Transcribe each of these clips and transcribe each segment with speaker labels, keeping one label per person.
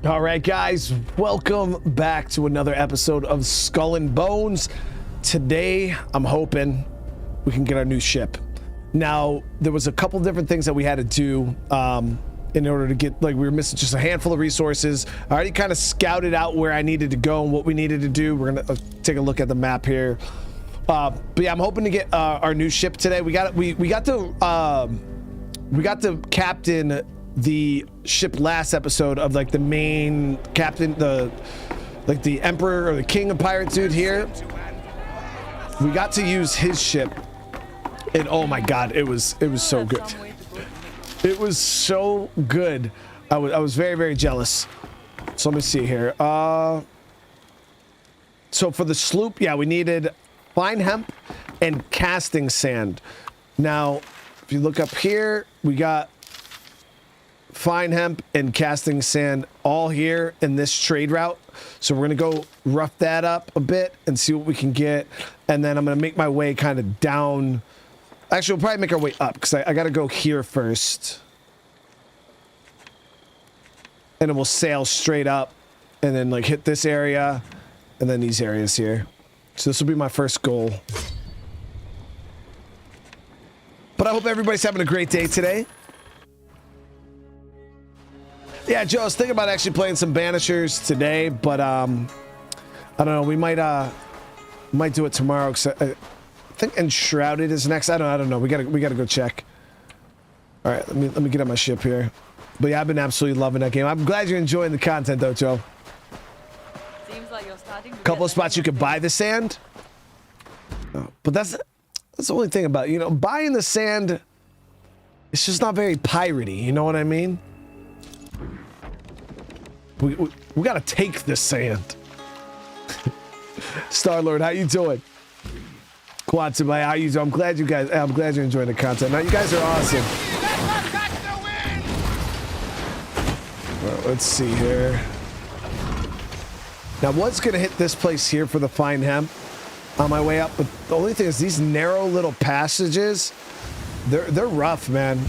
Speaker 1: All right, guys, welcome back to another episode of Skull and Bones. Today, I'm hoping we can get our new ship. Now, there was a couple different things that we had to do in order to get, like, we were missing just a handful of resources. I already kind of scouted out where I needed to go and what we needed to do. We're gonna take a look at the map here. But yeah, I'm hoping to get our new ship today. We got to captain the ship last episode of like the main captain, the emperor or the king of pirates dude here. We got to use his ship, and oh my god, it was so good. It was so good. I was very jealous. So let me see here. So for the sloop, yeah, we needed fine hemp and casting sand. Now, if you look up here, we got fine hemp and casting sand all here in this trade route. So we're gonna go rough that up a bit and see what we can get, and then I'm gonna make my way kind of down. Actually, we'll probably make our way up because I gotta go here first, and then we'll sail straight up and then like hit this area and then these areas here. So this will be my first goal. But I hope everybody's having a great day today. Yeah, Joe, I was thinking about actually playing some Banishers today, but I don't know. We might do it tomorrow. Cause I think Enshrouded is next. I don't know. We gotta go check. All right, let me get on my ship here. But yeah, I've been absolutely loving that game. I'm glad you're enjoying the content, though, Joe.
Speaker 2: Seems like you're starting to
Speaker 1: Couple of spots you could buy the sand, but that's the only thing about it. You know, buying the sand. It's just not very piratey. You know what I mean? We gotta take this sand. Star-Lord, how you doing? Quantum, how you doing? I'm glad you're enjoying the content. Now, you guys are awesome. Well, let's see here. Now, what's gonna hit this place here for the fine hemp on my way up? But the only thing is these narrow little passages, they're rough, man.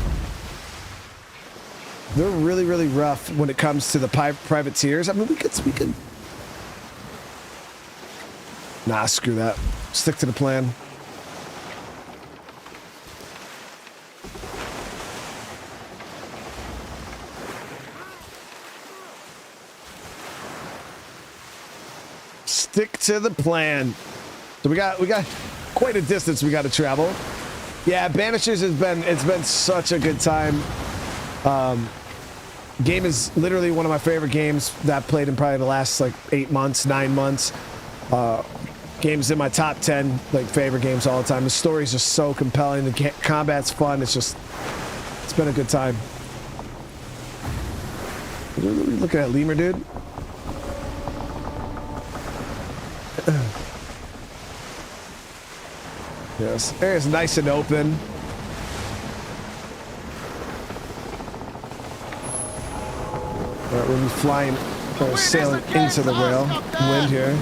Speaker 1: They're really rough when it comes to the privateers. I mean, we could. Nah, screw that. Stick to the plan. Stick to the plan. So we got quite a distance we got to travel. Yeah, Banishers it's been such a good time. Game is literally one of my favorite games that I've played in probably the last like 8 months, 9 months. Games in my top 10 like favorite games all the time. The story's just so compelling. The combat's fun. It's been a good time. Look at that lemur, dude. Yes, area's nice and open. Alright, we'll be flying or sailing into the wind here.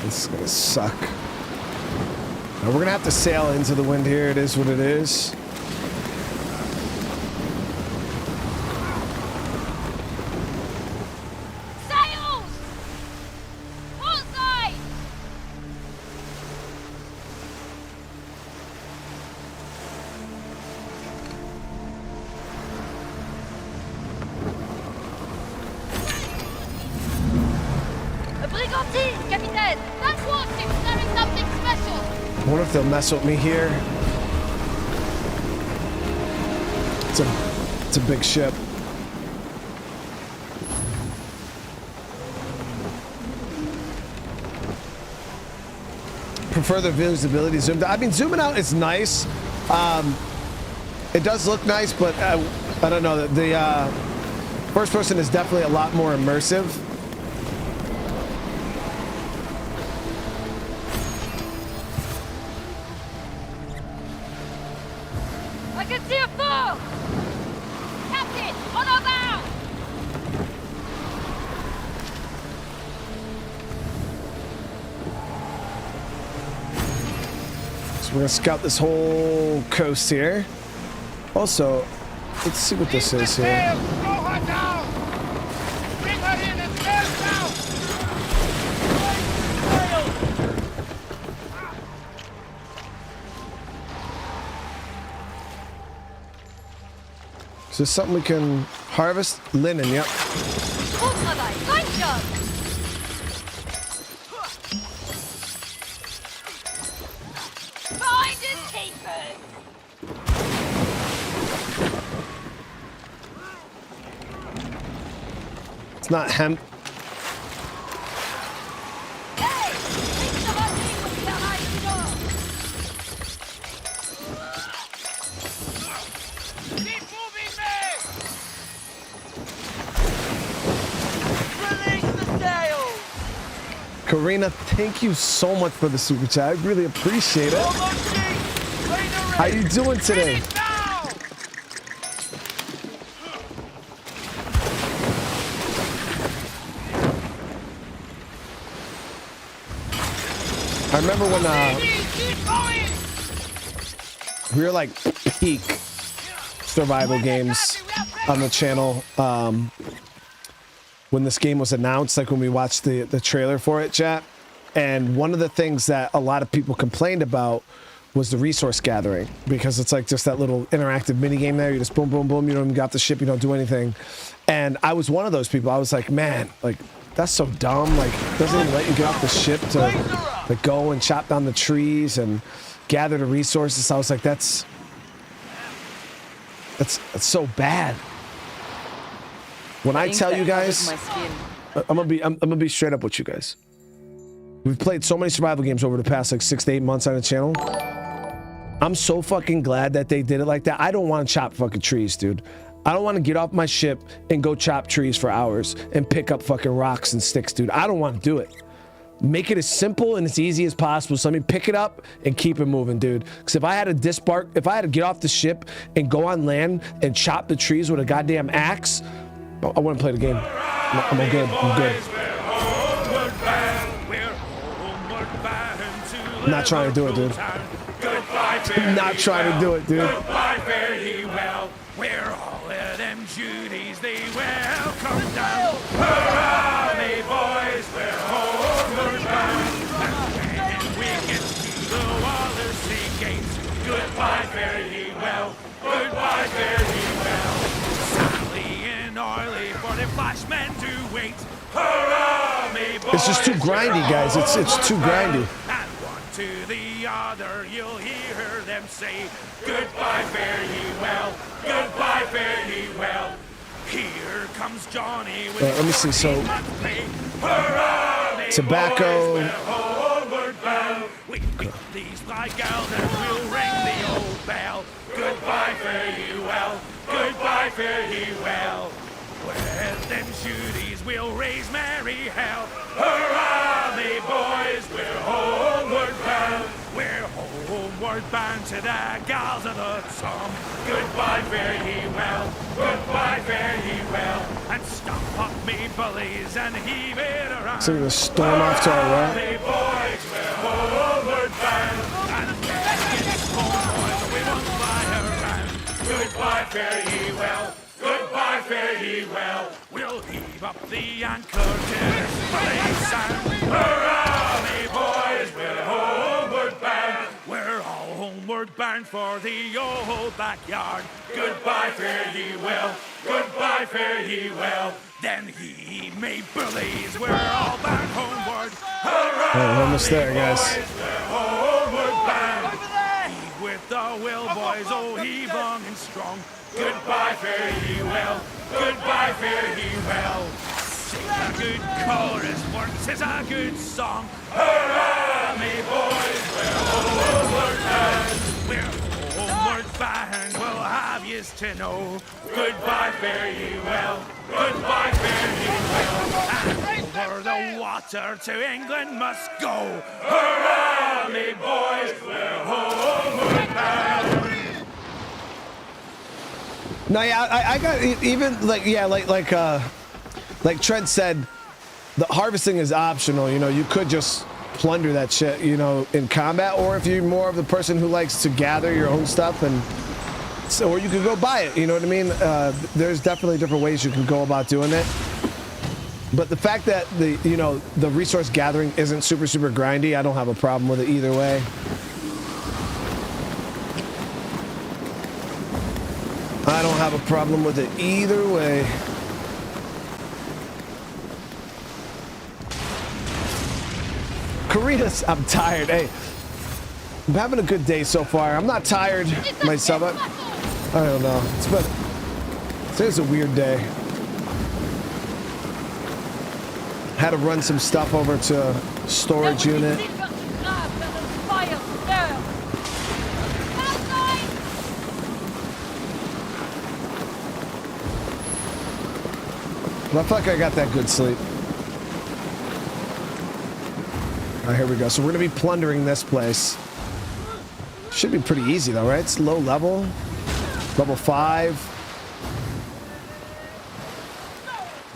Speaker 1: This is gonna suck. Now we're gonna have to sail into the wind here. It is what it is. I wonder if they'll mess with me here. It's a big ship. Prefer the visibility zoomed out. I mean, zooming out is nice. It does look nice, but I don't know. The first person is definitely a lot more immersive.
Speaker 2: I can see a foe! Captain! Captain! On our bow!
Speaker 1: So we're gonna scout this whole coast here. Also, let's see what this is here. Is this something we can harvest? Linen, yep.
Speaker 2: Gut travail! Fine job! Finders keepers!
Speaker 1: It's not hemp.
Speaker 2: Hey! Think of our team with the high door! Keep moving, man! Release the sails!
Speaker 1: Karina, thank you so much for the super chat. I really appreciate it. How you doing today? I remember when we were like peak survival games on the channel. When this game was announced, like when we watched the trailer for it, chat. And one of the things that a lot of people complained about was the resource gathering, because it's like just that little interactive mini game there. You just boom, boom, boom. You don't even got the ship. You don't do anything. And I was one of those people. I was like, man, like that's so dumb. Like, doesn't even let you get off the ship to like go and chop down the trees and gather the resources. I was like, that's so bad. When I tell you guys, I'm gonna be straight up with you guys. We've played so many survival games over the past like 6 to 8 months on the channel. I'm so fucking glad that they did it like that. I don't want to chop fucking trees, dude. I don't want to get off my ship and go chop trees for hours and pick up fucking rocks and sticks, dude. I don't want to do it. Make it as simple and as easy as possible. So let me pick it up and keep it moving, dude. Because if I had to disembark, if I had to get off the ship and go on land and chop the trees with a goddamn axe, I wouldn't play the game. I'm good. I'm good. I'm not trying to do it, dude. I'm not trying to do it, dude.
Speaker 3: Where all of them Judies, they welcome down. Hurrah, me boys, we're homeward bound. And we get to the Wallersea gates. Goodbye, fare ye well. Goodbye, fare ye well. Sally and Orly for the flashmen to wait. Hurrah, me boys.
Speaker 1: It's just too grindy, guys. It's too grindy.
Speaker 3: And one to the other, you'll hear them say, goodbye, fare ye well. Goodbye, fare ye well. Here comes Johnny with
Speaker 1: let me see. So,
Speaker 3: hurrah,
Speaker 1: tobacco.
Speaker 3: Homeward bound. We beat these fly gals and we'll ring the old bell. Goodbye, fare ye well. Goodbye, fare ye well. With them Judies, we'll raise merry hell. Hurrah, me boys, we're homeward bound. We're homeward bound to the gals of the song. Goodbye, fare ye well. Goodbye, fare ye well. And stomp up me bullies and heave it around.
Speaker 1: So we're gonna storm off to our right.
Speaker 3: Me boys, we're homeward bound. And it's homeboys, we won't fly around. Goodbye, fare ye well. Goodbye, fare ye well. We'll heave up the anchor till it's fully sound. Hurrah, me boys, we're homeward bound. We're all homeward bound for the old backyard. Goodbye, fare ye well. Goodbye, fare ye well. Then he made bullies. We're all bound homeward. Hurrah,
Speaker 1: We're almost there, guys.
Speaker 3: we're homeward bound. Heave with the will, boys. Oh, heave long and strong. Goodbye, fare ye well. Goodbye, fare ye well. Sing a good chorus, once is a good song. Hurrah, me boys, we're homeward bound. We're homeward bound, we'll have yous to know. Goodbye, fare ye well. Goodbye, fare ye well. And over the water to England must go. Hurrah, me boys, we're homeward bound.
Speaker 1: No, yeah, I got even like like Trent said, the harvesting is optional. You know, you could just plunder that shit, you know, in combat, or if you're more of the person who likes to gather your own stuff, and so, or you could go buy it. You know what I mean? There's definitely different ways you can go about doing it. But the fact that the resource gathering isn't super grindy, I don't have a problem with it either way. I don't have a problem with it either way. Caritas, I'm tired. Hey, I'm having a good day so far. I'm not tired myself. I don't know. Today's a weird day. Had to run some stuff over to storage unit. I feel like I got that good sleep. All right, here we go. So we're gonna be plundering this place. Should be pretty easy though, right? It's low level, level 5.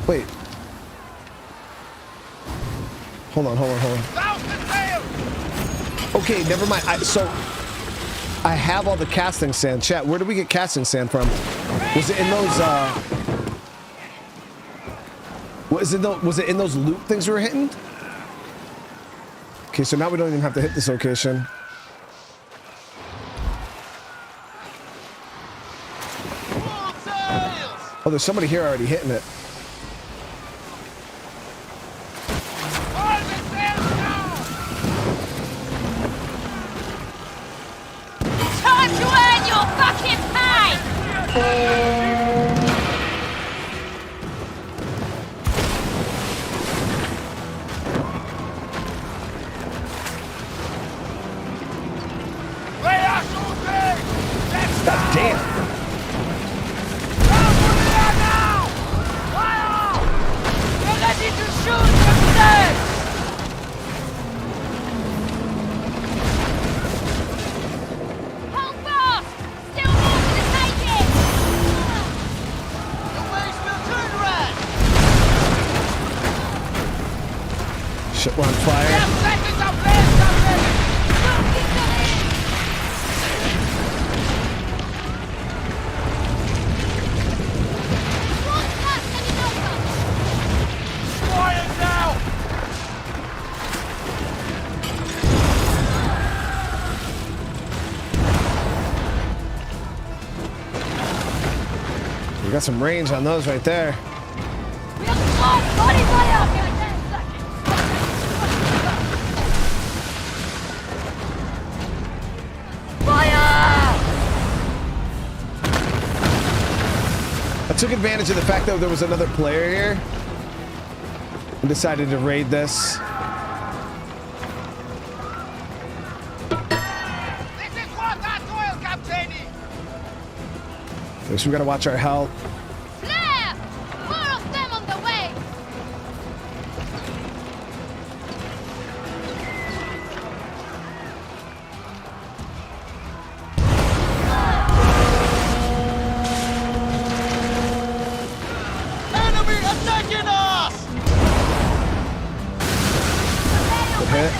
Speaker 1: Wait. Hold on. Okay, never mind. So I have all the casting sand. Chat, where did we get casting sand from? Was it in those? Was it in those loot things we were hitting? Okay, so now we don't even have to hit this location. Oh, there's somebody here already hitting it.
Speaker 2: Time to earn your fucking pay!
Speaker 1: God damn.
Speaker 2: Ready to shoot from there! Hold fast! Still more to the taking! The waste will turn red!
Speaker 1: Shit, we're on fire. We got some range on those right there. I took advantage of the fact that there was another player here and decided to raid this. Okay, so we gotta watch our health.
Speaker 2: More of them on the way!
Speaker 3: Enemy attacking us!
Speaker 1: Good hit.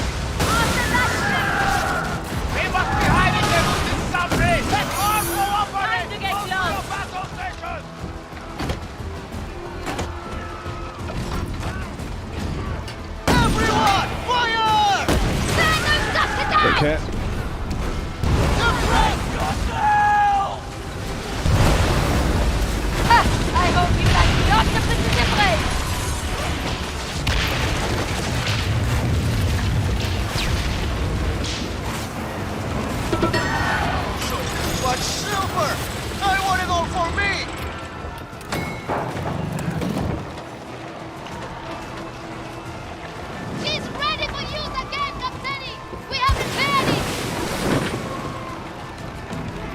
Speaker 3: We must be hiding them in some place! Let's all cooperate!
Speaker 2: Time to get close!
Speaker 3: Battle station! Everyone, fire!
Speaker 2: Stand and suck it down!
Speaker 1: Good hit.
Speaker 3: Defend yourself!
Speaker 2: I hope you like the octopus in the place!
Speaker 3: But silver! I want it all for me!
Speaker 2: She's ready for use again, Captain! We have repaired it!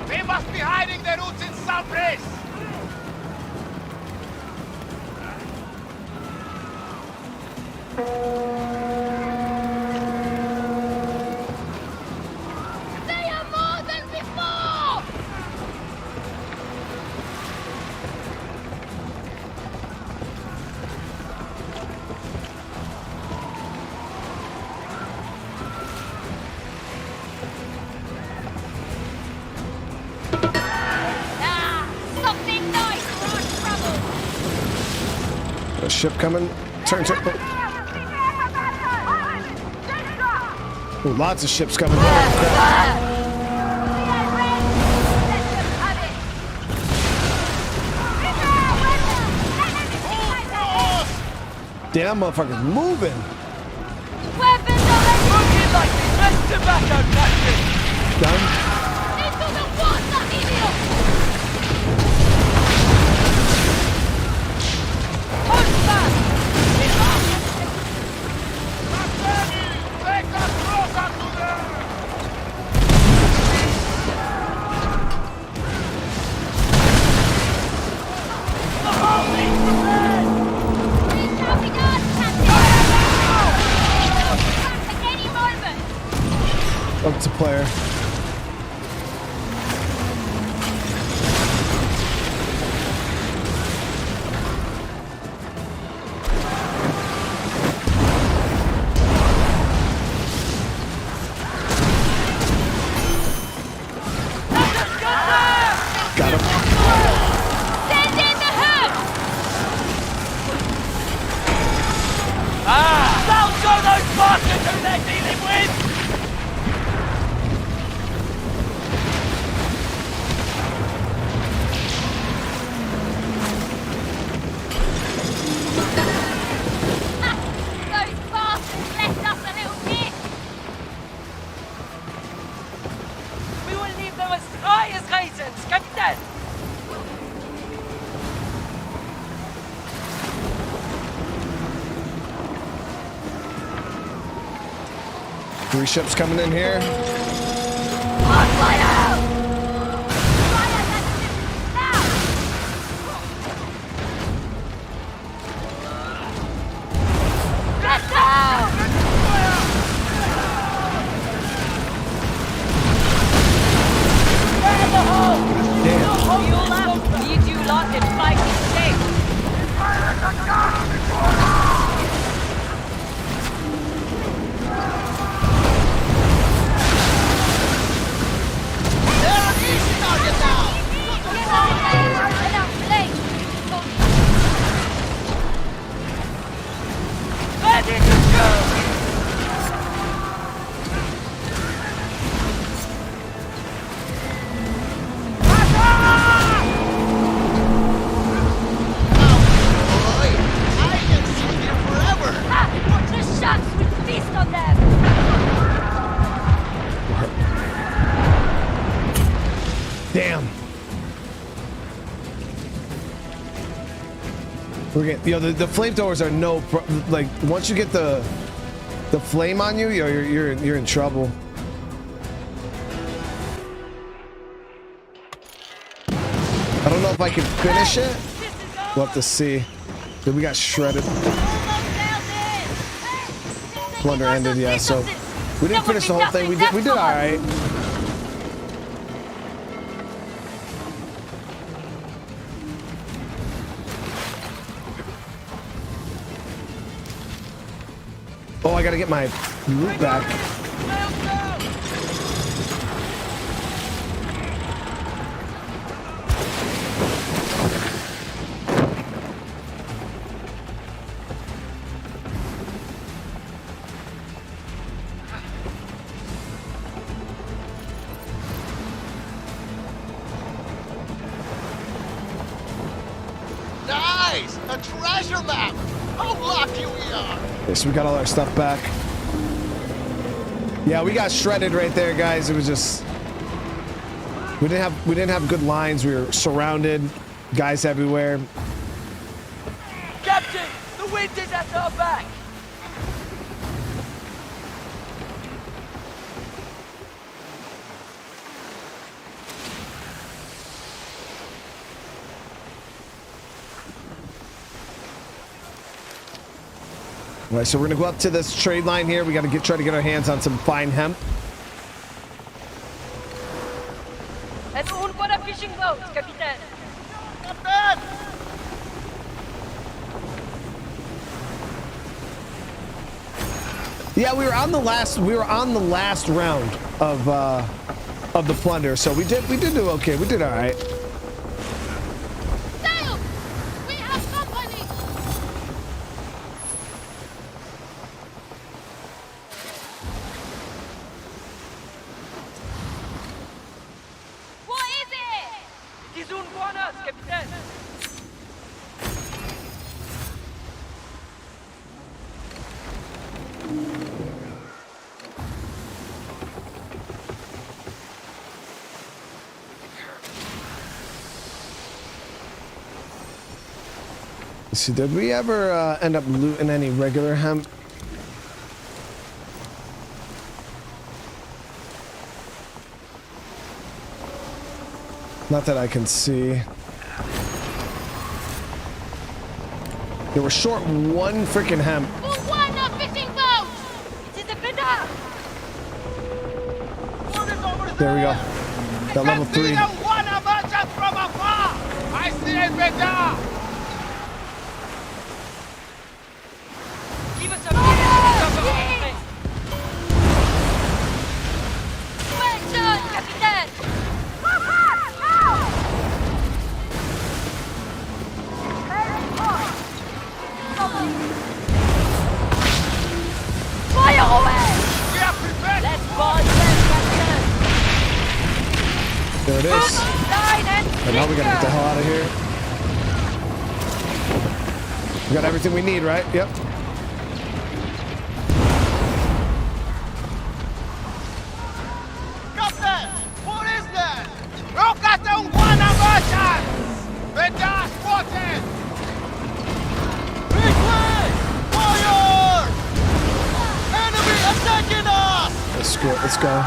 Speaker 3: We must be hiding the roots in some place!
Speaker 2: They are more than before!
Speaker 1: ship coming. Turn. Ooh, lots of ships coming. Damn, motherfuckers moving.
Speaker 2: Weapons already!
Speaker 3: Looking like the best tobacco factory!
Speaker 1: Done.
Speaker 2: Into the water, idiot! Hold fast!
Speaker 1: Up to player. Got him.
Speaker 2: Send in the hook!
Speaker 3: That'll show those bastards who they're dealing with!
Speaker 2: Those bastards left us a little gift!
Speaker 3: We will leave them as dry as raisins, Captain!
Speaker 1: 3 ships coming in here.
Speaker 2: On fire! Fire that ship now! Get down!
Speaker 1: Damn.
Speaker 2: You left! Need you lot in fighting shape!
Speaker 3: Ready to shoot!
Speaker 1: Damn. We're getting, you know, the flamethrowers are like once you get the flame on you, you're in trouble. I don't know if I can finish it. We'll have to see. But we got shredded. Plunder ended, yeah. So we didn't finish the whole thing. We did all right. Oh, I gotta get my loot back.
Speaker 4: Nice! A treasure map! How lucky we are!
Speaker 1: Okay, so we got all our stuff back. Yeah, we got shredded right there, guys. It was just we didn't have good lines. We were surrounded, guys everywhere.
Speaker 3: Captain, the wind is at our back.
Speaker 1: All right, so we're gonna go up to this trade line here. We gotta try to get our hands on some fine hemp.
Speaker 2: It's all for a fishing boat, Captain.
Speaker 4: Captain!
Speaker 1: Yeah, we were on the last round of the plunder, so we did do okay. We did all right.
Speaker 2: Sail! We have company!
Speaker 5: Disons buonas, capitaine.
Speaker 1: Let's see, did we ever end up looting any regular hemp? Not that I can see. Yeah, we're short one freaking hemp.
Speaker 2: One fishing boat! It is a Menard!
Speaker 1: There we go. That level 3.
Speaker 4: From afar! I see a better!
Speaker 5: Give us a minute.
Speaker 2: Question, capitaine! Fire away!
Speaker 4: We are prepared!
Speaker 2: Let's board them, captain!
Speaker 1: There it is.
Speaker 2: Line and
Speaker 1: And now we gotta get the hell out of here. We got everything we need, right? Yep.
Speaker 4: Captain! What is that? Look at the one merchant! Better spotted! Big way! Fire! Enemy attacking us!
Speaker 1: Let's go. Let's go.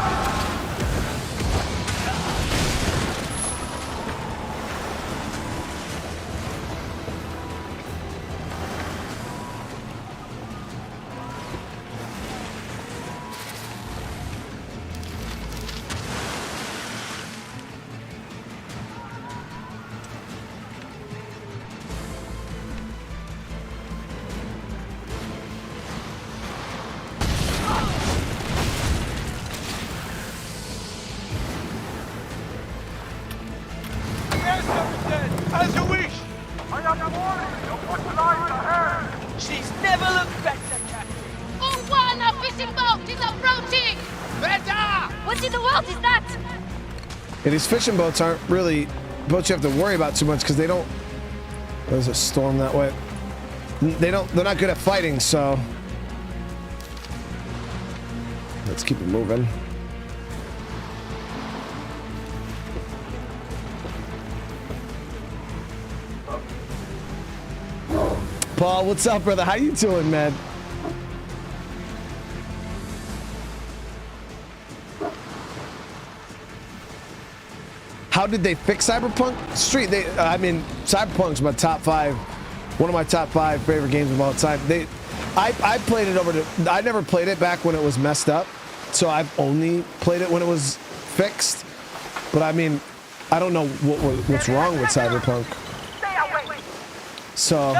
Speaker 4: As you wish! I am warning of what lies ahead!
Speaker 5: She's never looked better, captain.
Speaker 2: One fishing boat is approaching!
Speaker 4: Better!
Speaker 2: What in the world is that?
Speaker 1: Yeah, these fishing boats aren't really boats you have to worry about too much because they don't. There's a storm that way. They're not good at fighting, so let's keep it moving. Paul, what's up, brother? How you doing, man? How did they fix Cyberpunk? Street, I mean, Cyberpunk's my top 5, one of my top 5 favorite games of all time. I played it I never played it back when it was messed up, so I've only played it when it was fixed. But I mean, I don't know what's wrong with Cyberpunk. So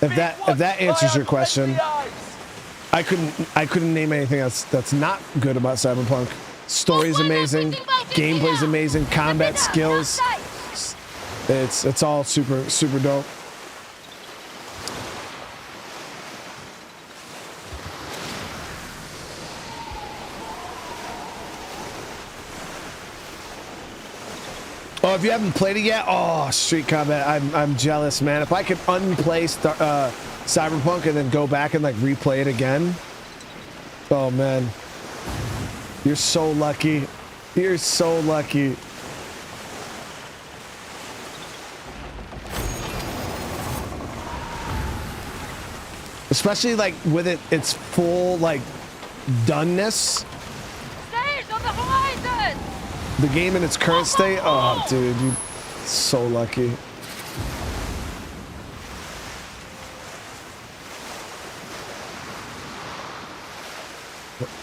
Speaker 1: if that answers your question, I couldn't name anything else that's not good about Cyberpunk. Story's amazing, gameplay's amazing, combat skills. It's all super dope. Oh, if you haven't played it yet, oh, Street Combat, I'm jealous, man. If I could unplay Cyberpunk and then go back and like replay it again, oh man, you're so lucky. You're so lucky. Especially like with its full like doneness.
Speaker 2: Sails on the horizon!
Speaker 1: The game in its current state, oh dude, you're so lucky.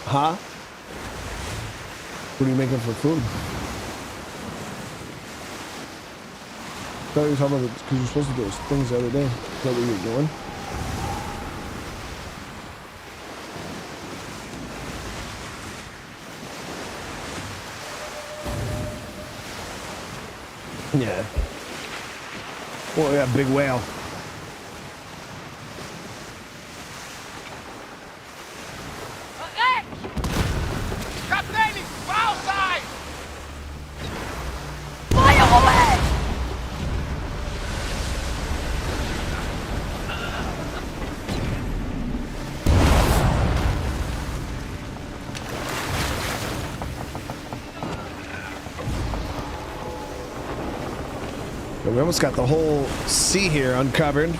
Speaker 1: Huh? What are you making for food? I thought you were talking about it because you're supposed to do those things the other day. Is that what you were doing? Yeah. Oh yeah, big whale.
Speaker 4: Captain, outside!
Speaker 2: Fire away!
Speaker 1: We almost got the whole sea here uncovered.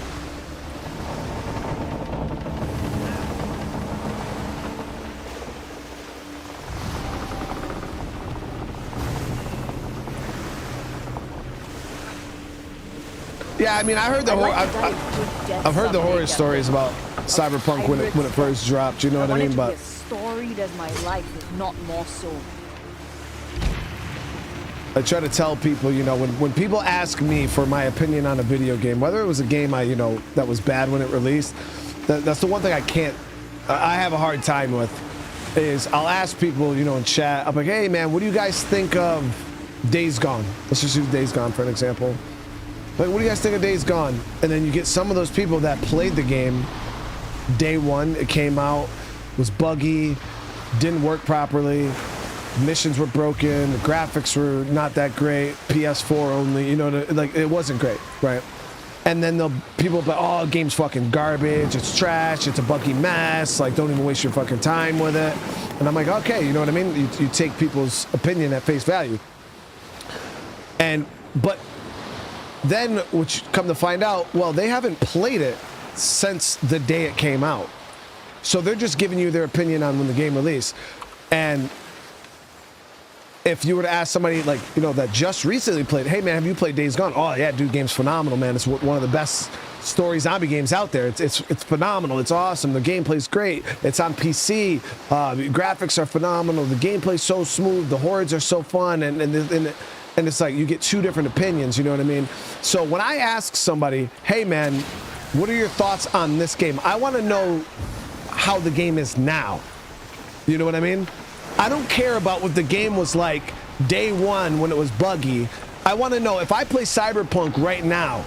Speaker 1: Yeah, I mean, I heard the I've heard the horror stories about Cyberpunk when it first dropped. You know what I mean? But
Speaker 2: storied as my life, if not more so.
Speaker 1: I try to tell people, you know, when people ask me for my opinion on a video game, whether it was a game that was bad when it released, that's the one thing I have a hard time with, is I'll ask people, you know, in chat, I'm like, hey man, what do you guys think of Days Gone? Let's just use Days Gone for an example. Like, what do you guys think of Days Gone? And then you get some of those people that played the game day one, it came out, was buggy, didn't work properly, missions were broken, the graphics were not that great, PS4 only, you know, like, it wasn't great, right? And then people will be, oh, game's fucking garbage, it's trash, it's a buggy mess, like, don't even waste your fucking time with it. And I'm like, okay, you know what I mean? You take people's opinion at face value. But then, which come to find out, well, they haven't played it since the day it came out. So they're just giving you their opinion on when the game released. And if you were to ask somebody, like, you know, that just recently played, hey man, have you played Days Gone? Oh yeah, dude, game's phenomenal, man. It's one of the best story zombie games out there. It's phenomenal. It's awesome. The gameplay's great. It's on PC. Graphics are phenomenal. The gameplay's so smooth. The hordes are so fun. And it's like you get two different opinions, you know what I mean? So when I ask somebody, hey man, what are your thoughts on this game? I want to know how the game is now. You know what I mean? I don't care about what the game was like day one when it was buggy. I want to know, if I play Cyberpunk right now,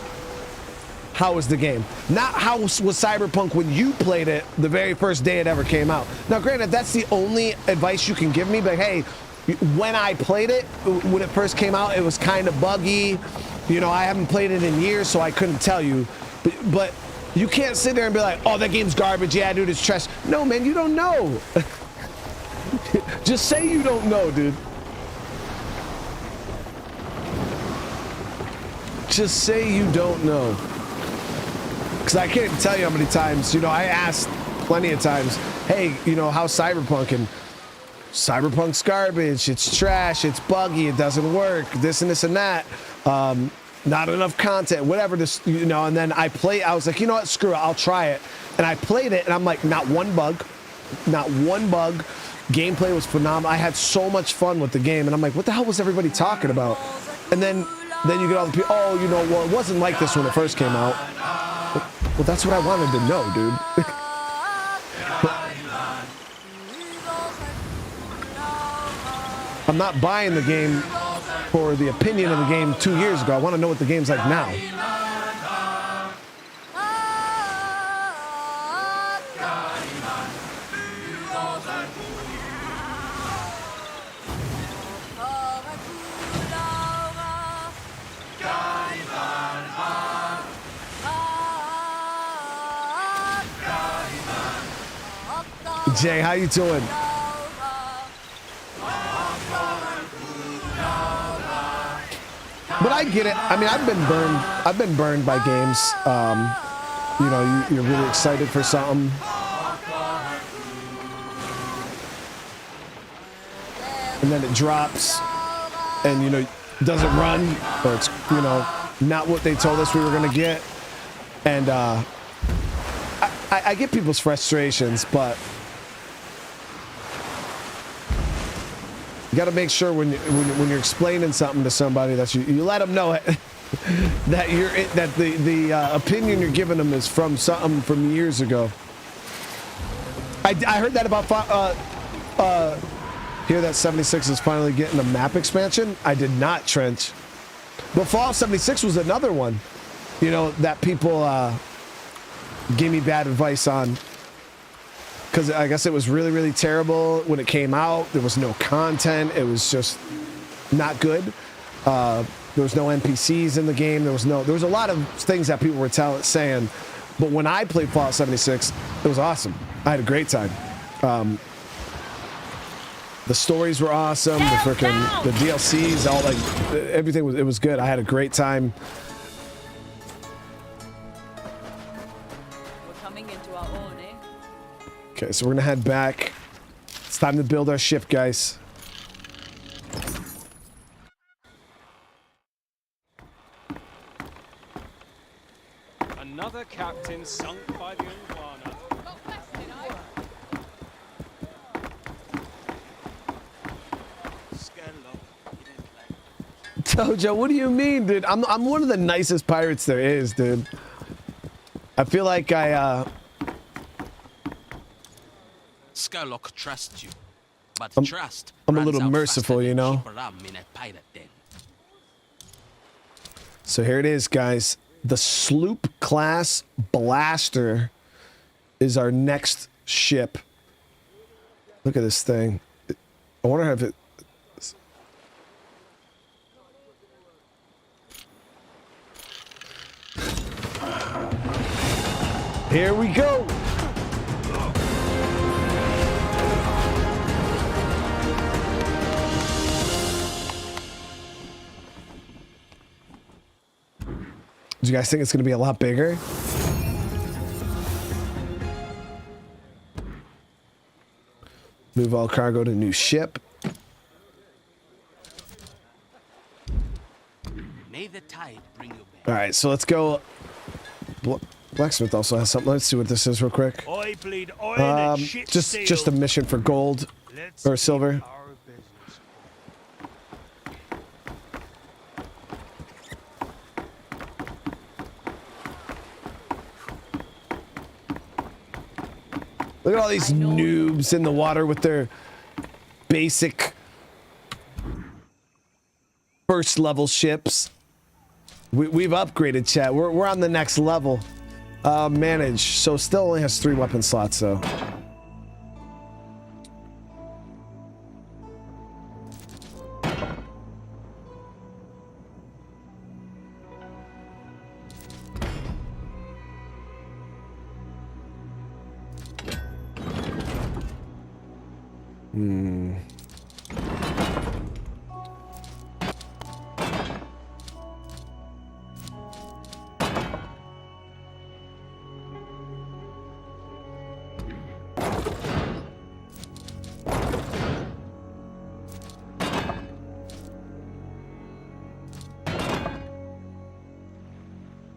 Speaker 1: how is the game? Not how was Cyberpunk when you played it the very first day it ever came out. Now granted, that's the only advice you can give me, but hey, when I played it, when it first came out, it was kind of buggy. You know, I haven't played it in years, so I couldn't tell you. But you can't sit there and be like, oh, that game's garbage. Yeah, dude, it's trash. No, man, you don't know. Just say you don't know, dude. Just say you don't know. Because I can't tell you how many times, you know, I asked plenty of times, hey, you know, how's Cyberpunk? And Cyberpunk's garbage, it's trash, it's buggy, it doesn't work, this and this and that, not enough content, whatever, this, you know. And then I was like, you know what, screw it, I'll try it. And I played it, and I'm like, not one bug. Gameplay was phenomenal. I had so much fun with the game, and I'm like, what the hell was everybody talking about? And then you get all the people, oh, you know, well, it wasn't like this when it first came out. Well, that's what I wanted to know, dude. I'm not buying the game for the opinion of the game 2 years ago. I want to know what the game's like now. Jay, how you doing? But I get it. I mean, I've been burned by games. You know, you're really excited for something, and then it drops, and you know, it doesn't run, or it's, you know, not what they told us we were gonna get. And I get people's frustrations, but you got to make sure when you're explaining something to somebody that you let them know that the opinion you're giving them is from something from years ago. I heard that about here that 76 is finally getting a map expansion. I did not, Trench. But Fallout 76 was another one, you know, that people gave me bad advice on. Because I guess it was really, really terrible when it came out. There was no content. It was just not good. There was no NPCs in the game. There was a lot of things that people were saying. But when I played Fallout 76, it was awesome. I had a great time. The stories were awesome. The DLCs, all like everything it was good. I had a great time. Okay, so we're gonna head back. It's time to build our ship, guys.
Speaker 6: Another captain sunk by the iguana.
Speaker 2: Got quested, I.
Speaker 1: Tojo, what do you mean, dude? I'm one of the nicest pirates there is, dude. I feel like
Speaker 7: Skylock trusts you, but trust.
Speaker 1: I'm a
Speaker 7: runs
Speaker 1: little
Speaker 7: out
Speaker 1: merciful,
Speaker 7: faster
Speaker 1: you
Speaker 7: than
Speaker 1: know?
Speaker 7: cheap rum in a pirate den.
Speaker 1: So here it is, guys. The sloop class blaster is our next ship. Look at this thing. I wonder if it... Here we go. Do you guys think it's going to be a lot bigger? Move all cargo to new ship.
Speaker 7: May the tide bring you back.
Speaker 1: All right, so let's go. Blacksmith also has something. Let's see what this is real quick.
Speaker 3: I bleed iron and shit
Speaker 1: Just a mission for gold or silver.
Speaker 3: Our business.
Speaker 1: Look at all these noobs in the water with their basic first level ships. We've upgraded, chat. We're on the next level. Manage. So still only has 3 weapon slots though.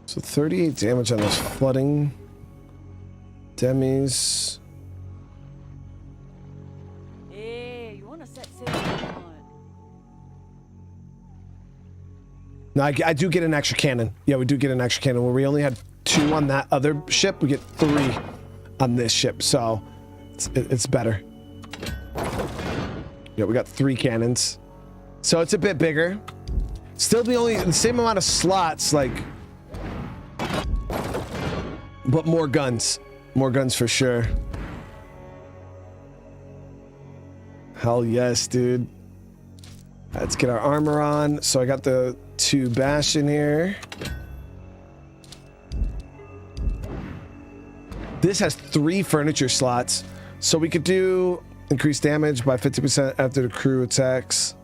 Speaker 1: So 38 damage on those flooding demis.
Speaker 8: Hey, you wanna set sail on?
Speaker 1: No, I do get an extra cannon. Yeah, we do get an extra cannon. Where we only had 2 on that other ship, we get 3 on this ship. So it's better. Yeah, we got 3 cannons. So it's a bit bigger. Still the same amount of slots, like, but more guns. More guns for sure. Hell yes, dude. Let's get our armor on. So I got the 2 Bastion here. This has 3 furniture slots. So we could do increased damage by 50% after the crew attacks.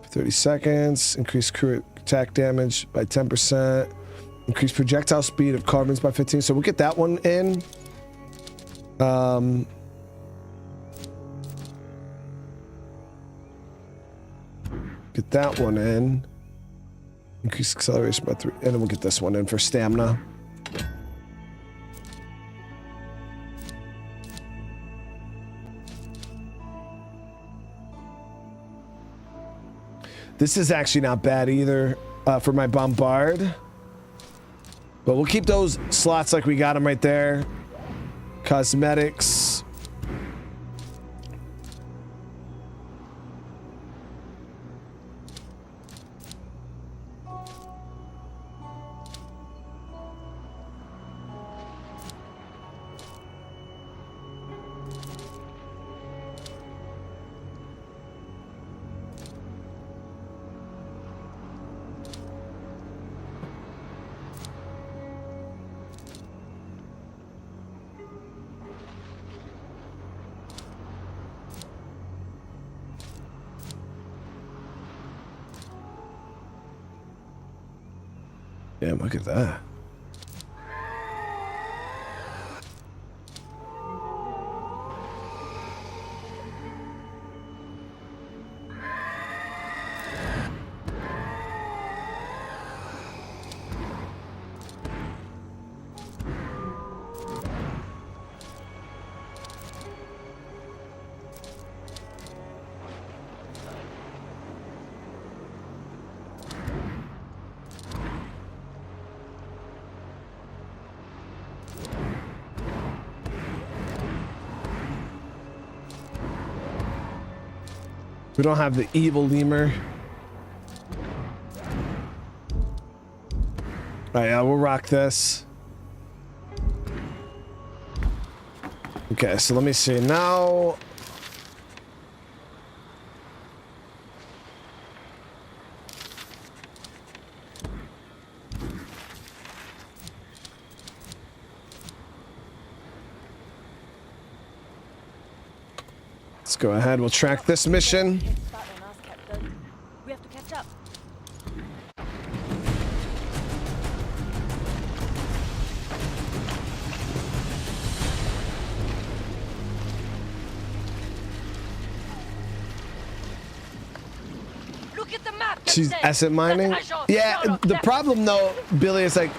Speaker 1: For 30 seconds. Increase crew attack damage by 10%. Increase projectile speed of carbons by 15. So we'll get that one in. Get that one in. Increase acceleration by 3. And then we'll get this one in for stamina. This is actually not bad either for my bombard. But we'll keep those slots like we got them right there. Cosmetics. Damn, look at that. We don't have the evil lemur. All right, yeah, we'll rock this. Okay, so let me see now. Let's go ahead. We'll track this mission.
Speaker 8: We have to catch up.
Speaker 2: Look at the map.
Speaker 1: She's
Speaker 2: Captain.
Speaker 1: asset mining.
Speaker 2: That's Agent
Speaker 1: Yeah,
Speaker 2: Sherlock.
Speaker 1: the problem though, Billy, is like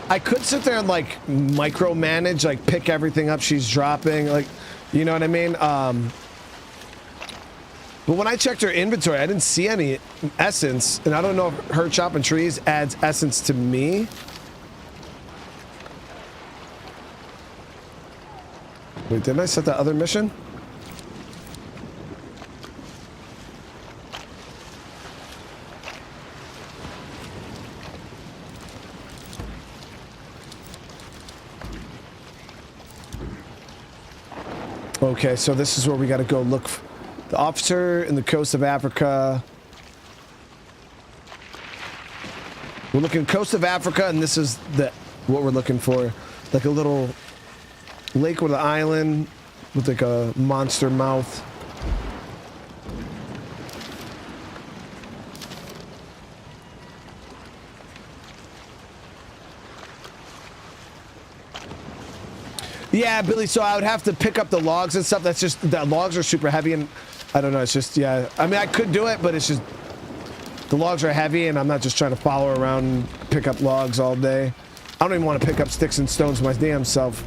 Speaker 1: I could sit there and like micromanage, like pick everything up she's dropping, like, you know what I mean? But when I checked her inventory, I didn't see any essence, and I don't know if her chopping trees adds essence to me. Wait, didn't I set that other mission? Okay, so this is where we got to go look. The officer in the coast of Africa. We're looking coast of Africa, and this is what we're looking for. Like a little lake with an island with like a monster mouth. Yeah, Billy, so I would have to pick up the logs and stuff. That's just, the logs are super heavy, and I don't know, it's just, yeah. I mean, I could do it, but it's just, the logs are heavy, and I'm not just trying to follow around and pick up logs all day. I don't even want to pick up sticks and stones my damn self.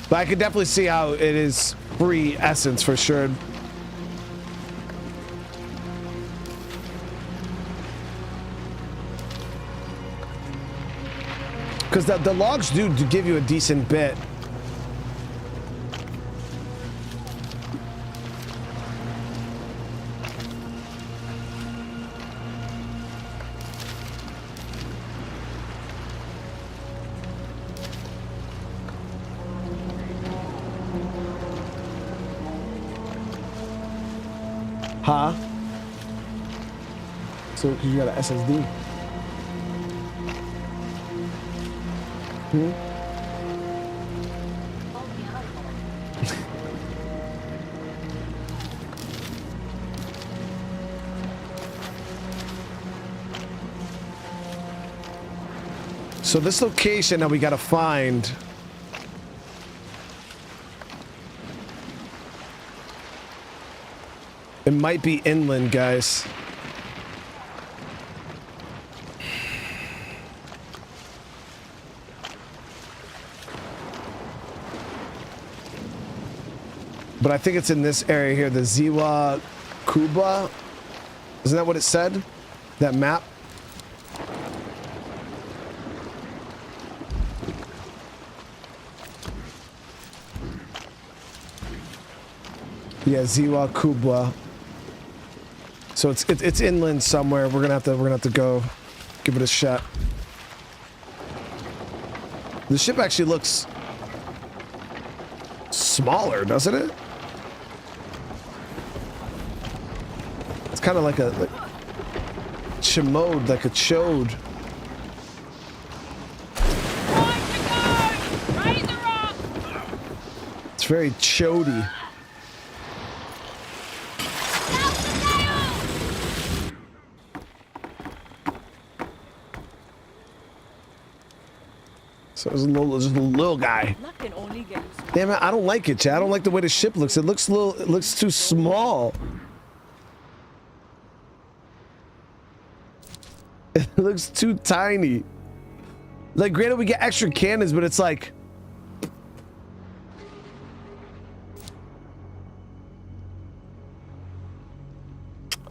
Speaker 1: But I could definitely see how it is free essence for sure. Because the logs do give you a decent bit. Huh? So, because you got an SSD. Hmm? So this location that we gotta find. It might be inland, guys. But I think it's in this area here, the Ziwa Kuba. Isn't that what it said? That map? Yeah, Ziwa Kubwa. So it's inland somewhere. We're gonna have to go give it a shot. The ship actually looks smaller, doesn't it? It's kind of like a chimode, like a chode. It's very chody. So it's just a little guy. Damn it, I don't like it, Chad. I don't like the way the ship looks. It looks it looks too small. It looks too tiny. Like, granted, we get extra cannons, but it's like...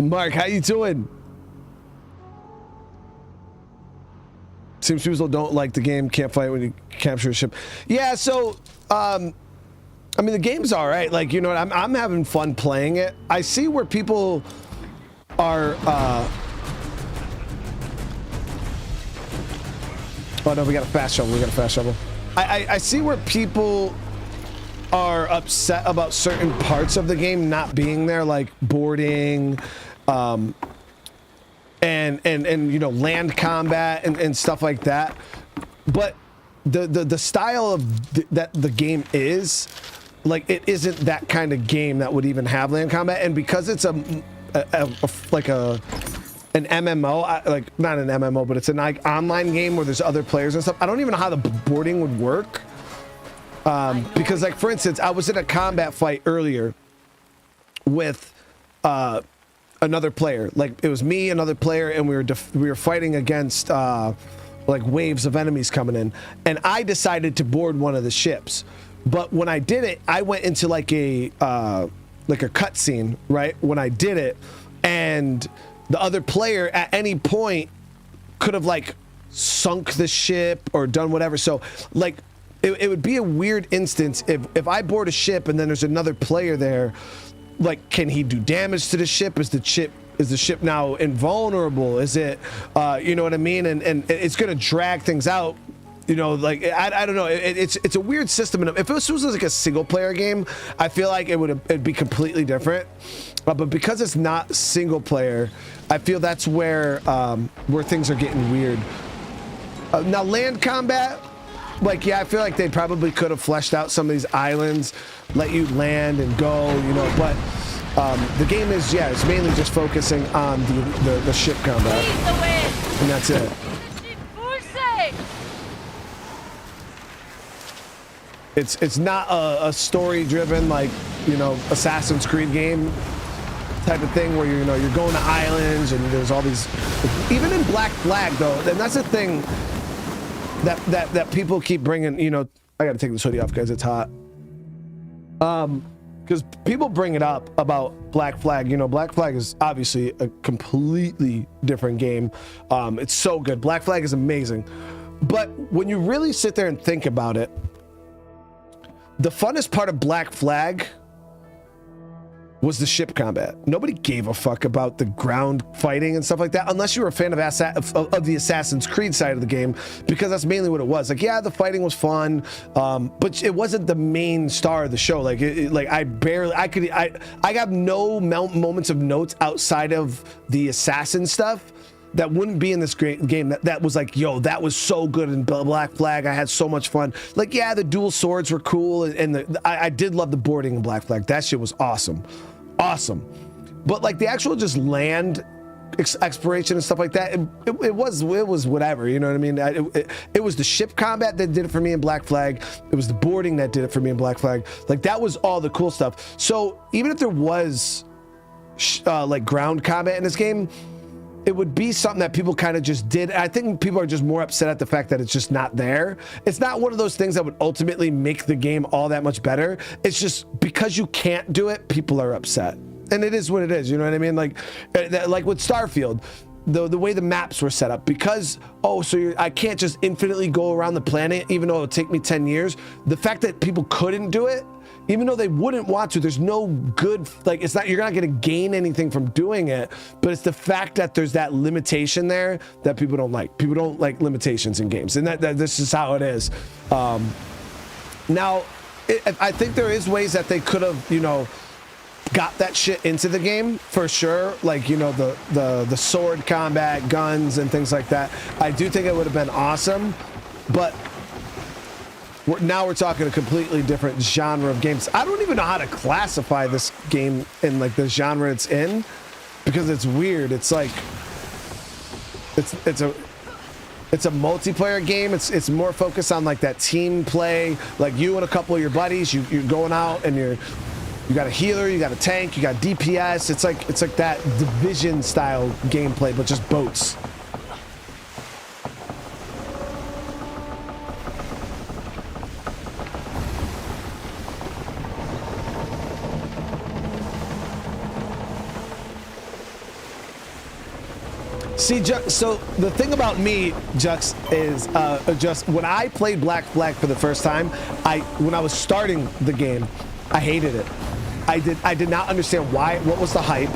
Speaker 1: Mark, how you doing? Seems people don't like the game, can't fight when you capture a ship. Yeah, so, I mean, the game's all right. Like, you know, I'm having fun playing it. I see where people are. Oh no, we got a fast shovel. We got a fast shovel. I see where people are upset about certain parts of the game not being there, like boarding, and you know, land combat and stuff like that. But the style of that the game is, like, it isn't that kind of game that would even have land combat. And because it's like an MMO, like not an MMO, but it's an online game where there's other players and stuff. I don't even know how the boarding would work. Because, like, for instance, I was in a combat fight earlier with another player. Like, it was me, another player, and we were fighting against like waves of enemies coming in. And I decided to board one of the ships. But when I did it, I went into like a cutscene, right? When I did it, and the other player at any point could have like sunk the ship or done whatever. So like it would be a weird instance if I board a ship and then there's another player there. Like, can he do damage to the ship? Is the ship now invulnerable? Is it, you know what I mean? And it's gonna drag things out. You know, like, I don't know. It's a weird system. And if this was like a single player game, I feel like it'd be completely different. But because it's not single player, I feel that's where things are getting weird. Now, land combat, like, yeah, I feel like they probably could have fleshed out some of these islands, let you land and go, you know. But the game is, yeah, it's mainly just focusing on the ship combat, and that's it. It's not a story-driven, like, you know, Assassin's Creed game type of thing where you're going to islands and there's all these. Even in Black Flag, though, and that's the thing that people keep bringing. You know, I got to take this hoodie off, guys. It's hot. Because people bring it up about Black Flag. You know, Black Flag is obviously a completely different game. It's so good. Black Flag is amazing. But when you really sit there and think about it, the funnest part of Black Flag was the ship combat. Nobody gave a fuck about the ground fighting and stuff like that, unless you were a fan of the Assassin's Creed side of the game, because that's mainly what it was. Like, yeah, the fighting was fun, but it wasn't the main star of the show. Like, I got no moments of notes outside of the assassin stuff that wouldn't be in this great game that was like, yo, that was so good in Black Flag. I had so much fun. Like, yeah, the dual swords were cool, and I did love the boarding in Black Flag. That shit was awesome. But like the actual just land exploration and stuff like that, it was whatever, you know what I mean? It was the ship combat that did it for me in Black Flag. It was the boarding that did it for me in Black Flag. Like, that was all the cool stuff. So even if there was like ground combat in this game, it would be something that people kind of just did. I think people are just more upset at the fact that it's just not there. It's not one of those things that would ultimately make the game all that much better. It's just because you can't do it, people are upset. And it is what it is, you know what I mean? Like with Starfield, the way the maps were set up, because, I can't just infinitely go around the planet, even though it would take me 10 years. The fact that people couldn't do it, even though they wouldn't want to, there's no good, like, it's not, you're not going to gain anything from doing it, but it's the fact that there's that limitation there that people don't like. People don't like limitations in games, and that this is how it is. Now, I think there is ways that they could have, you know, got that shit into the game for sure, like, you know, the sword combat, guns, and things like that. I do think it would have been awesome, but now we're talking a completely different genre of games. I don't even know how to classify this game in like the genre it's in, because it's weird. It's like it's a multiplayer game. It's more focused on like that team play, like you and a couple of your buddies. You're going out and you got a healer, you got a tank, you got DPS. It's like that Division style gameplay, but just boats. See, so the thing about me, Jux, is just when I played Black Flag for the first time, when I was starting the game, I hated it. I did not understand what was the hype.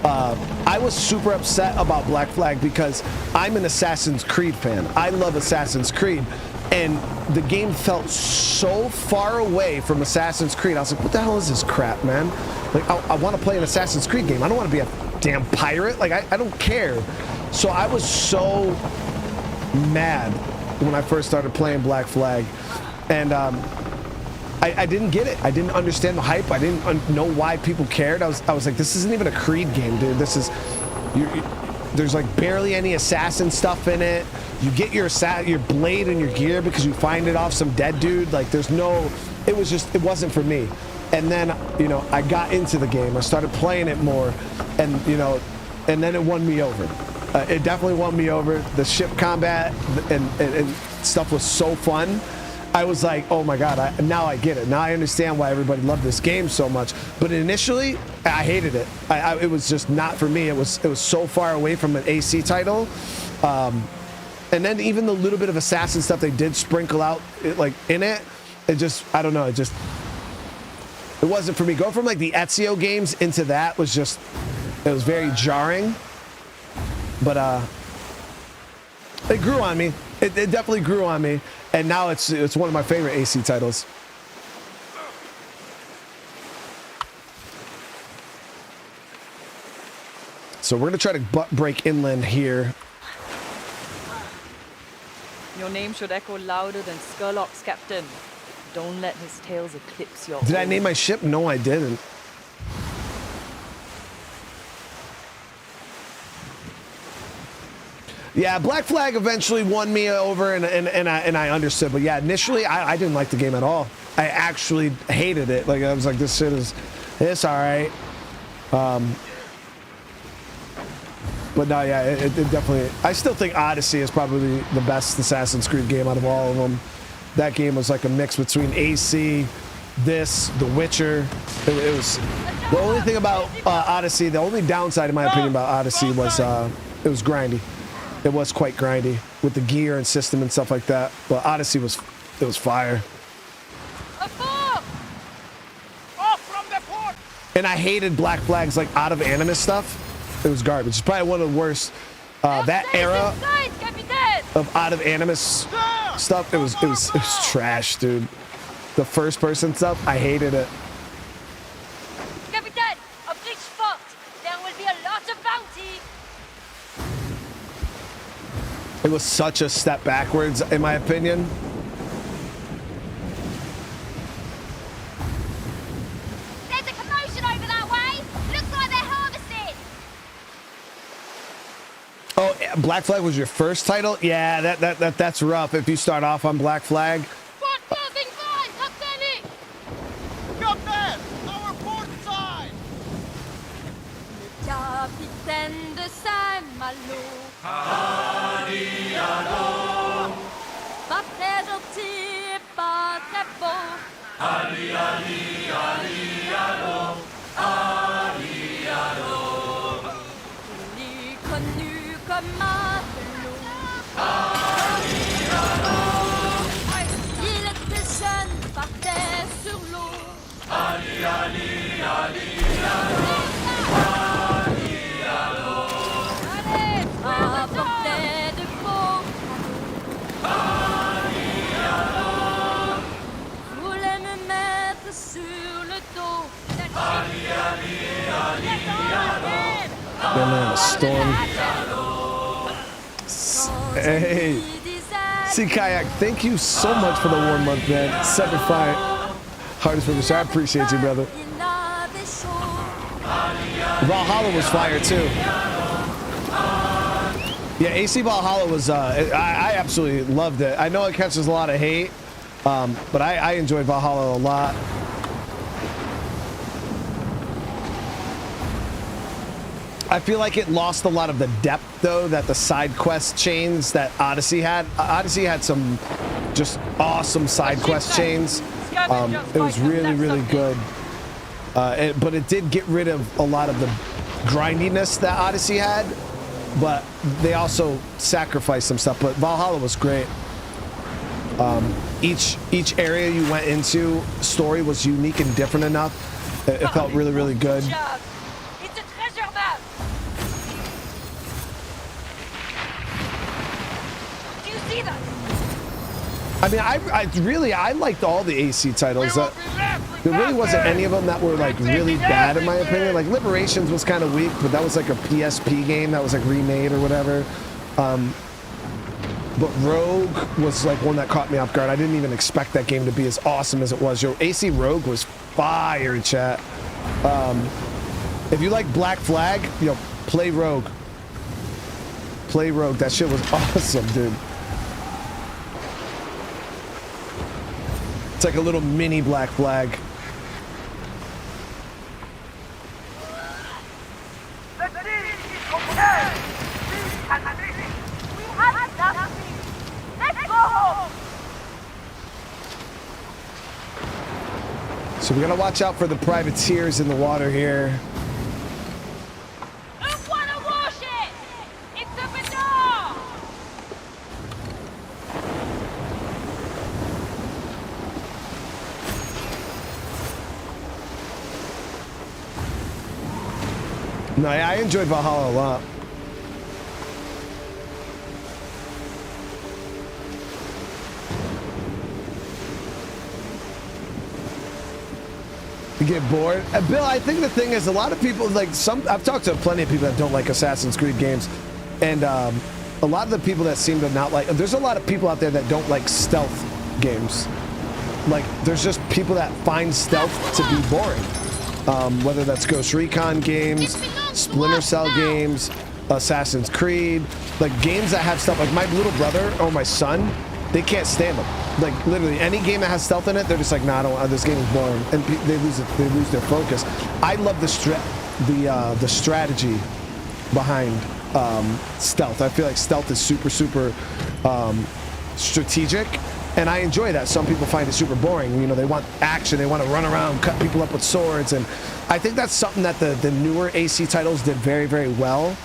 Speaker 1: I was super upset about Black Flag because I'm an Assassin's Creed fan. I love Assassin's Creed, and the game felt so far away from Assassin's Creed. I was like, what the hell is this crap, man? Like, I want to play an Assassin's Creed game. I don't want to be a damn pirate. Like, I don't care. So I was so mad when I first started playing Black Flag, and I didn't get it. I didn't understand the hype. I didn't know why people cared. I was like, this isn't even a Creed game, dude. This is there's like barely any assassin stuff in it. You get your blade and your gear because you find it off some dead dude. Like, there's no. It wasn't for me. And then, you know, I got into the game. I started playing it more, and you know, and then it won me over. It definitely won me over. The ship combat and stuff was so fun. I was like, oh my God, now I get it. Now I understand why everybody loved this game so much. But initially, I hated it. It was just not for me. It was so far away from an AC title. And then even the little bit of assassin stuff they did sprinkle out in it just, I don't know, it wasn't for me. Go from like the Ezio games into that was just, it was very jarring. But it grew on me. It definitely grew on me, and now it's one of my favorite AC titles. So we're gonna try to break inland here.
Speaker 8: Your name should echo louder than Skurlock's captain. Don't let his tales eclipse your
Speaker 1: Did I
Speaker 8: own.
Speaker 1: name my ship? No, I didn't. Yeah, Black Flag eventually won me over, and I understood. But yeah, initially I didn't like the game at all. I actually hated it. Like, I was like, this shit it's all right. But no, yeah, it definitely. I still think Odyssey is probably the best Assassin's Creed game out of all of them. That game was like a mix between AC, The Witcher. It was the only thing about Odyssey. The only downside, in my opinion, about Odyssey was it was grindy. It was quite grindy with the gear and system and stuff like that. But Odyssey was fire.
Speaker 4: Off from the port!
Speaker 1: And I hated Black Flag's like out of Animus stuff. It was garbage. It's probably one of the worst. That era of out of Animus stuff. It was trash, dude. The first person stuff, I hated it.
Speaker 2: Captain, a bridge spot. There will be a lot of bounty.
Speaker 1: It was such a step backwards, in my opinion.
Speaker 2: There's a commotion over that way. Looks like they're harvesting.
Speaker 1: Oh, Black Flag was your first title? Yeah, that's rough if you start off on Black Flag.
Speaker 2: Port passing by, Captain.
Speaker 4: Captain! Our port side!
Speaker 2: Capitaine de Saint-Malo. Pas très gentil et pas très beau.
Speaker 3: Ali, Ali, Ali, allo. Ali, allo.
Speaker 2: Il est connu comme matelot. Il était jeune, partait sur l'eau.
Speaker 3: Ali, Ali, Ali, allo.
Speaker 2: Apportait de beaux cadeaux. Voulait me mettre sur le dos.
Speaker 1: Man, a storm. Hey, see Kayak, thank you so much for the 1 month, man. Sacrifice, hardest finish. I appreciate you, brother. Valhalla was fire too. Yeah, AC Valhalla was, I absolutely loved it. I know it catches a lot of hate, but I enjoyed Valhalla a lot. I feel like it lost a lot of the depth, though, that the side quest chains that Odyssey had. Odyssey had some just awesome side quest chains. It was really, really good. But it did get rid of a lot of the grindiness that Odyssey had. but they also sacrificed some stuff. But Valhalla was great. Each area you went into, story was unique and different enough. It felt really, really good.
Speaker 2: Job. It's a treasure map. Do you see that?
Speaker 1: I mean, I liked all the AC titles. There really wasn't any of them that were like really bad in my opinion. Like Liberations was kind of weak, but that was like a PSP game that was like remade or whatever. But Rogue was like one that caught me off guard. I didn't even expect that game to be as awesome as it was. Yo, AC Rogue was fire, chat. If you like Black Flag, yo, play Rogue. Play Rogue. That shit was awesome, dude. It's like a little mini Black Flag. So we gotta watch out for the privateers in the water here.
Speaker 2: Who wanna wash it? It's a Menard.
Speaker 1: No, I enjoyed Valhalla a lot. You get bored. Bill, I think the thing is a lot of people like I've talked to plenty of people that don't like Assassin's Creed games, and a lot of the people that seem to not like, there's a lot of people out there that don't like stealth games. Like there's just people that find stealth to be boring. Whether that's Ghost Recon games, Splinter Cell games, Assassin's Creed, like games that have stealth. Like my little brother or my son, they can't stand them. Like literally any game that has stealth in it, they're just like, nah, I don't. This game is boring, and they lose their focus. I love the strategy behind stealth. I feel like stealth is super strategic, and I enjoy that. Some people find it super boring. You know, they want action. They want to run around, cut people up with swords, and I think that's something that the newer AC titles did very, very well.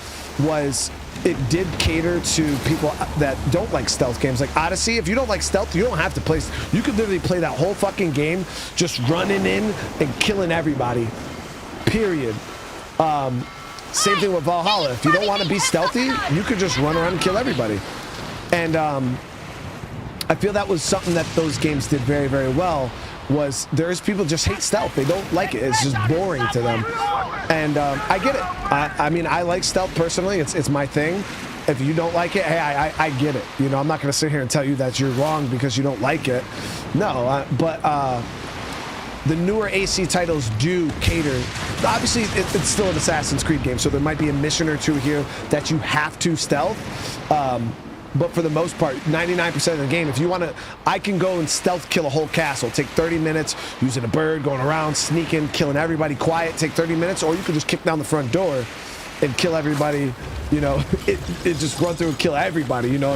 Speaker 1: Was it did cater to people that don't like stealth games. Like Odyssey, if you don't like stealth, you don't have to play. You could literally play that whole fucking game just running in and killing everybody. Period. Same thing with Valhalla. If you don't want to be stealthy, you could just run around and kill everybody. And I feel that was something that those games did very, very well. Was there's people just hate stealth. They don't like it. It's just boring to them. And I get it. I mean, I like stealth personally. It's my thing. If you don't like it, hey, I get it. You know, I'm not going to sit here and tell you that you're wrong because you don't like it. No, but the newer AC titles do cater. Obviously, it's still an Assassin's Creed game, so there might be a mission or two here that you have to stealth. But for the most part, 99% of the game, if you want to, I can go and stealth kill a whole castle. Take 30 minutes, using a bird, going around, sneaking, killing everybody quiet, take 30 minutes, or you could just kick down the front door and kill everybody, you know, it just run through and kill everybody, you know,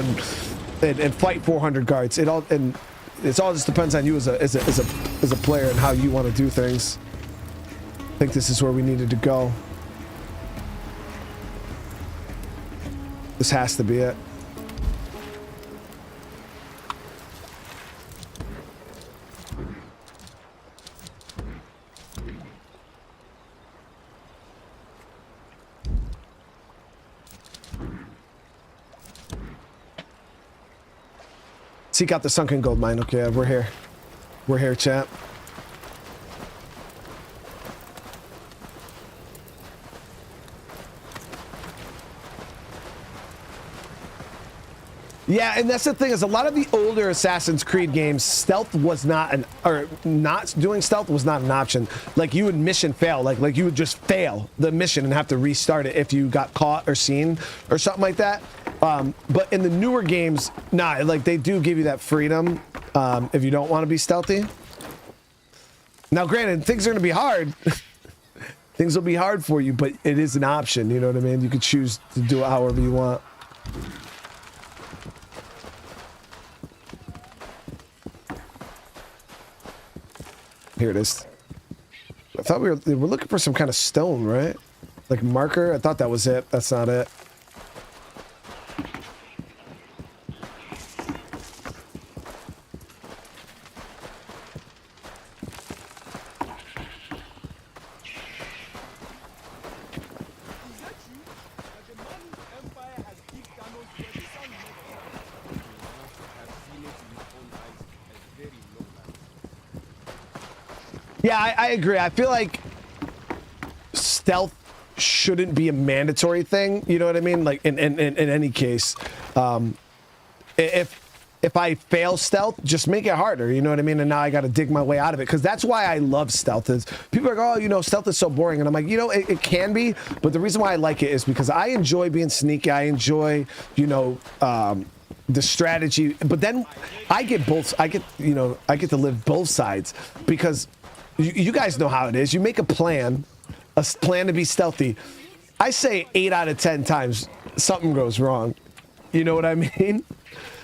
Speaker 1: and fight 400 guards. It all just depends on you as a player and how you want to do things. I think this is where we needed to go. This has to be it. Seek out the sunken gold mine. Okay, we're here. We're here, chat. Yeah, and that's the thing is a lot of the older Assassin's Creed games, stealth was not not doing stealth was not an option. Like you would mission fail, like you would just fail the mission and have to restart it if you got caught or seen or something like that. But in the newer games, nah, like they do give you that freedom if you don't want to be stealthy. Now, granted, things are going to be hard. Things will be hard for you, but it is an option. You know what I mean? You could choose to do it however you want. Here it is. I thought we were looking for some kind of stone, right? Like marker. I thought that was it. That's not it. Yeah, I agree. I feel like stealth shouldn't be a mandatory thing. You know what I mean? Like in any case, if I fail stealth, just make it harder. You know what I mean? And now I got to dig my way out of it, because that's why I love stealth. Is people are like, oh, you know, stealth is so boring, and I'm like, you know, it can be, but the reason why I like it is because I enjoy being sneaky. I enjoy, you know, the strategy, but then I get to live both sides, because you guys know how it is. You make a plan to be stealthy. I say 8 out of 10 times something goes wrong. You know what I mean?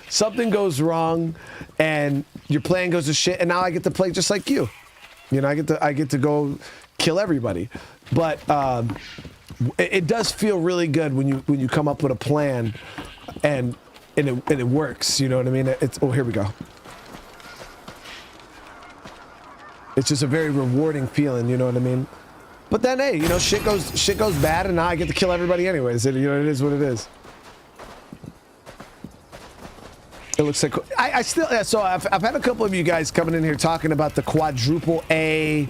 Speaker 1: Something goes wrong and your plan goes to shit, and now I get to play just like you. You know, I get to go kill everybody. But it does feel really good when you come up with a plan and it works. You know what I mean? Oh, here we go. It's just a very rewarding feeling, you know what I mean? But then, hey, you know, shit goes bad, and now I get to kill everybody anyways. You know, it is what it is. It looks like I still. So I've had a couple of you guys coming in here talking about the quadruple A.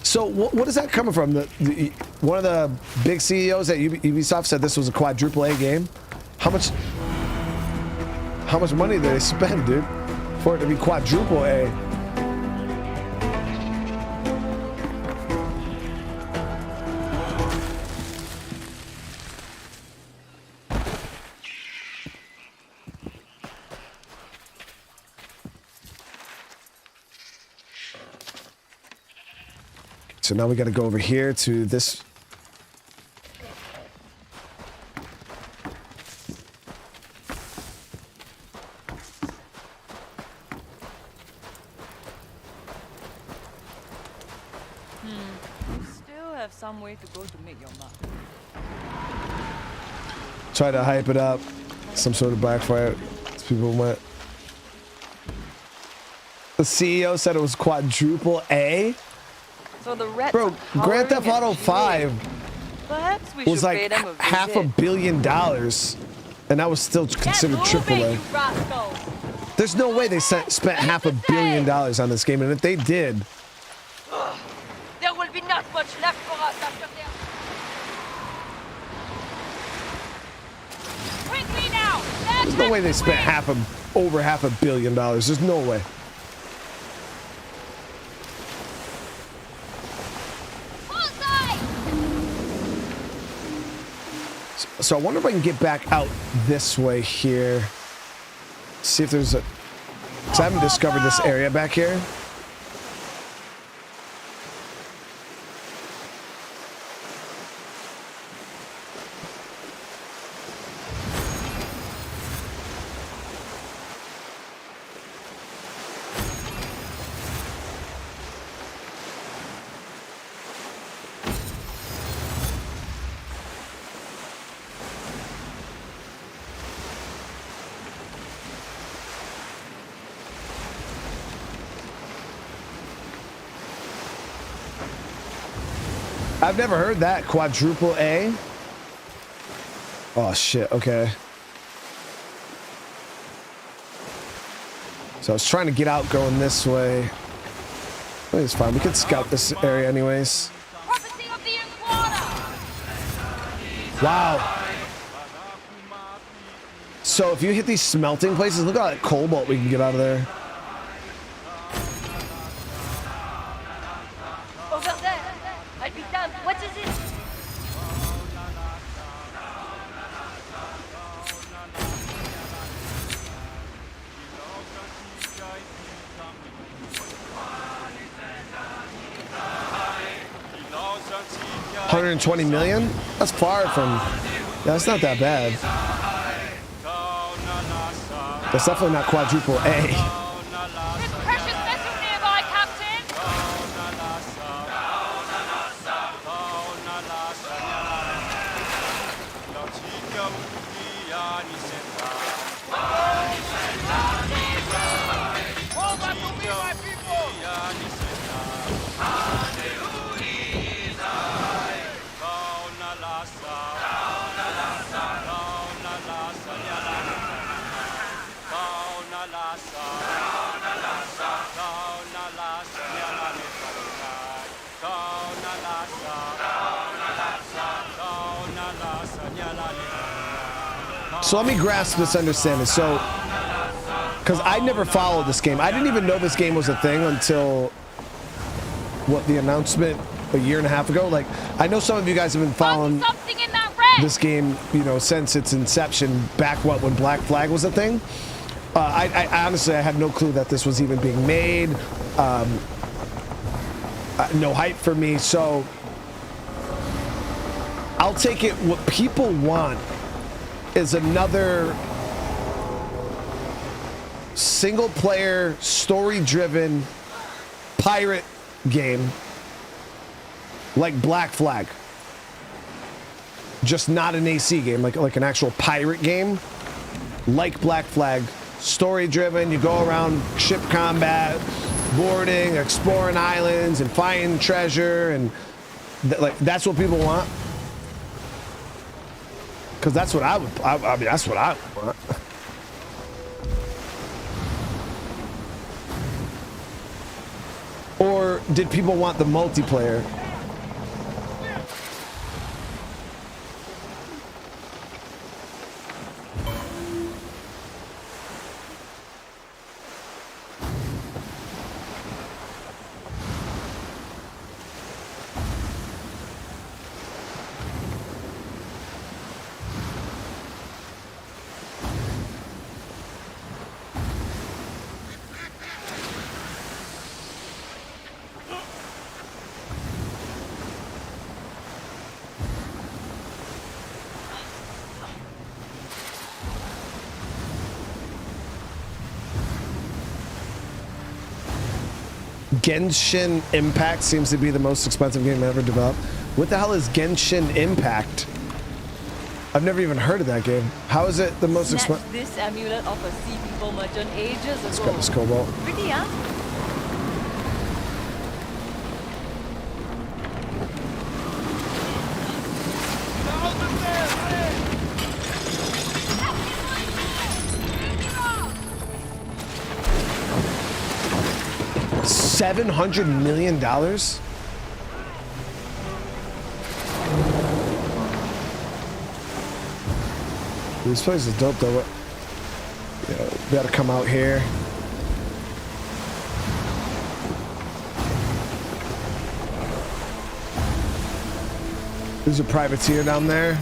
Speaker 1: So what is that coming from? One of the big CEOs at Ubisoft said this was a quadruple A game. How much money did they spend, dude, for it to be quadruple A? So now we got to go over here to this.
Speaker 8: You still have some way to go to make your mark.
Speaker 1: Try to hype it up. Some sort of backfire. People went. The CEO said it was quadruple A.
Speaker 8: So the Reds
Speaker 1: Bro, Grand Theft Auto 5
Speaker 8: Perhaps we
Speaker 1: was
Speaker 8: should pay
Speaker 1: like
Speaker 8: them a visit.
Speaker 1: $500 million, and that was still considered AAA. There's no way they spent $500 million on this game, and if they did,
Speaker 5: There will be not much left for us after that.
Speaker 2: Quickly now!
Speaker 1: there's no way they spent over $500 million. There's no way. So I wonder if I can get back out this way here. See if there's a... Because I haven't discovered this area back here. I've never heard that. Quadruple A. Oh, shit. Okay. So I was trying to get out going this way. I think it's fine. We can scout this area anyways.
Speaker 2: Property of the Iguana!
Speaker 1: Wow. So if you hit these smelting places, look at all that cobalt we can get out of there.
Speaker 5: Over there. I'll be damned. What is it?
Speaker 1: $120 million? That's far from... Yeah, that's not that bad. That's definitely not quadruple A.
Speaker 2: There's precious metal nearby, Captain!
Speaker 4: All that will be my people!
Speaker 1: So let me grasp this understanding. So, because I never followed this game. I didn't even know this game was a thing until, what, the announcement a year and a half ago? Like, I know some of you guys have been following
Speaker 2: Something in that wreck.
Speaker 1: this game, you know, since its inception, back, what, when Black Flag was a thing. I honestly, I had no clue that this was even being made. No hype for me, so I'll take it. What people want is another single-player, story-driven pirate game like Black Flag. Just not an AC game, like an actual pirate game, like Black Flag, story-driven. You go around ship combat, boarding, exploring islands, and finding treasure, and like that's what people want. Because that's what I would. I mean, that's what I would want. Or did people want the multiplayer? Genshin Impact seems to be the most expensive game ever developed. What the hell is Genshin Impact? I've never even heard of that game. How is it the most expensive?
Speaker 8: This amulet of a sea people merchant ages ago.
Speaker 1: Let's got this cobalt.
Speaker 8: Pretty, huh?
Speaker 1: $700 million? This place is dope though. Yeah, we gotta come out here. There's a privateer down there.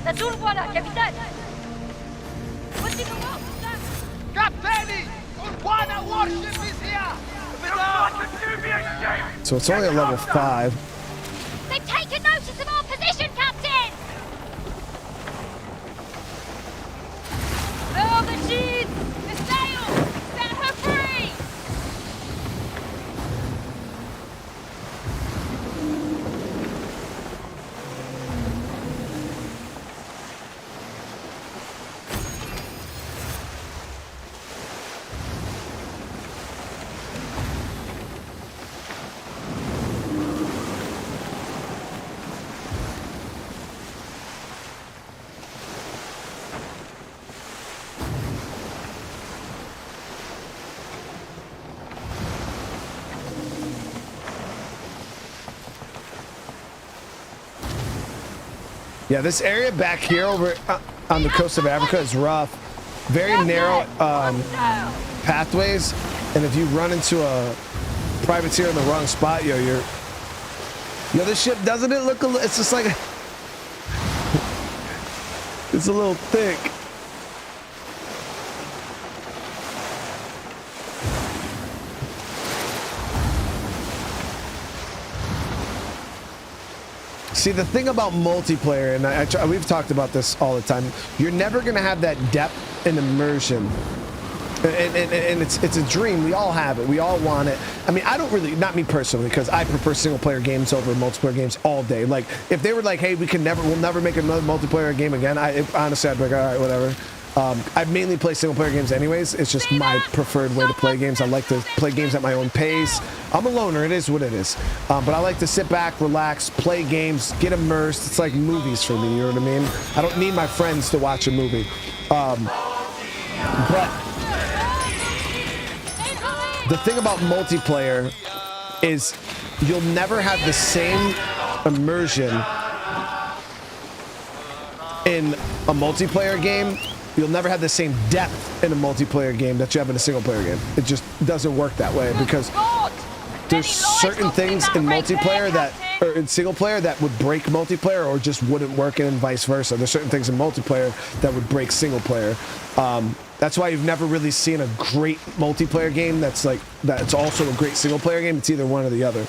Speaker 2: La tour, voilà, capitaine. Voici comment.
Speaker 4: Captain! One warship is here!
Speaker 1: So it's only a level 5.
Speaker 2: They've taken notice of our position, Captain! Oh, the sheets! The sail! Set her free!
Speaker 1: Yeah, this area back here over on the coast of Africa is rough. Very narrow pathways, and if you run into a privateer in the wrong spot, yo, this ship, doesn't it look it's just like it's a little thick. See, the thing about multiplayer, and we've talked about this all the time, you're never going to have that depth and immersion. And it's a dream. We all have it. We all want it. I mean, I don't really, not me personally, because I prefer single-player games over multiplayer games all day. Like, if they were like, hey, we'll never make another multiplayer game again, honestly, I'd be like, all right, whatever. I mainly play single player games anyways. It's just my preferred way to play games. I like to play games at my own pace. I'm a loner, it is what it is. But I like to sit back, relax, play games, get immersed. It's like movies for me, you know what I mean? I don't need my friends to watch a movie. But the thing about multiplayer is you'll never have the same immersion in a multiplayer game. You'll never have the same depth in a multiplayer game that you have in a single player game. It just doesn't work that way because there's certain things in multiplayer that, or in single player that would break multiplayer or just wouldn't work, and vice versa. There's certain things in multiplayer that would break single player. That's why you've never really seen a great multiplayer game that's also a great single player game. It's either one or the other.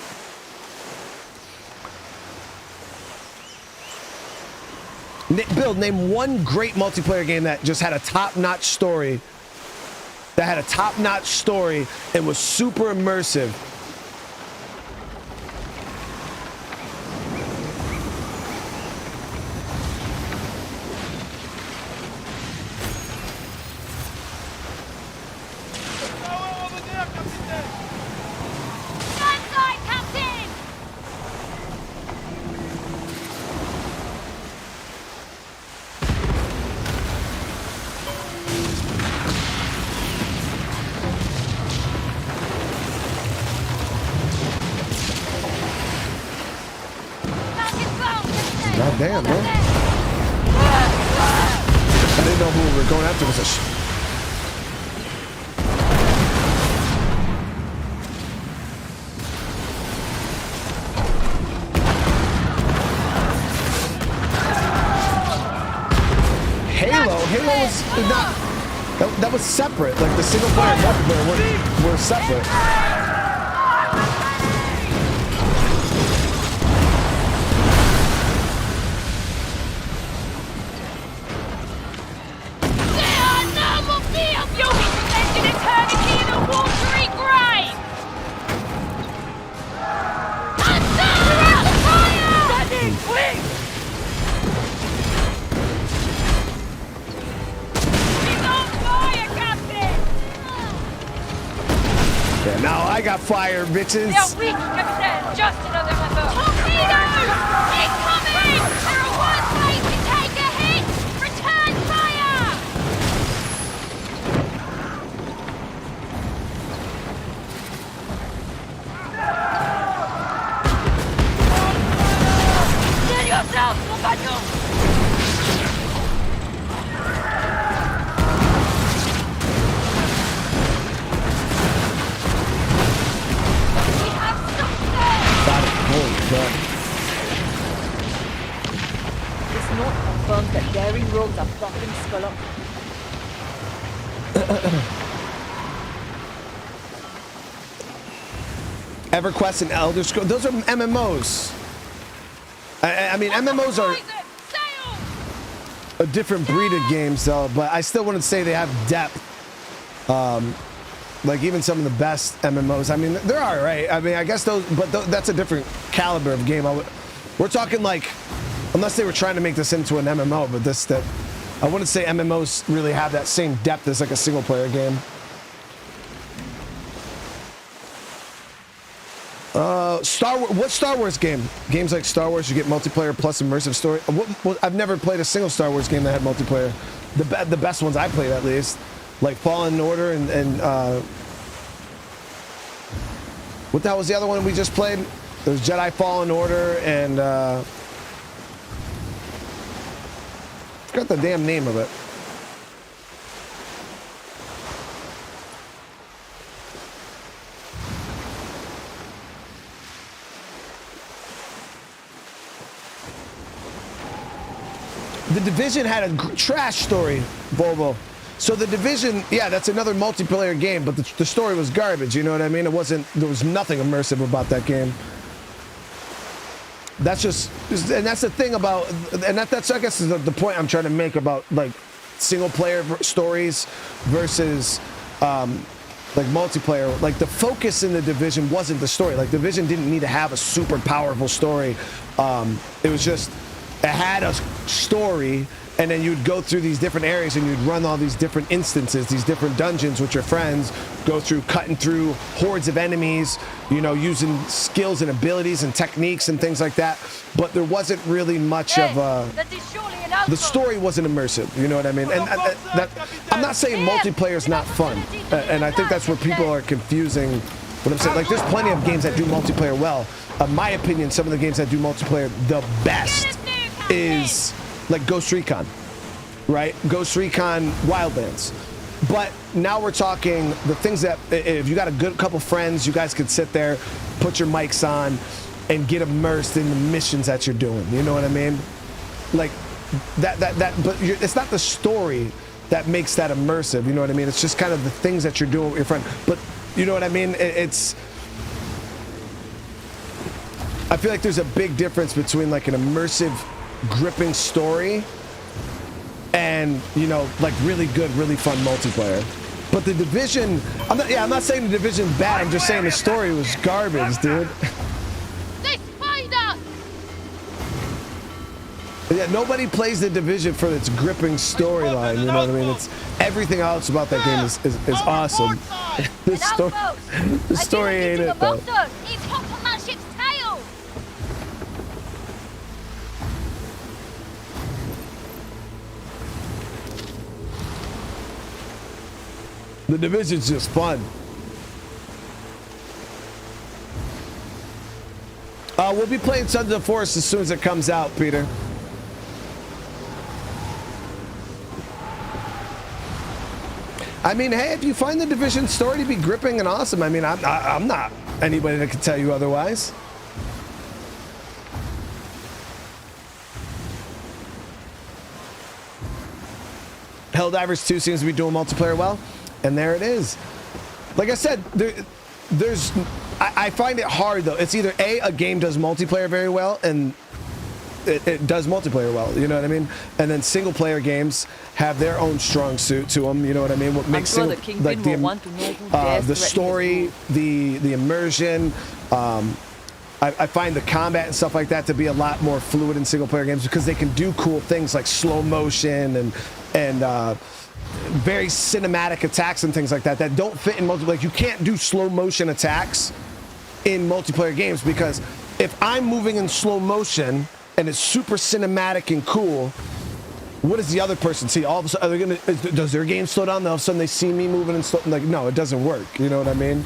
Speaker 1: Bill, name one great multiplayer game that just had a top-notch story. And was super immersive. Damn, bro. I didn't know who we were going after. Was a Halo was not. That was separate. Like the single player and multiplayer were separate. Now I got fire, bitches.
Speaker 2: They're weak, Captain. Just another member. Torpedoes! Incoming! There are worse ways to take a hit! Return fire! Steady yourself, compagnon!
Speaker 8: It's not confirmed that daring rogues are blocking Skurlock.
Speaker 1: EverQuest and Elder Scrolls, those are MMOs. I mean, MMOs are a different breed of games, though, but I still wouldn't say they have depth. Like even some of the best MMOs. I mean, they're all right. I mean, I guess those, but that's a different caliber of game. We're talking like, unless they were trying to make this into an MMO, but I wouldn't say MMOs really have that same depth as like a single player game. What Star Wars game? Games like Star Wars, you get multiplayer plus immersive story. I've never played a single Star Wars game that had multiplayer. The best ones I played, at least, like Fallen Order and what the hell was the other one we just played? There was Jedi Fallen Order and I forgot the damn name of it. The Division had a trash story, Volvo. So The Division, yeah, that's another multiplayer game, but the story was garbage, you know what I mean? There was nothing immersive about that game. That's just, and that's the thing about, and that's I guess is the point I'm trying to make about like single player stories versus like multiplayer. Like the focus in The Division wasn't the story. Like Division didn't need to have a super powerful story. It was just it had a story, and then you'd go through these different areas and you'd run all these different instances, these different dungeons with your friends, go through cutting through hordes of enemies, you know, using skills and abilities and techniques and things like that. But there wasn't really much of
Speaker 2: that is surely an outcast.
Speaker 1: the story wasn't immersive, you know what I mean? And I'm not saying multiplayer is not fun, and I think that's where people are confusing what I'm saying. Like, there's plenty of games that do multiplayer well. In my opinion, some of the games that do multiplayer the best is like Ghost Recon, right? Ghost Recon Wildlands. But now we're talking the things that, if you got a good couple friends, you guys could sit there, put your mics on, and get immersed in the missions that you're doing. You know what I mean? Like that. But it's not the story that makes that immersive. You know what I mean? It's just kind of the things that you're doing with your friend. But you know what I mean? I feel like there's a big difference between like an immersive, gripping story and, you know, like really good, really fun multiplayer. But the Division, I'm not saying the Division's bad. I'm just saying the story was garbage, dude.
Speaker 2: They spied us!
Speaker 1: Yeah, nobody plays the Division for its gripping storyline. You know what I mean? It's everything else about that game is awesome. The story ain't it though.
Speaker 2: It's hot on that ship's tail!
Speaker 1: The Division's just fun. We'll be playing Sons of the Forest as soon as it comes out, Peter. I mean, hey, if you find the Division story to be gripping and awesome, I mean, I'm not anybody that can tell you otherwise. Helldivers 2 seems to be doing multiplayer well, and there it is. Like I said, I find it hard though. It's either a game does multiplayer very well, and it does multiplayer well, you know what I mean? And then single player games have their own strong suit to them, you know what I mean? What makes
Speaker 8: the kingpin
Speaker 1: like
Speaker 8: will want to know who dares
Speaker 1: the
Speaker 8: threaten
Speaker 1: story, the immersion. I find the combat and stuff like that to be a lot more fluid in single player games because they can do cool things like slow motion and very cinematic attacks and things like that that don't fit in multiplayer. Like, you can't do slow motion attacks in multiplayer games because if I'm moving in slow motion and it's super cinematic and cool, what does the other person see? All of a sudden, does their game slow down? All of a sudden they see me moving and slow. Like, no, it doesn't work. You know what I mean?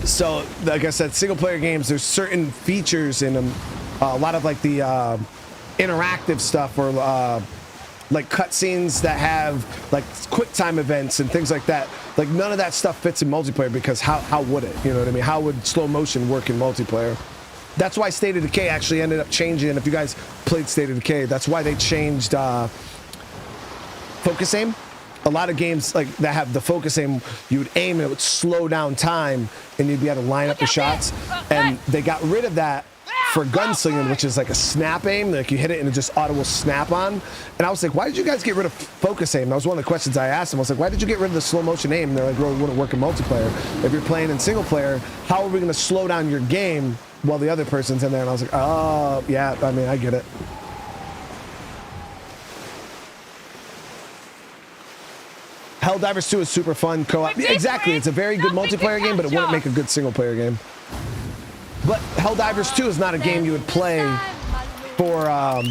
Speaker 1: So, like I said, single player games, there's certain features in them. A lot of like the interactive stuff or like cutscenes that have like quick time events and things like that. Like, none of that stuff fits in multiplayer because how would it? You know what I mean? How would slow motion work in multiplayer? That's why State of Decay actually ended up changing. If you guys played State of Decay, that's why they changed focus aim. A lot of games like that have the focus aim, you would aim and it would slow down time and you'd be able to line up your shots. And they got rid of that for gunslinging, which is like a snap aim. Like, you hit it and it just auto will snap on. And I was like, why did you guys get rid of focus aim? That was one of the questions I asked them. I was like, why did you get rid of the slow motion aim? And they're like, well, it wouldn't work in multiplayer. If you're playing in single player, how are we going to slow down your game while the other person's in there? And I was like, oh, yeah, I mean, I get it. Helldivers 2 is super fun co-op. Yeah, exactly, it's a very good multiplayer game, but it wouldn't make a good single player game. But Helldivers 2 is not a game you would play for a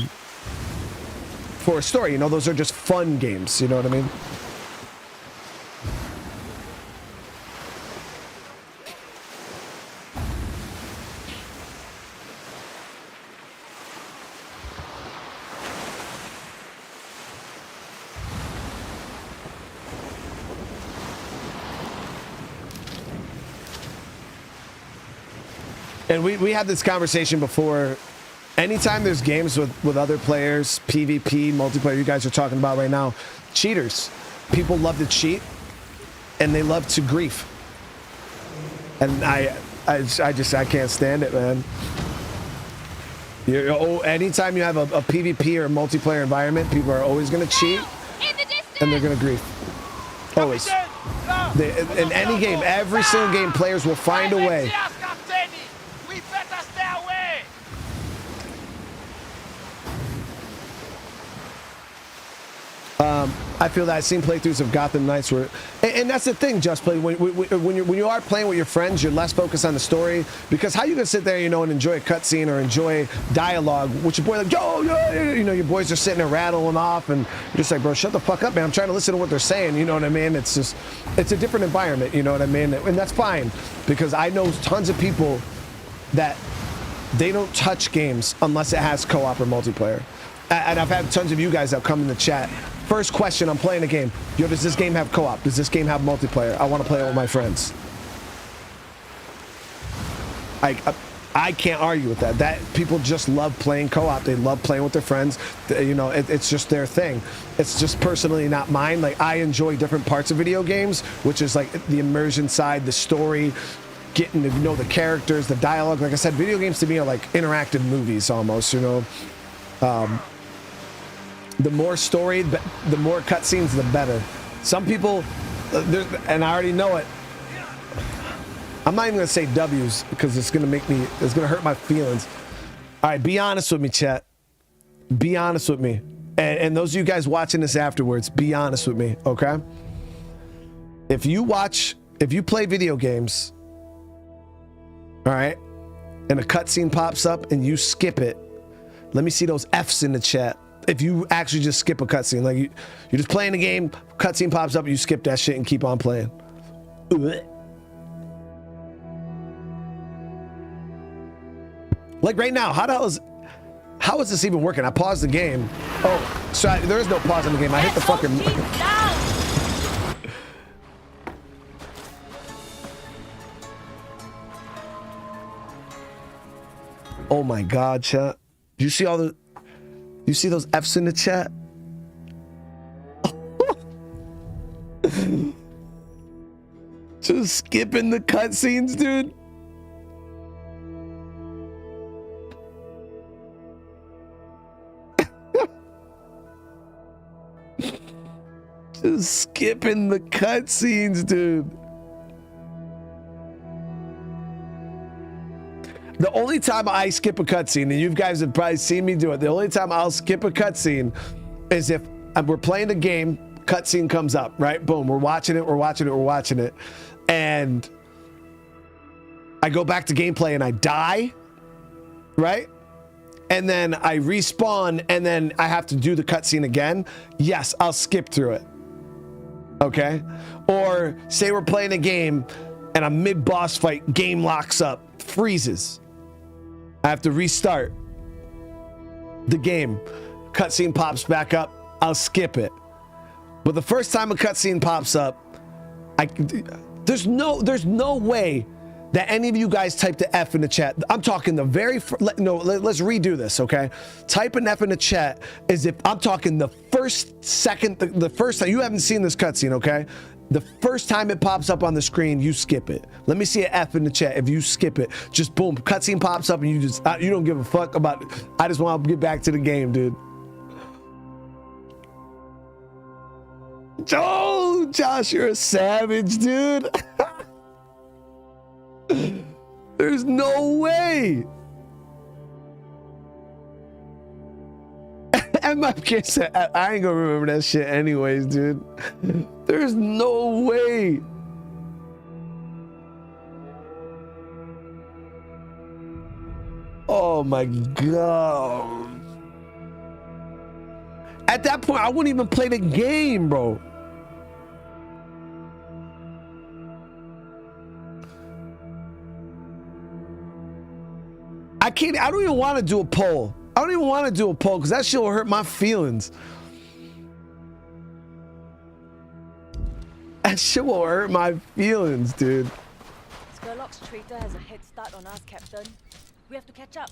Speaker 1: story. You know, those are just fun games. You know what I mean? And we had this conversation before. Anytime there's games with other players, PvP, multiplayer, you guys are talking about right now, cheaters. People love to cheat, and they love to grief. And I can't stand it, man. Anytime you have a PvP or a multiplayer environment, people are always going to cheat, and they're going to grief. Always. In any game, every single game, players will find a way. I feel that I've seen playthroughs of Gotham Knights where, and that's the thing, Just Play. When you are playing with your friends, you're less focused on the story, because how you gonna sit there, you know, and enjoy a cutscene or enjoy dialogue with your boy like, yo, you know, your boys are sitting there rattling off, and you're just like, bro, shut the fuck up, man. I'm trying to listen to what they're saying. You know what I mean? It's just, it's a different environment. You know what I mean? And that's fine, because I know tons of people that they don't touch games unless it has co-op or multiplayer. And I've had tons of you guys that come in the chat. First question, I'm playing a game. Yo, does this game have co-op? Does this game have multiplayer? I want to play it with my friends. I can't argue with that. That people just love playing co-op. They love playing with their friends. You know, it's just their thing. It's just personally not mine. Like, I enjoy different parts of video games, which is like the immersion side, the story, getting to know the characters, the dialogue. Like I said, video games to me are like interactive movies almost, you know. The more story, the more cutscenes, the better. Some people, and I already know it, I'm not even gonna say W's because it's gonna hurt my feelings. All right, be honest with me, chat. Be honest with me. And those of you guys watching this afterwards, be honest with me, okay? If you play video games, all right, and a cutscene pops up and you skip it, let me see those F's in the chat. If you actually just skip a cutscene, like you're just playing the game, cutscene pops up, you skip that shit and keep on playing. Like right now, how is this even working? I paused the game. Oh, so there is no pause in the game. I hit the fucking. Oh my God, chat. Do you see all the? You see those F's in the chat? Just skipping the cutscenes, dude. Just skipping the cutscenes, dude. The only time I skip a cutscene, and you guys have probably seen me do it, the only time I'll skip a cutscene is if we're playing a game, cutscene comes up, right? Boom, we're watching it, and I go back to gameplay and I die, right? And then I respawn, and then I have to do the cutscene again. Yes, I'll skip through it, okay? Or say we're playing a game and a mid-boss fight, game locks up, freezes. I have to restart the game. Cutscene pops back up. I'll skip it. But the first time a cutscene pops up, there's no way that any of you guys type the F in the chat. I'm talking the very let's redo this, okay? Type an F in the chat as if I'm talking the first second, the first time. You haven't seen this cutscene, okay? The first time it pops up on the screen, you skip it. Let me see an F in the chat if you skip it. Just boom, cutscene pops up and you don't give a fuck about it. I just want to get back to the game, dude. Oh, Josh, you're a savage, dude. There's no way. MFK said, I ain't gonna remember that shit anyways, dude. There's no way. Oh my God. At that point, I wouldn't even play the game, bro. I don't even want to do a poll. I don't even want to do a poll because that shit will hurt my feelings. That shit will hurt my feelings, dude.
Speaker 8: Skurlock's traitor has a head start on us, Captain. We have to catch up.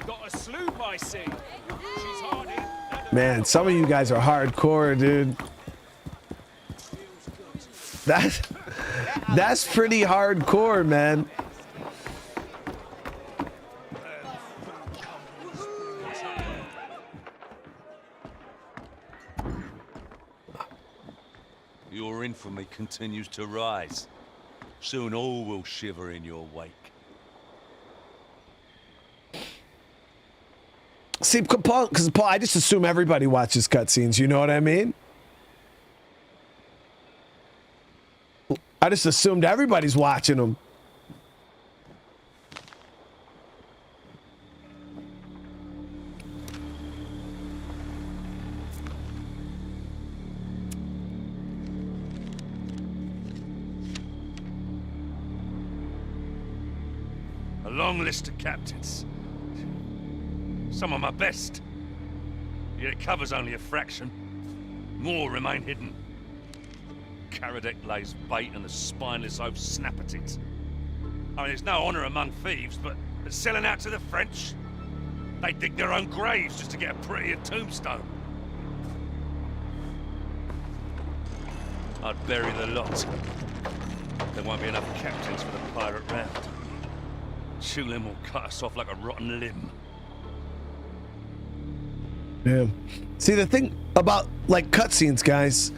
Speaker 6: Got a sloop, I see. She's hardy.
Speaker 1: Man, some of you guys are hardcore, dude. That's pretty hardcore, man.
Speaker 9: Your infamy continues to rise. Soon all will shiver in your wake.
Speaker 1: See, Paul, I just assume everybody watches cutscenes. You know what I mean? I just assumed everybody's watching them.
Speaker 9: A long list of captains. Some of my best. Yet it covers only a fraction. More remain hidden. Karadec lays bait and the spineless oafs snap at it. I mean, there's no honor among thieves, but selling out to the French? They dig their own graves just to get a prettier tombstone. I'd bury the lot. There won't be enough captains for the pirate round. Chulin will cut us off like a rotten limb.
Speaker 1: Yeah. See, the thing about like cutscenes, guys,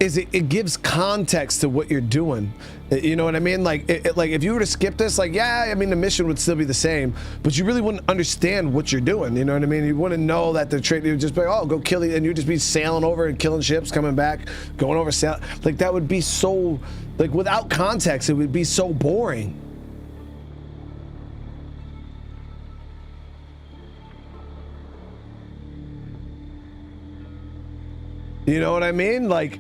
Speaker 1: is it gives context to what you're doing. You know what I mean? Like, like if you were to skip this, like, yeah, I mean, the mission would still be the same, but you really wouldn't understand what you're doing. You know what I mean? You wouldn't know that the trade. You'd just be like, oh, go kill it, and you'd just be sailing over and killing ships, coming back, going over sail. Like that would be so, like, without context, it would be so boring. You know what I mean? Like,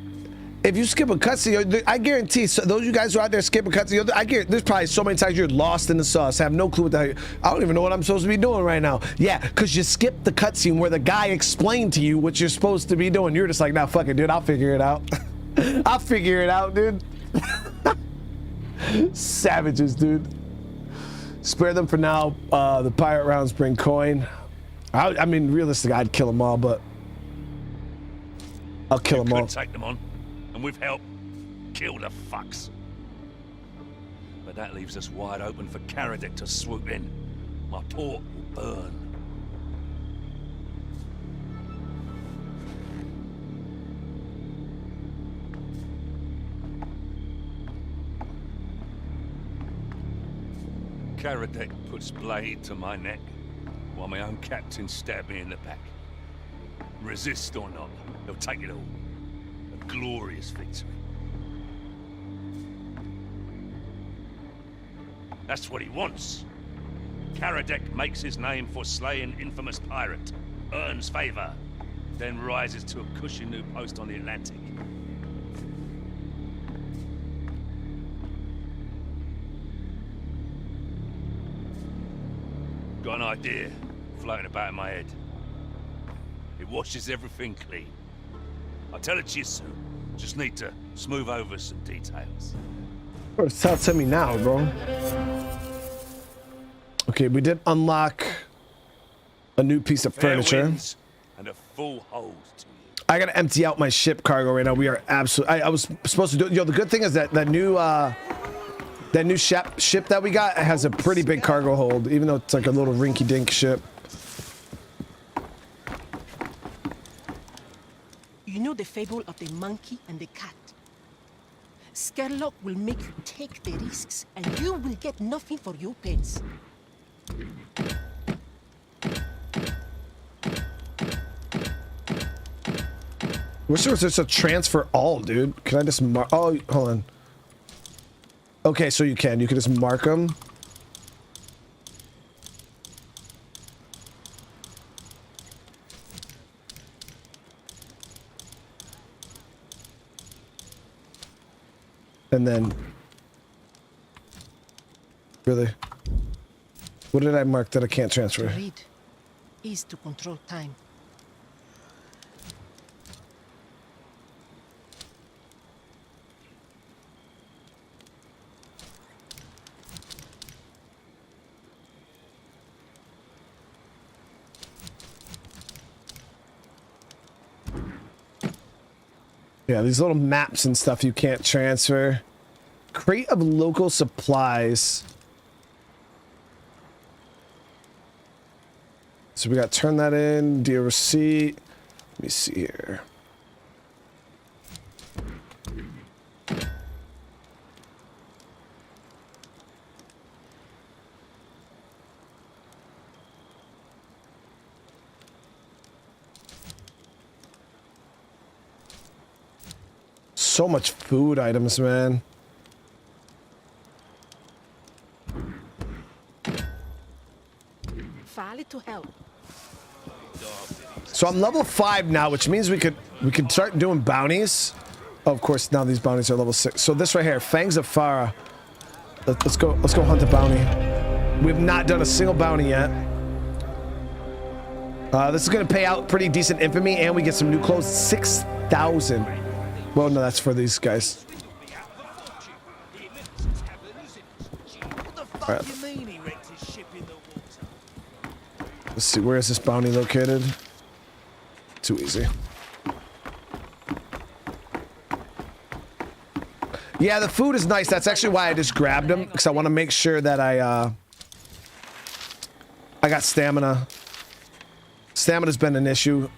Speaker 1: if you skip a cutscene, I guarantee, so those of you guys who are out there skipping cutscene, I guarantee there's probably so many times you're lost in the sauce, have no clue what the hell. I don't even know what I'm supposed to be doing right now. Yeah, because you skipped the cutscene where the guy explained to you what you're supposed to be doing. You're just like, nah, fuck it, dude, I'll figure it out. I'll figure it out, dude. Savages, dude. Spare them for now. The pirate rounds bring coin. I mean, realistically, I'd kill them all, but I'll kill them all.
Speaker 9: Take them on, and with help, kill the fucks. But that leaves us wide open for Karadec to swoop in. My port will burn. Karadec puts blade to my neck, while my own captain stab me in the back. Resist or not, he'll take it all. A glorious victory. That's what he wants. Karadec makes his name for slaying infamous pirate, earns favor, then rises to a cushy new post on the Atlantic. Got an idea floating about in my head. It washes everything clean. I'll tell it to you soon. Just need to smooth over some details.
Speaker 1: Tell me now, bro. Okay, we did unlock a new piece of furniture.
Speaker 9: And a full hold to you.
Speaker 1: I gotta empty out my ship cargo right now. We are absolutely. I was supposed to do. Yo, the good thing is that that new ship that we got has a pretty big cargo hold, even though it's like a little rinky-dink ship.
Speaker 10: You know the fable of the monkey and the cat. Skerlock will make you take the risks, and you will get nothing for your pains.
Speaker 1: Wish there was just a transfer all, dude. Can I just mark? Oh, hold on. Okay, so you can just mark them. And then, really, what did I mark that I can't transfer?
Speaker 10: To read is to control time.
Speaker 1: Yeah, these little maps and stuff you can't transfer. Crate of local supplies. So we got to turn that in, deal receipt. Let me see here. so much food items, man.
Speaker 10: Follow to help.
Speaker 1: So I'm level 5 now, which means we could start doing bounties. Oh, of course, now these bounties are level 6. So this right here, Fangs of Farah. Let's go hunt a bounty. We've not done a single bounty yet. This is gonna pay out pretty decent infamy, and we get some new clothes. 6,000. Well, no, that's for these guys. All right. Let's see, where is this bounty located? Too easy. Yeah, the food is nice. That's actually why I just grabbed them, because I want to make sure that I got stamina. Stamina's been an issue.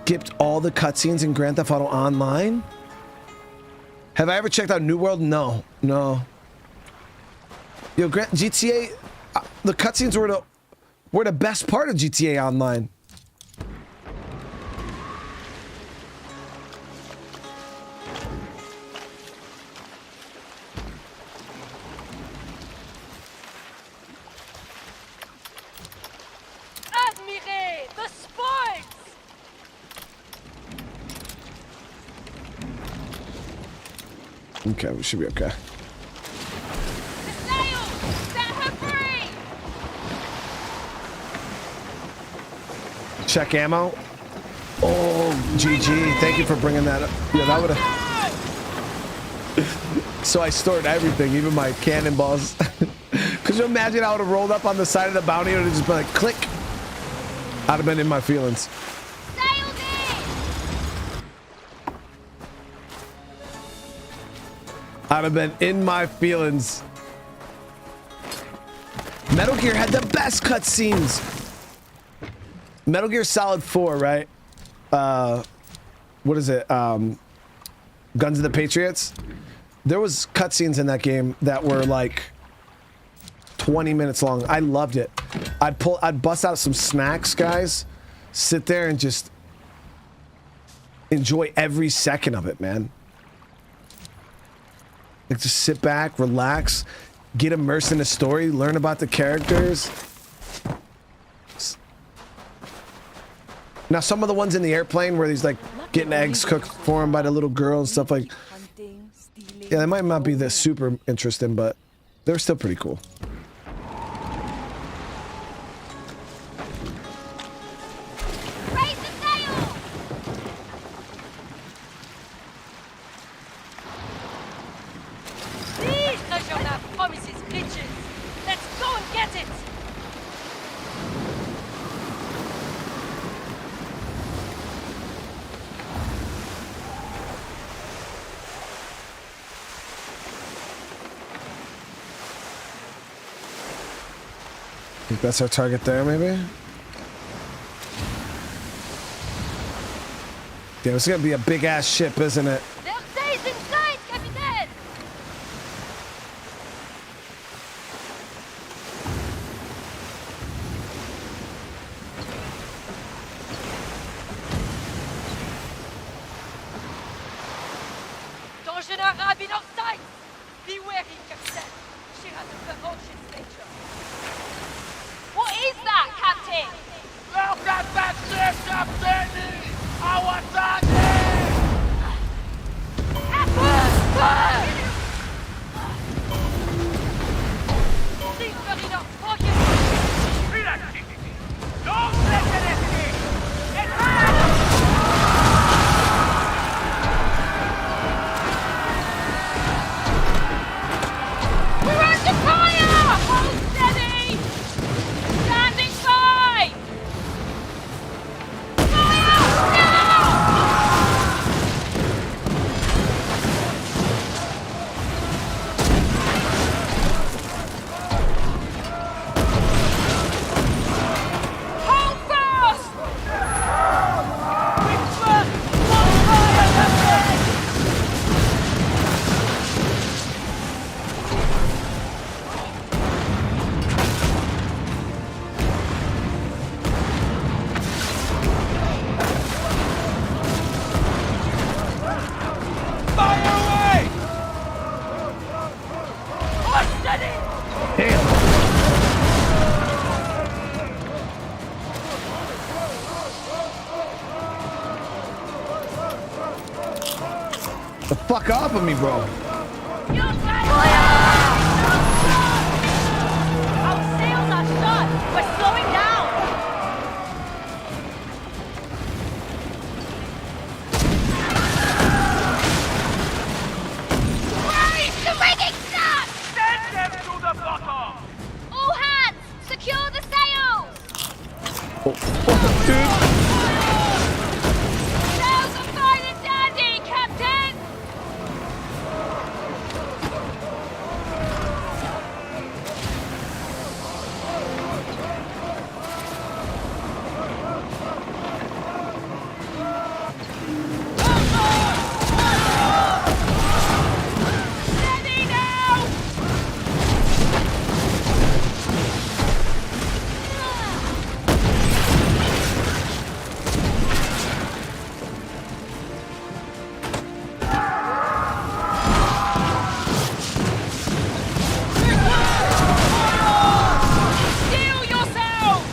Speaker 1: Skipped all the cutscenes in Grand Theft Auto Online? Have I ever checked out New World? No. No. Yo, GTA, the cutscenes were the best part of GTA Online.
Speaker 2: Admirez the spoils!
Speaker 1: Okay, we should be okay.
Speaker 2: The sail! Set her free!
Speaker 1: Check ammo. Oh, GG. Thank you for bringing that up. Yeah, that would have... So I stored everything, even my cannonballs. Could you imagine I would have rolled up on the side of the bounty and it would just been like, click? I'd have been in my feelings.
Speaker 2: Sailed in!
Speaker 1: I'd have been in my feelings. Metal Gear had the best cutscenes. Metal Gear Solid 4, right? What is it? Guns of the Patriots. There was cutscenes in that game that were like 20 minutes long. I loved it. I'd bust out some snacks, guys. Sit there and just enjoy every second of it, man. Like, just sit back, relax, get immersed in the story, learn about the characters. Now, some of the ones in the airplane where he's like getting eggs cooked for him by the little girl and stuff like. Yeah, they might not be this super interesting, but they're still pretty cool.
Speaker 2: Raise the sail! These treasure map promises riches. Let's go and get it!
Speaker 1: I think that's our target there, maybe? Yeah, it's gonna be a big ass ship, isn't it?
Speaker 2: There are days inside, Capitaine! Danger Arab in our sight! Be wary, Captain! She has a ferocious nature. What is that, Captain?
Speaker 4: Look at that ship, Captain! Our target!
Speaker 2: Think very enough, focus!
Speaker 4: Don't let it escape!
Speaker 2: We're under fire! Hold steady! Standing by! Fire! Now!
Speaker 1: The fuck off of me, bro.
Speaker 2: Your fire! Our sails are shot. We're slowing down. Wait! The rigging snapped!
Speaker 3: Send them to the bottom!
Speaker 2: All hands! Secure the sails!
Speaker 1: Oh, dude.
Speaker 2: Sails are fine and dandy, Captain! Steady now! Steal yourselves!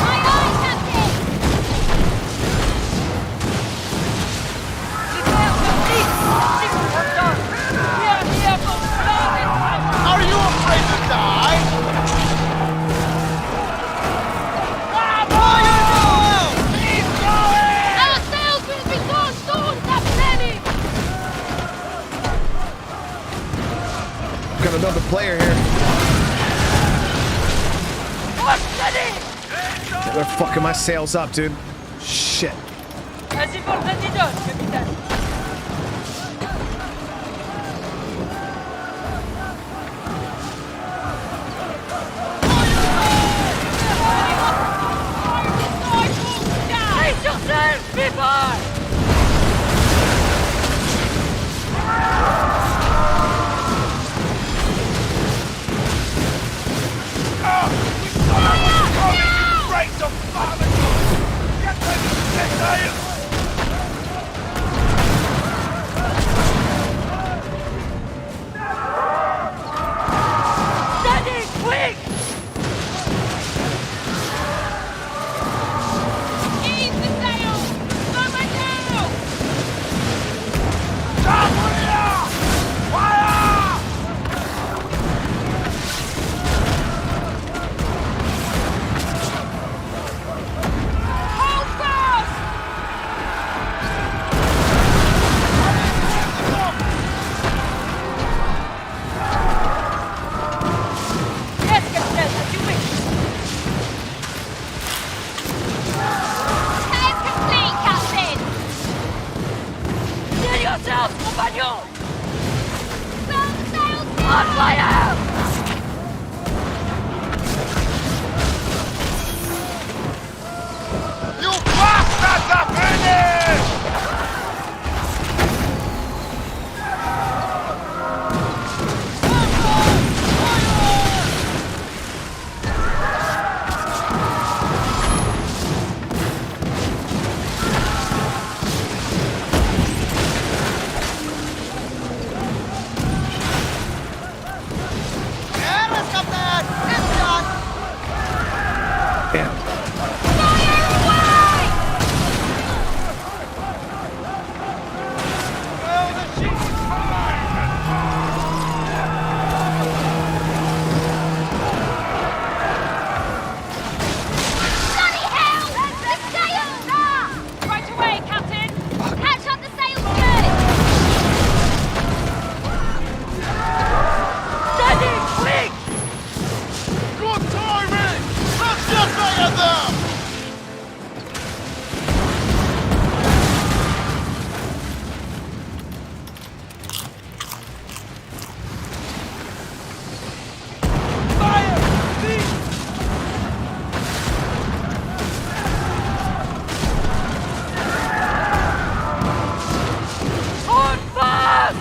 Speaker 2: Aye, aye, Captain!
Speaker 4: Are you afraid to die? Keep going!
Speaker 2: Our sails will be gone soon, Captain!
Speaker 1: Got another player here. They're fucking my sails up, dude. Shit.
Speaker 5: Vas-y pour le président, capitaine. Brace yourself, people!
Speaker 3: Break the fucking get ready to set sail!
Speaker 5: Steady, quick!
Speaker 2: Ease the sails! Lower down! Hold fast!
Speaker 5: Yes, capitaine, as you wish.
Speaker 2: Sails complete, Captain!
Speaker 5: Steal yourselves, compagnon!
Speaker 2: Some sails
Speaker 5: On fire!
Speaker 4: You bastards are finished! Eres, Captain! It's done!
Speaker 1: Damn.
Speaker 4: Oh, the ship is flying!
Speaker 2: Bloody hell! The sails! Right away, Captain! Catch up the sails first!
Speaker 5: Steady, quick!
Speaker 4: Good timing! Let's get rid of them!
Speaker 5: Hold fast!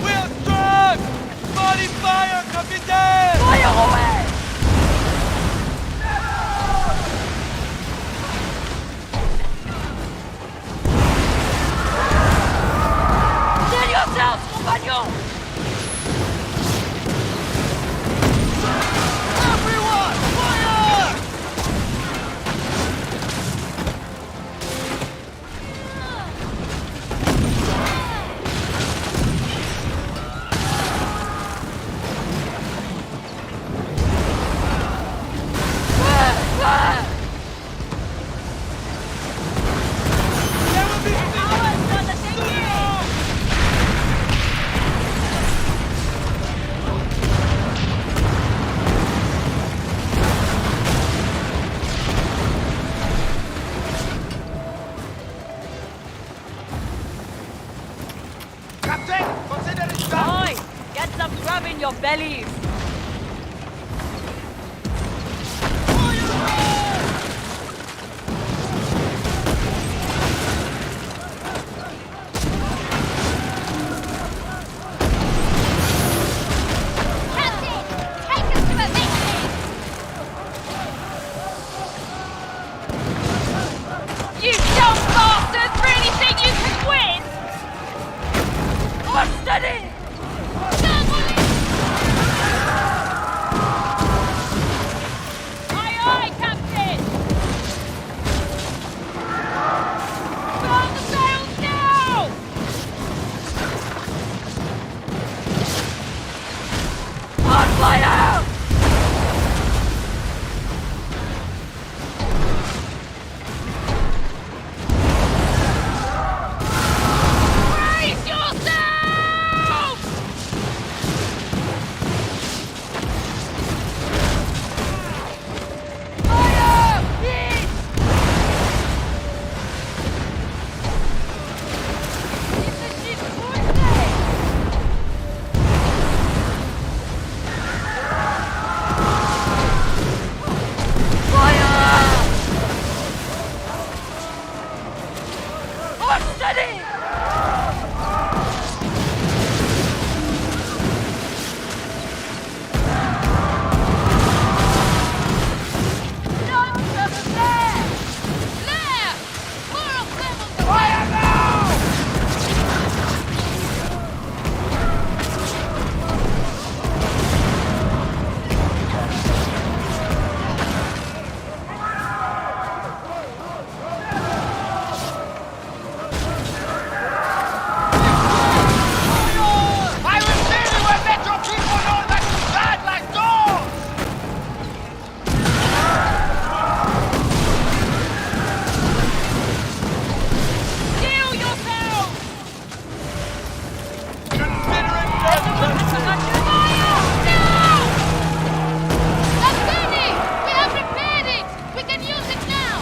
Speaker 3: We're struck! Body fire, Capitaine!
Speaker 5: Fire away! Steal yourselves, compagnon!
Speaker 4: Everyone, fire! Captain! Consider it done!
Speaker 8: Oi! Get some grub in your bellies!
Speaker 2: Captain, take us to a victory!
Speaker 5: You dumb bastards! Really think you can win? Steady! Aye, aye, Captain! Burn the sails now! On fire! Brace yourself! Fire! Hit! Is the ship poisoned? Fire! On steady! None of them there! There! More of them on the fire now!
Speaker 4: I will really will let your people know that you died like dogs!
Speaker 5: Steal yourself!
Speaker 4: Consider it done!
Speaker 2: Fire! Now! That's ready! We have repaired it! We can use it now!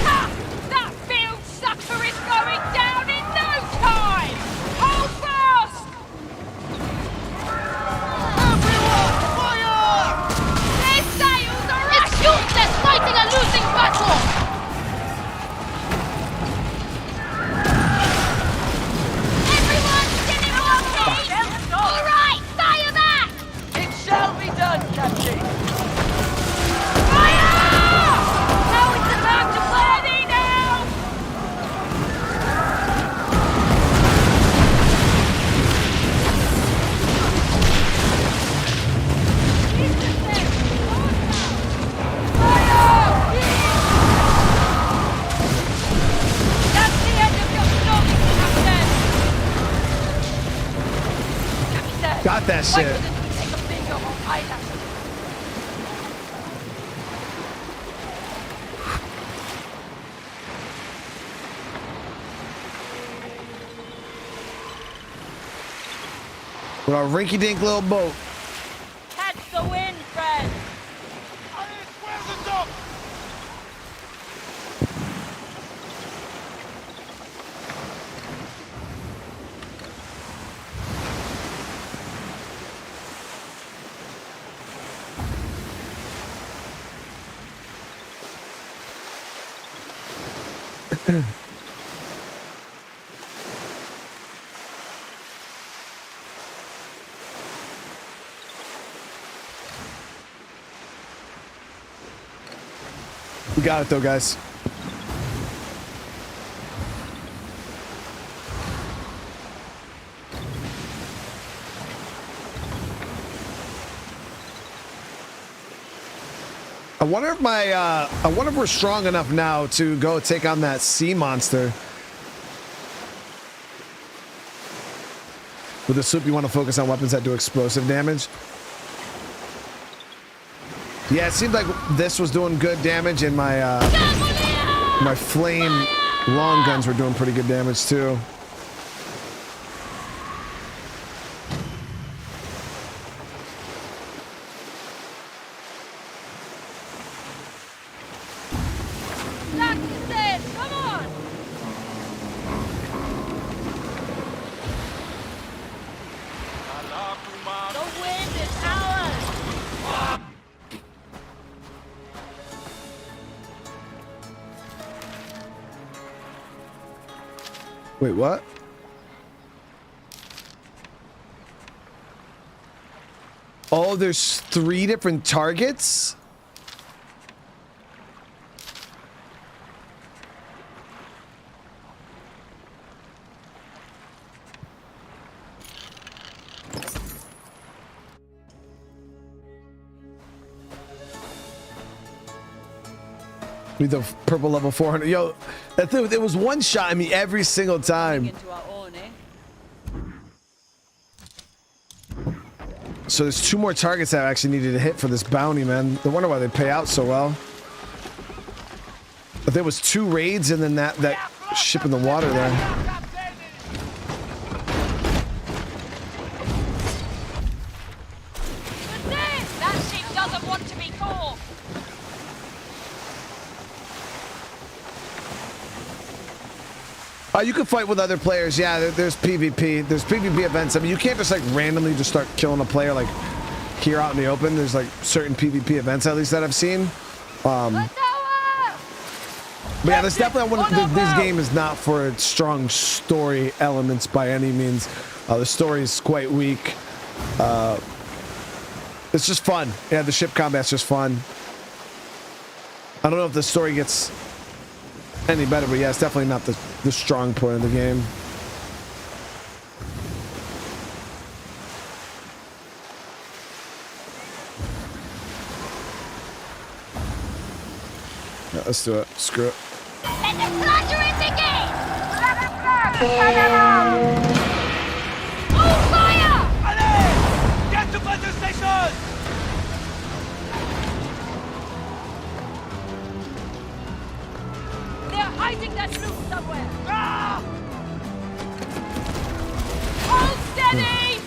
Speaker 5: Ha! That field sucker is going down in no time! Hold fast!
Speaker 4: Everyone, fire!
Speaker 5: Their sails are
Speaker 2: It's useless fighting a losing battle! Everyone, get in one place! All right, fire back!
Speaker 5: It shall be done, Captain! Fire! Now is the time to play thee now! Fire! That's the end of your story, Captain! Captain!
Speaker 1: Got that
Speaker 5: Why
Speaker 1: shit.
Speaker 5: couldn't we take a finger off island?
Speaker 1: With our rinky-dink little boat.
Speaker 8: Catch the wind, friend!
Speaker 4: Alice, where's the dog?
Speaker 1: We got it though, guys. I wonder if I wonder if we're strong enough now to go take on that sea monster. With the soup, you want to focus on weapons that do explosive damage. Yeah, it seemed like this was doing good damage, and my my flame long guns were doing pretty good damage too.
Speaker 2: That's
Speaker 1: Wait, what? Oh, there's 3 different targets? With the purple level 400. Yo, that thing, it was one shot at me every single time.
Speaker 8: Into our own, eh?
Speaker 1: So there's 2 more targets that I actually needed to hit for this bounty, man. No wonder why they pay out so well. But there was 2 raids and then that ship in the water there.
Speaker 2: That ship doesn't want to be caught.
Speaker 1: You can fight with other players. Yeah, there's PvP. There's PvP events. I mean, you can't just like randomly just start killing a player like here out in the open. There's like certain PvP events at least that I've seen. But yeah, there's definitely this game is not for its strong story elements by any means. The story is quite weak. It's just fun. Yeah, the ship combat's just fun. I don't know if the story gets any better, but yeah, it's definitely not the strong point of the game. Yeah, let's do it. Screw it.
Speaker 2: Let the plundering begin! All fire!
Speaker 3: Allez! Get to battle station!
Speaker 2: They're hiding that loot somewhere! Ah! Hold steady!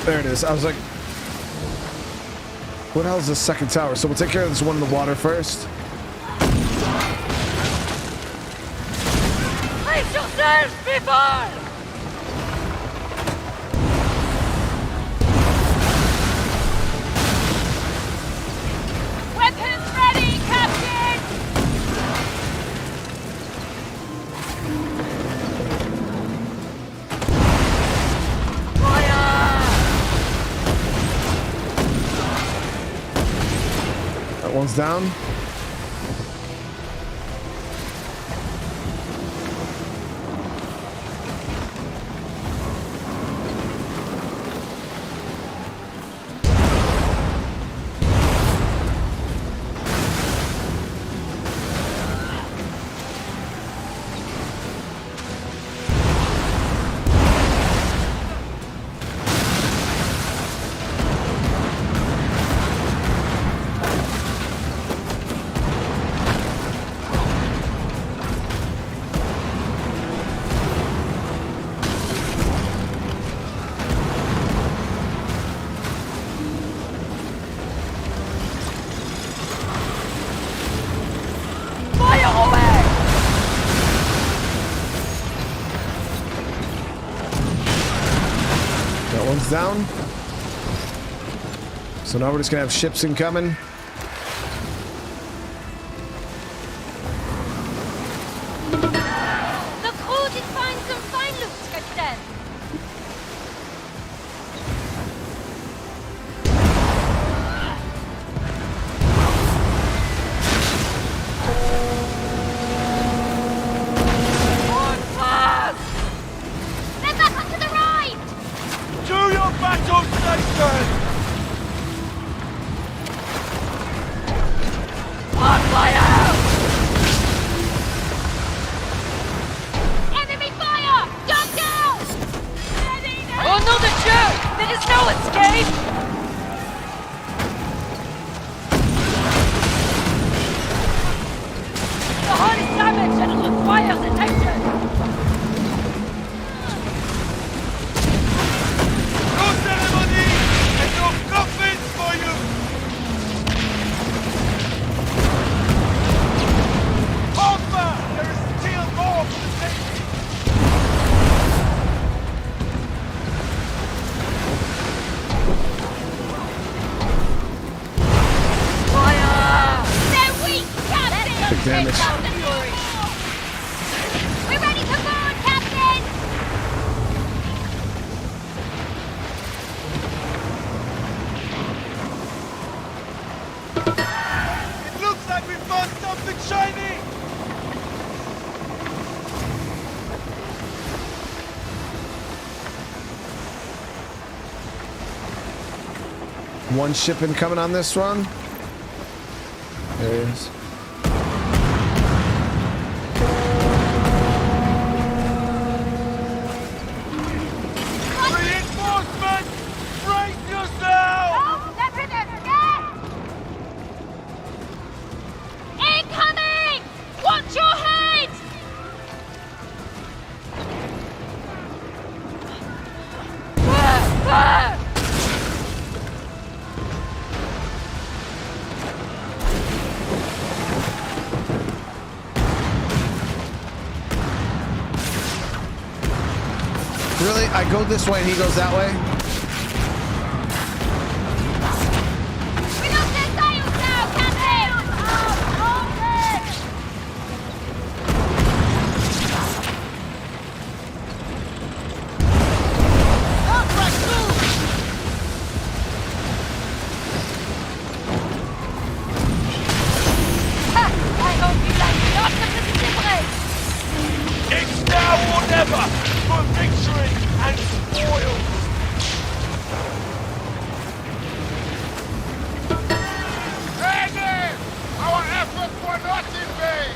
Speaker 1: There it is. I was like, what the hell is the second tower? So we'll take care of this one in the water first.
Speaker 2: Place yourselves before! Weapons ready, Captain!
Speaker 1: That one's down. Down. So now we're just gonna have ships incoming.
Speaker 2: The crew did find some fine loot, Captain. On fast! They're back onto the right!
Speaker 3: To your battle station!
Speaker 2: On fire! Enemy fire! Jump down!
Speaker 8: Oh no, the jerk! There is no escape!
Speaker 2: The hull is damaged and it requires attention!
Speaker 3: No ceremony and no coffins for you! Hopper! There is still more for the safety!
Speaker 1: One ship incoming on this run. There it is.
Speaker 3: Reinforcements! Brace yourself!
Speaker 2: Oh, let it escape! Incoming! Watch your head!
Speaker 1: Really? I go this way and he goes that way?
Speaker 2: We lost their sails now, Captain! Ha! I hope you like the octopus shipwreck!
Speaker 3: It's now or never for victory and spoil!
Speaker 4: Ready! Our efforts were not in vain!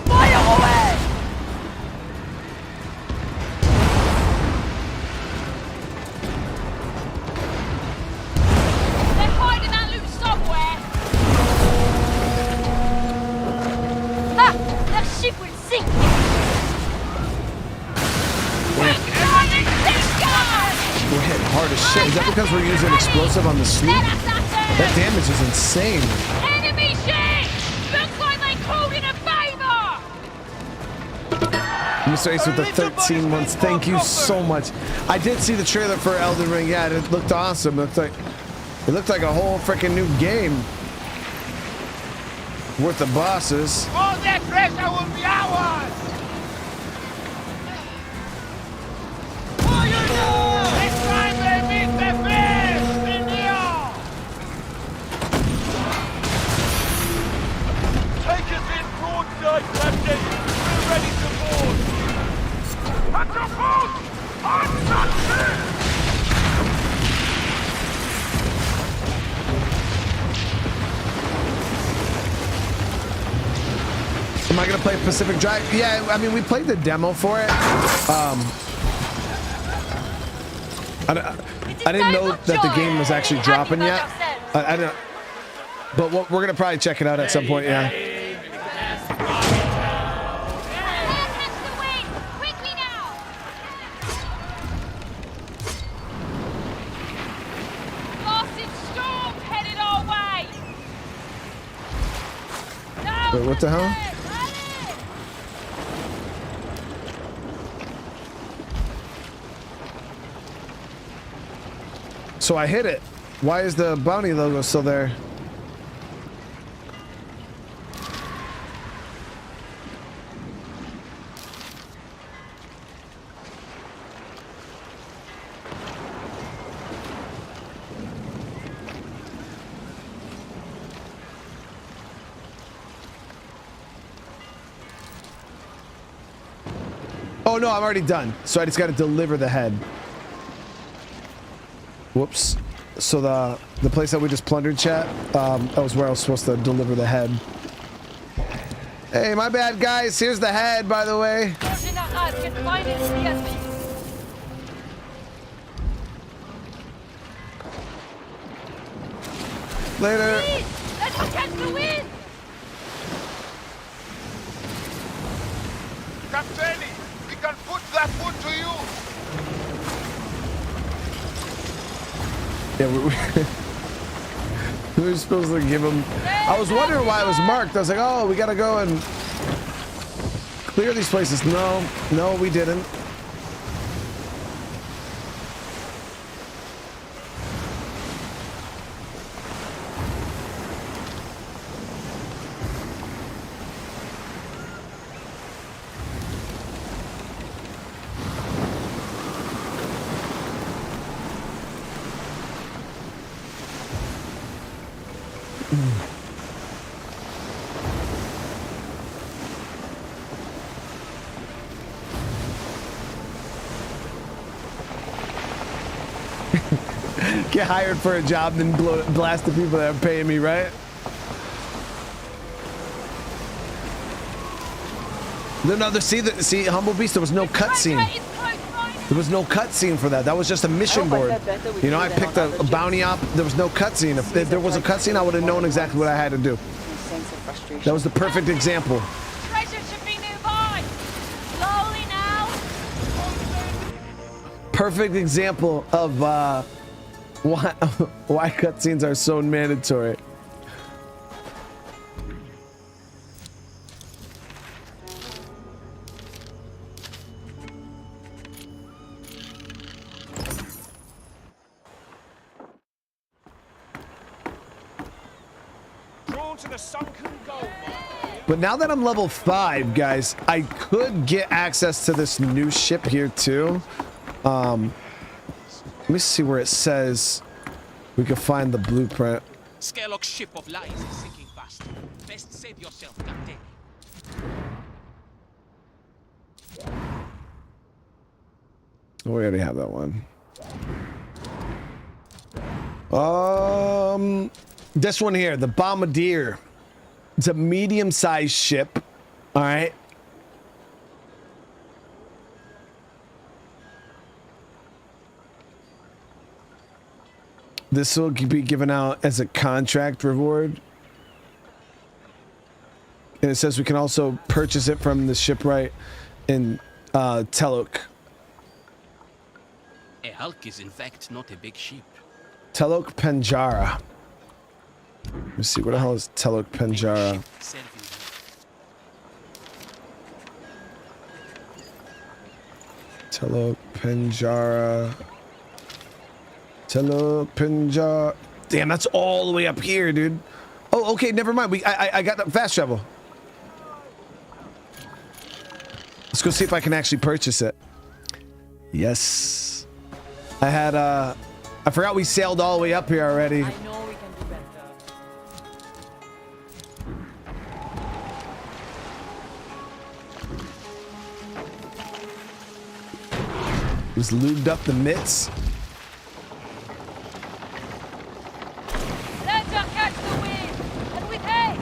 Speaker 2: Fire away! They're hiding that loot somewhere! Ha! That ship will sink! We're flying Kingston!
Speaker 1: We're hit hard as shit. Is that because we're using explosive on the sloop?
Speaker 2: Let us at them!
Speaker 1: That damage is insane.
Speaker 2: Enemy ship! Looks like they called in a favor!
Speaker 1: Mr. Ace with the 13 months. Thank you so much. I did see the trailer for Elden Ring. Yeah, it looked awesome. It looked like a whole freaking new game. Worth the bosses.
Speaker 4: All that treasure will be ours! This time they meet the best in here!
Speaker 3: Take us in broadside, Captain! We're ready to board! At your post! Untouched!
Speaker 1: Am I gonna play Pacific Drive? Yeah, I mean we played the demo for it. I didn't know that the game was actually dropping yet. I don't. But we're gonna probably check it out at some point. Yeah.
Speaker 2: Catch the wind! Quickly now! Blasted storm headed our way! No!
Speaker 1: Wait, what the hell? So I hit it. Why is the bounty logo still there? Oh no, I'm already done. So I just got to deliver the head. Whoops. So the place that we just plundered, chat, that was where I was supposed to deliver the head. Hey, my bad, guys. Here's the head, by the way. Later.
Speaker 2: Please, let us catch the wind!
Speaker 4: Captain, we can put that wood to use!
Speaker 1: Yeah, we were supposed to give him. I was wondering why it was marked. I was like, oh, we gotta go and clear these places. No, we didn't. get hired for a job than blast the people that are paying me, right? No, see, Humble Beast, there was no cutscene. There was no cutscene for that. That was just a mission board. You know, I picked a bounty op. There was no cutscene. If there was a cutscene, I would have known exactly what I had to do. That was the perfect example.
Speaker 2: Treasure should be nearby. Slowly now.
Speaker 1: Perfect example of why cutscenes are so mandatory. But now that I'm level 5, guys, I could get access to this new ship here too. Let me see where it says we can find the blueprint.
Speaker 7: Skerlock's ship of lies is sinking fast. Best save yourself, Captain.
Speaker 1: Oh, we already have that one. This one here, the Bombardier. It's a medium-sized ship. All right. This will be given out as a contract reward. And it says we can also purchase it from the shipwright in Telok.
Speaker 7: A hulk is in fact not a big ship.
Speaker 1: Telok Penjara. Let me see, what the hell is Telok Penjara? Telok Penjara. Telok Penjara. Damn, that's all the way up here, dude. Oh, okay, never mind. I got the fast travel. Let's go see if I can actually purchase it. Yes. I had I forgot we sailed all the way up here already.
Speaker 8: I know we can do better.
Speaker 1: Just lubed up the mitts.
Speaker 2: Let's catch the wind. And with haste.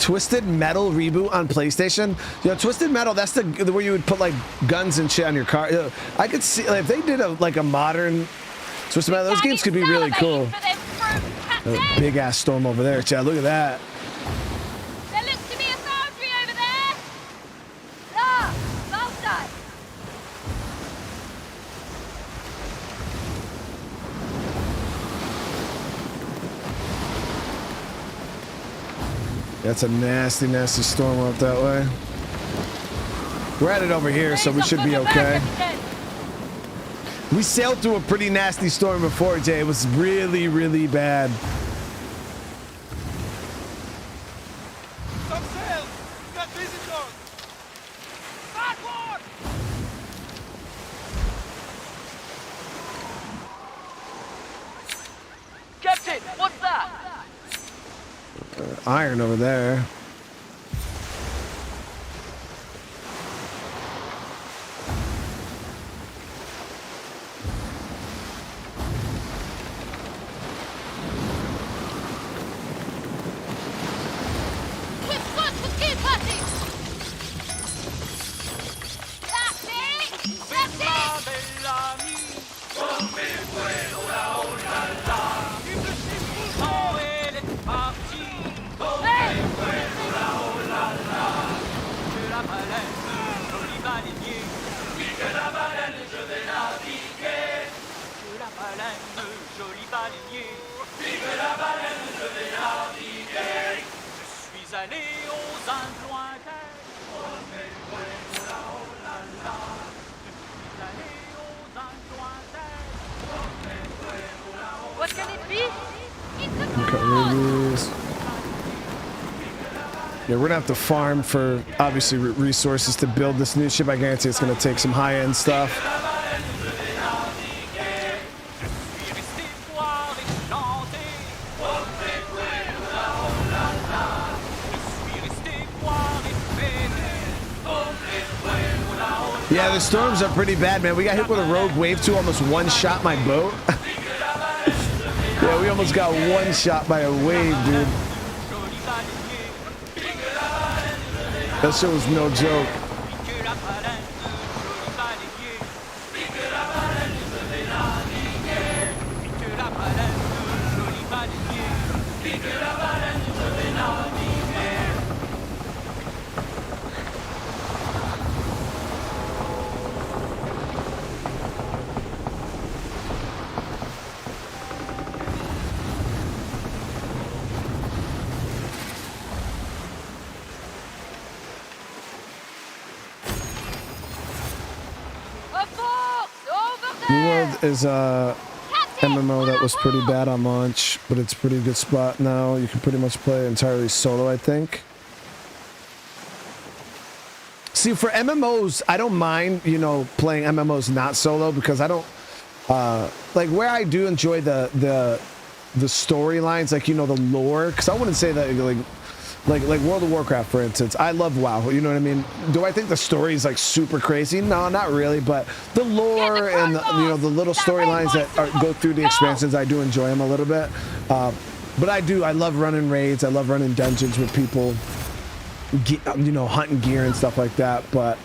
Speaker 1: Twisted Metal reboot on PlayStation. You know, Twisted Metal, that's the where you would put like guns and shit on your car. I could see like, if they did a modern Twisted Metal, those games could be really cool. Big ass storm over there, Chad. Look at that.
Speaker 2: There looks to be a foundry over there. Ah, well done.
Speaker 1: That's a nasty, nasty storm up that way. We're at it over here, so we should be okay. We sailed through a pretty nasty storm before, Jay. It was really, really bad.
Speaker 4: Some sails! We got visitors! Backward!
Speaker 5: Captain, what's that?
Speaker 1: Iron over there.
Speaker 2: What can it be? It's a
Speaker 1: Yeah, we're gonna have to farm for obviously resources to build this new ship. I guarantee it's gonna take some high-end stuff. Yeah, the storms are pretty bad, man. We got hit with a rogue wave too, almost one-shot my boat. Yeah, we almost got one-shot by a wave, dude. That shit was no joke. New World is a MMO that was pretty bad on launch, but it's a pretty good spot now. You can pretty much play entirely solo, I think. See, for MMOs, I don't mind, you know, playing MMOs not solo because I don't like where I do enjoy the storylines, like, you know, the lore, because I wouldn't say that like World of Warcraft, for instance. I love WoW, you know what I mean? Do I think the story is like super crazy? No, not really, but the lore and you know, the little storylines that go through the expansions, I do enjoy them a little bit. But I love running raids. I love running dungeons with people, you know, hunting gear and stuff like that. But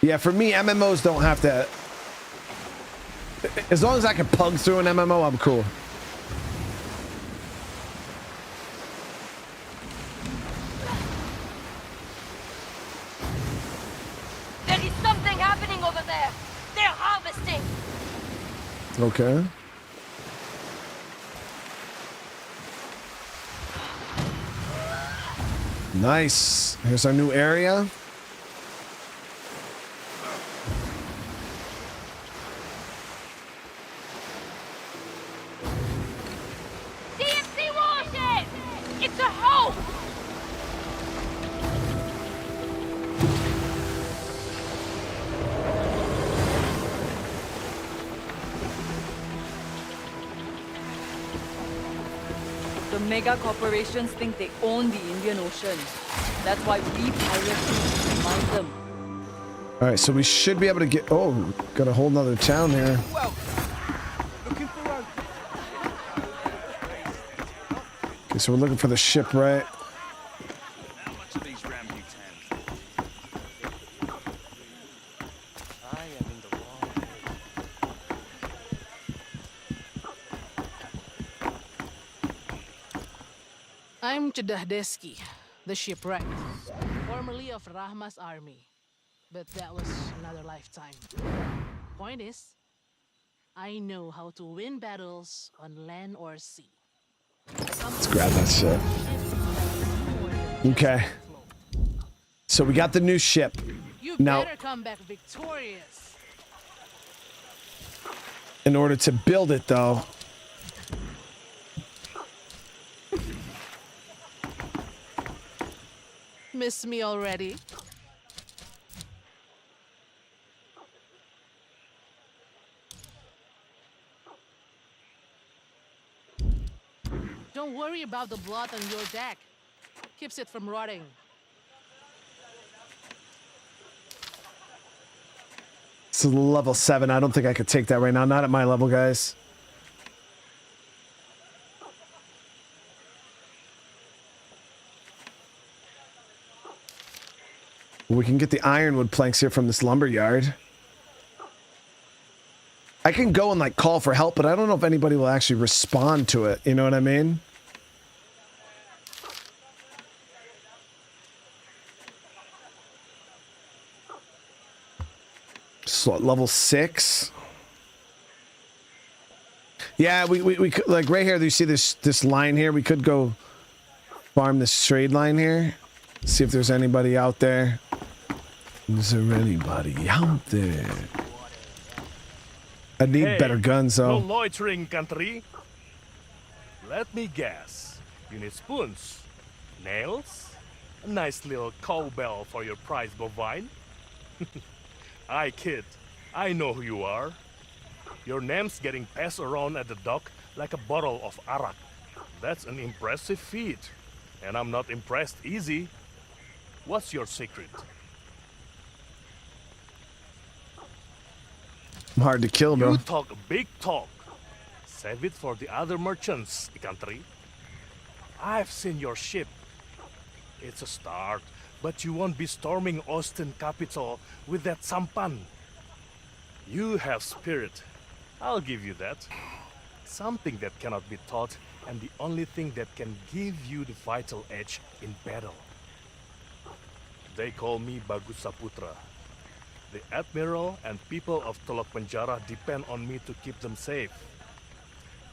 Speaker 1: yeah, for me, MMOs don't have to. As long as I can pug through an MMO, I'm cool.
Speaker 2: There is something happening over there. They're harvesting.
Speaker 1: Okay. Nice. Here's our new area.
Speaker 8: Mega corporations think they own the Indian Ocean. That's why we pirates remind them.
Speaker 1: All right, so we should be able to get. Oh, got a whole nother town here. Okay, so we're looking for the ship, right?
Speaker 11: I'm Chedahdeski, the shipwrecked, formerly of Rahma's army, but that was another lifetime. Point is, I know how to win battles on land or sea.
Speaker 1: Let's grab that ship. Okay. So we got the new ship.
Speaker 11: You
Speaker 1: now,
Speaker 11: better come back victorious.
Speaker 1: In order to build it, though,
Speaker 11: Miss me already? Don't worry about the blood on your deck. Keeps it from rotting.
Speaker 1: it's level 7. I don't think I could take that right now. Not at my level, guys. We can get the ironwood planks here from this lumber yard. I can go and like call for help, but I don't know if anybody will actually respond to it. You know what I mean? So level 6. Yeah, we could, like right here. Do you see this line here? We could go farm this trade line here. See if there's anybody out there. Is there anybody out there? I need better guns, though.
Speaker 12: No loitering, country. Let me guess. You need spoons, nails, a nice little cowbell for your prized bovine. I kid. I know who you are. Your name's getting passed around at the dock like a bottle of arak. That's an impressive feat. And I'm not impressed easy. What's your secret?
Speaker 1: I'm hard to kill, bro.
Speaker 12: You talk a big talk. Save it for the other merchants, country. I've seen your ship. It's a start, but you won't be storming Austin capital with that sampan. You have spirit. I'll give you that. Something that cannot be taught, and the only thing that can give you the vital edge in battle. They call me Bagus Saputra. The Admiral and people of Teluk Penjara depend on me to keep them safe.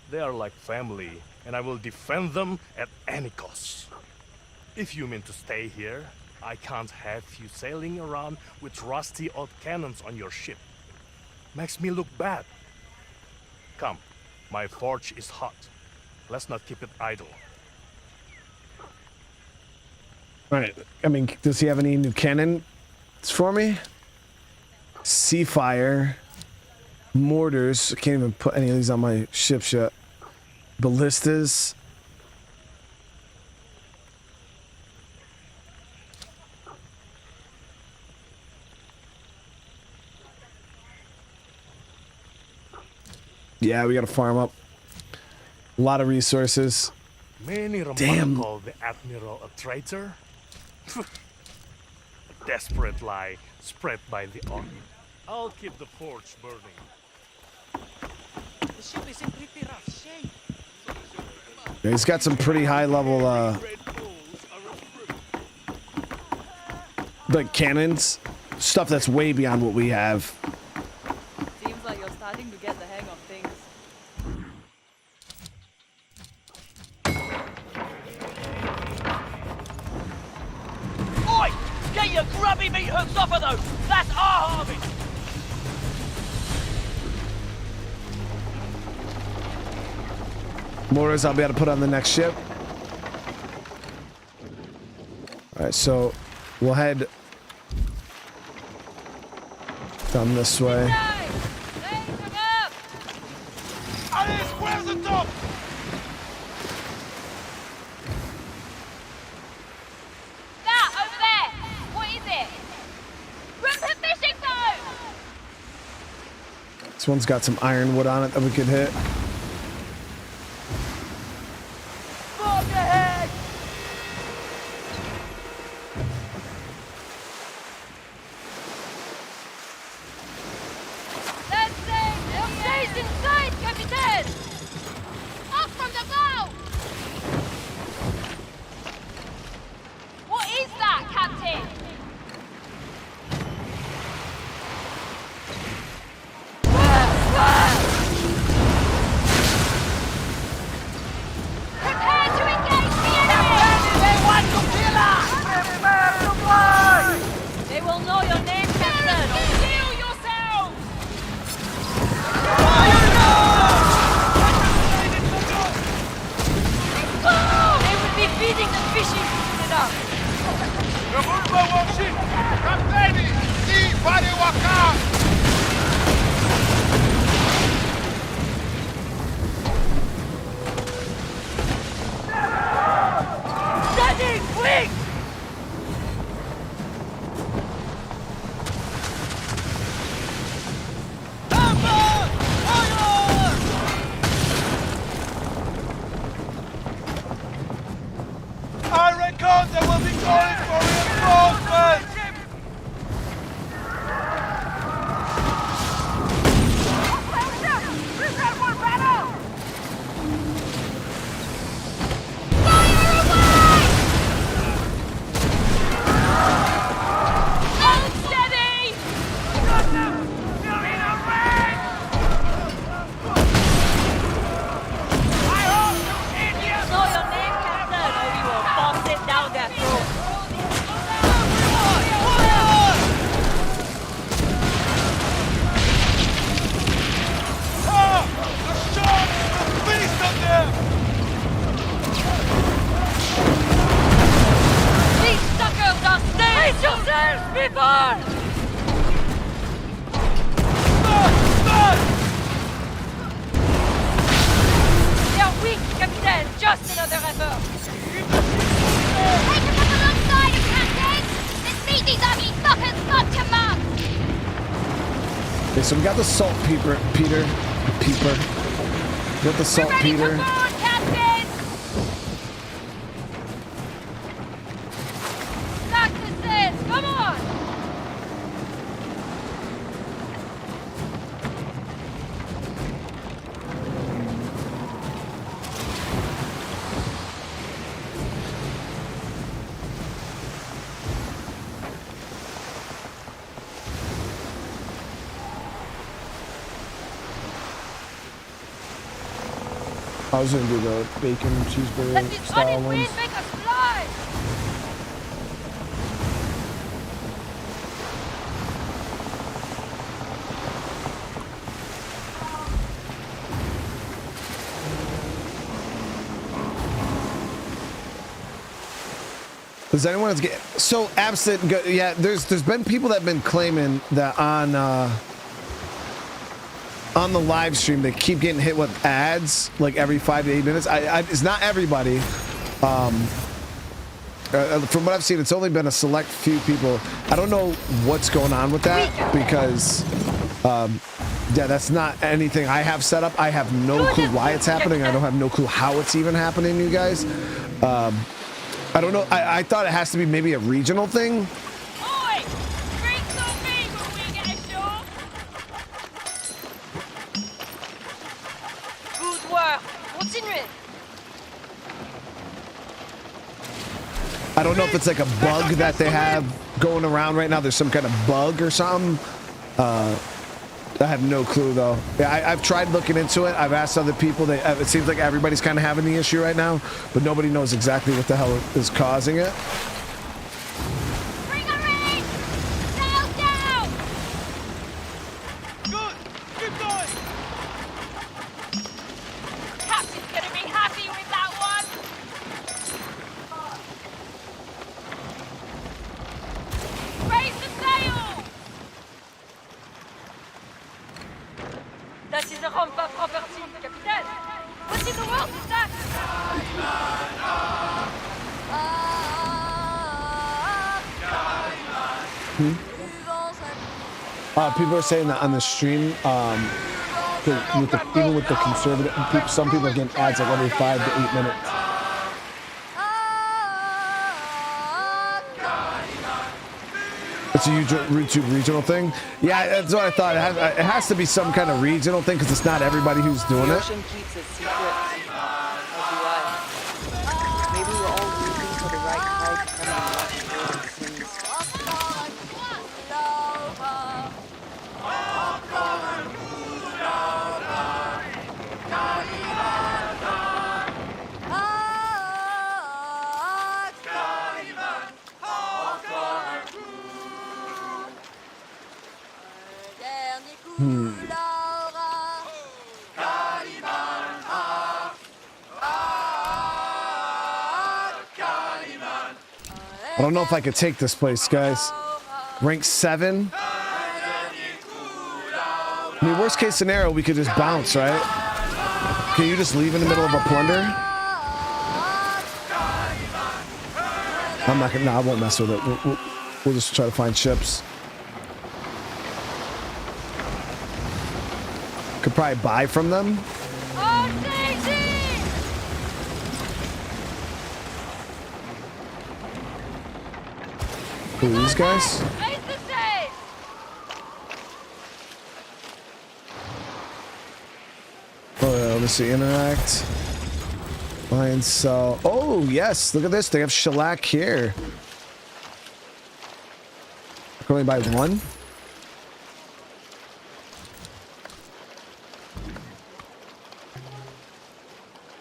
Speaker 12: They are like family, and I will defend them at any cost. If you mean to stay here, I can't have you sailing around with rusty old cannons on your ship. Makes me look bad. Come, my forge is hot. Let's not keep it idle.
Speaker 1: Right. I mean, does he have any new cannons for me? Sea fire, mortars. I can't even put any of these on my ships yet. Ballistas. Yeah, we gotta farm up. A lot of resources.
Speaker 12: Many
Speaker 1: Damn.
Speaker 12: call the Admiral a traitor. A desperate lie spread by the army. I'll keep the forge burning.
Speaker 7: The ship is in pretty rough shape.
Speaker 1: Yeah, he's got some pretty high level like cannons. Stuff that's way beyond what we have.
Speaker 8: Seems like you're starting to get the hang of things.
Speaker 7: Oi! Get your grubby meat hooks off of those! That's our harvest!
Speaker 1: Mortars I'll be able to put on the next ship. Alright, so we'll head down this way.
Speaker 4: Alice, where's the top?
Speaker 2: That over there! What is it? Room for fishing boat!
Speaker 1: This one's got some ironwood on it that we could hit.
Speaker 2: Just another effort! Take him up alongside him, Captain! Let's beat these ugly fuckers up to mum!
Speaker 1: Okay, so we got the saltpeter, Peter. Peeper. We got the saltpeter.
Speaker 2: Board, Captain! Doctor says, come on!
Speaker 1: I was gonna do the bacon cheeseburger
Speaker 2: Let this
Speaker 1: style
Speaker 2: honest
Speaker 1: ones.
Speaker 2: wind make us fly!
Speaker 1: Does anyone else get so absent? Yeah, there's been people that have been claiming that on the live stream they keep getting hit with ads like every 5 to 8 minutes. It's not everybody. From what I've seen, it's only been a select few people. I don't know what's going on with that because yeah, that's not anything I have set up. I have no clue why it's happening. I don't have no clue how it's even happening, you guys. I don't know. I thought it has to be maybe a regional thing.
Speaker 2: Oi! Drinks on me when we get ashore! Good work! Continue!
Speaker 1: I don't know if it's like a bug that they have going around right now. There's some kind of bug or something. I have no clue though. Yeah, I've tried looking into it. I've asked other people. It seems like everybody's kind of having the issue right now, but nobody knows exactly what the hell is causing it.
Speaker 2: Bring her in! Sail down!
Speaker 3: Good! Keep going!
Speaker 2: Captain's gonna be happy with that one! Raise the sail! That is a Rampa property, Captain! What in the world is that?
Speaker 1: People are saying that on the stream, even with the conservative people, some people are getting ads like every 5 to 8 minutes. It's a YouTube regional thing. Yeah, that's what I thought. It has to be some kind of regional thing because it's not everybody who's doing
Speaker 8: The
Speaker 1: it.
Speaker 8: ocean keeps its secrets. Or do I? Maybe we're all waiting for the right tide to come and wash away our sins.
Speaker 1: I don't know if I could take this place, guys. Rank 7. I mean, worst case scenario, we could just bounce, right? Can you just leave in the middle of a plunder? I'm not gonna. No, I won't mess with it. We'll just try to find ships. Could probably buy from them. Who are these guys? Oh, yeah, let me see. Interact. Buy and sell. Oh, yes. Look at this. They have shellac here. I can only buy one.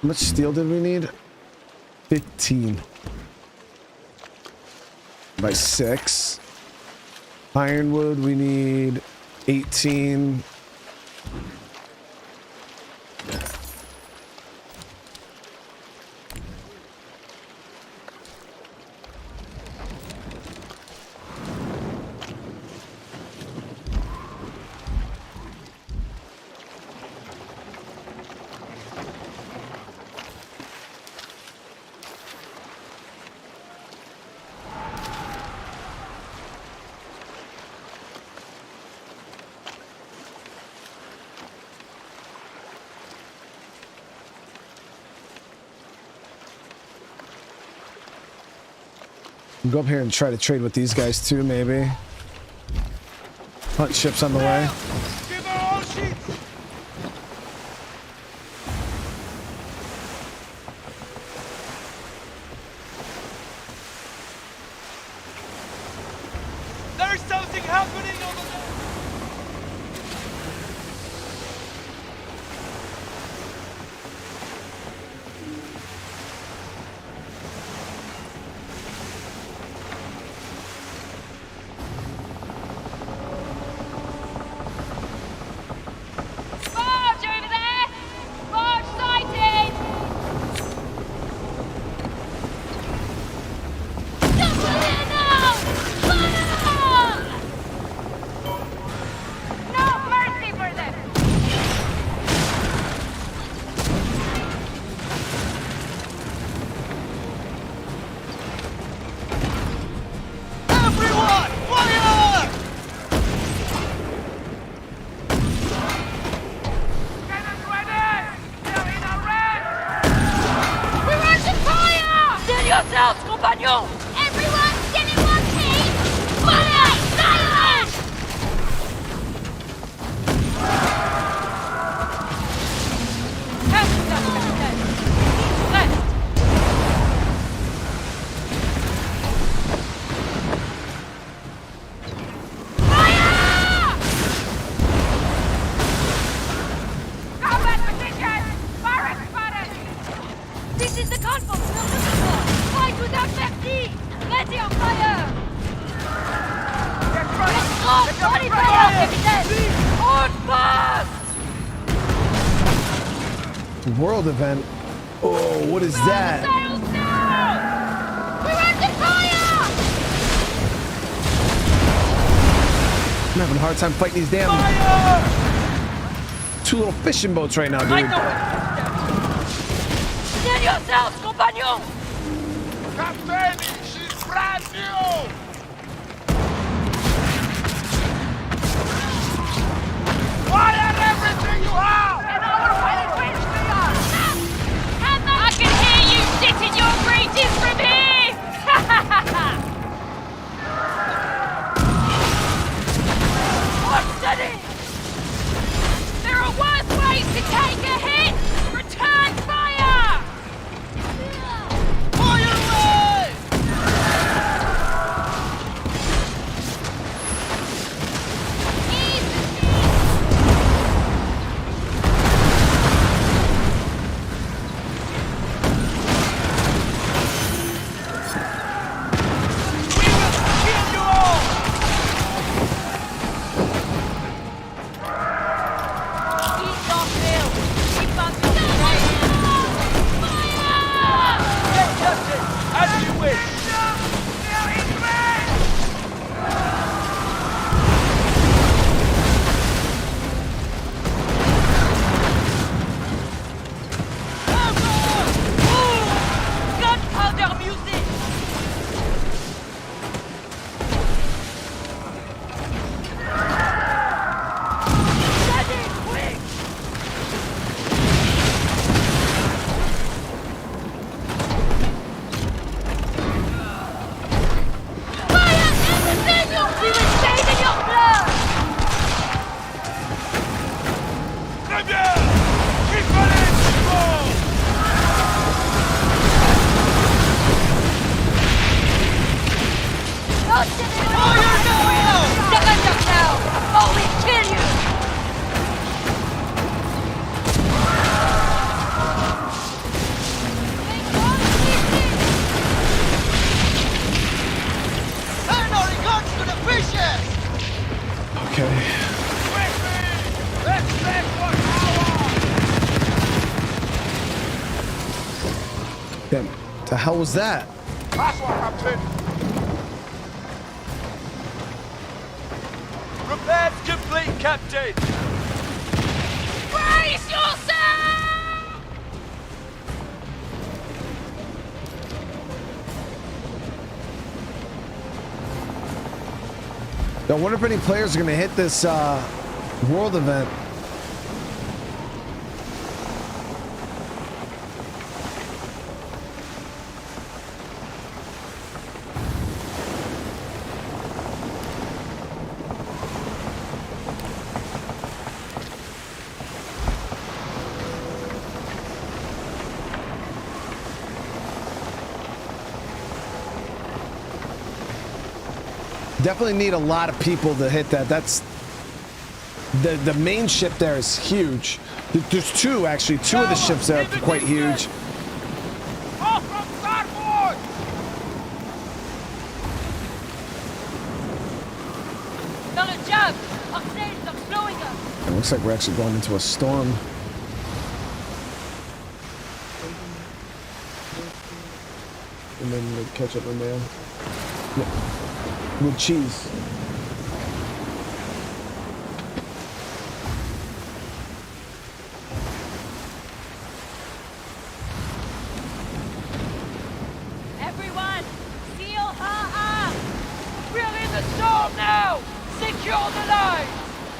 Speaker 1: How much steel did we need? 15. By 6. Ironwood, we need 18. We'll go up here and try to trade with these guys too, maybe. Hunt ships on the way.
Speaker 3: Give her all sheets! There's something happening over there!
Speaker 2: Barge over there! Barge sighted! Jump in here now! Fire! No mercy for them!
Speaker 4: Everyone, fire!
Speaker 3: Cannons ready! They're in a red!
Speaker 2: We're under fire!
Speaker 7: Stand yourselves, compagnon!
Speaker 2: Everyone, get in one piece! Fire! Silence! Fire! Combat position! Barracks spotted! This is the convoy we're looking for! Fight without merci! Ready on fire!
Speaker 3: Get ready!
Speaker 2: Oh, body fire, capitaine!
Speaker 7: Hold fast!
Speaker 1: World event. Oh, what is that?
Speaker 2: Sails now! We're under fire!
Speaker 1: I'm having a hard time fighting these damn two little fishing boats right now,
Speaker 7: I
Speaker 1: dude.
Speaker 7: know it! Stand yourselves, compagnon!
Speaker 4: Captain, she's brand new! Fire everything you have!
Speaker 2: And our wedding wish we are! I can hear you sitting your greetings from here!
Speaker 7: Hold steady!
Speaker 2: There are worse ways to take a hit! Return fire!
Speaker 4: Fire away!
Speaker 3: Kill you all!
Speaker 7: Eat your fill! Keep on going!
Speaker 3: Yes, Captain! As you wish!
Speaker 7: Gunpowder music! Steady, quick!
Speaker 2: Fire! Everything you we will save in your blood!
Speaker 3: Très bien! Keep running!
Speaker 2: Don't sit in Second up now! Or we kill you!
Speaker 4: Turn our guns to the fishes!
Speaker 1: Okay.
Speaker 3: Let's play for power!
Speaker 1: Damn. The hell was that?
Speaker 4: That's what, Captain.
Speaker 3: Repairs complete, Captain!
Speaker 2: Brace yourself!
Speaker 1: I wonder if any players are going to hit this world event. Definitely need a lot of people to hit that. That's the main ship there is huge. There's two actually. Two of the ships there are quite huge.
Speaker 4: Off from starboard!
Speaker 2: Not a job! Our sails are blowing us!
Speaker 1: It looks like we're actually going into a storm. And then the ketchup and mayo. Yeah. With cheese.
Speaker 2: Everyone, seal her up! We're in the storm now! Secure the line!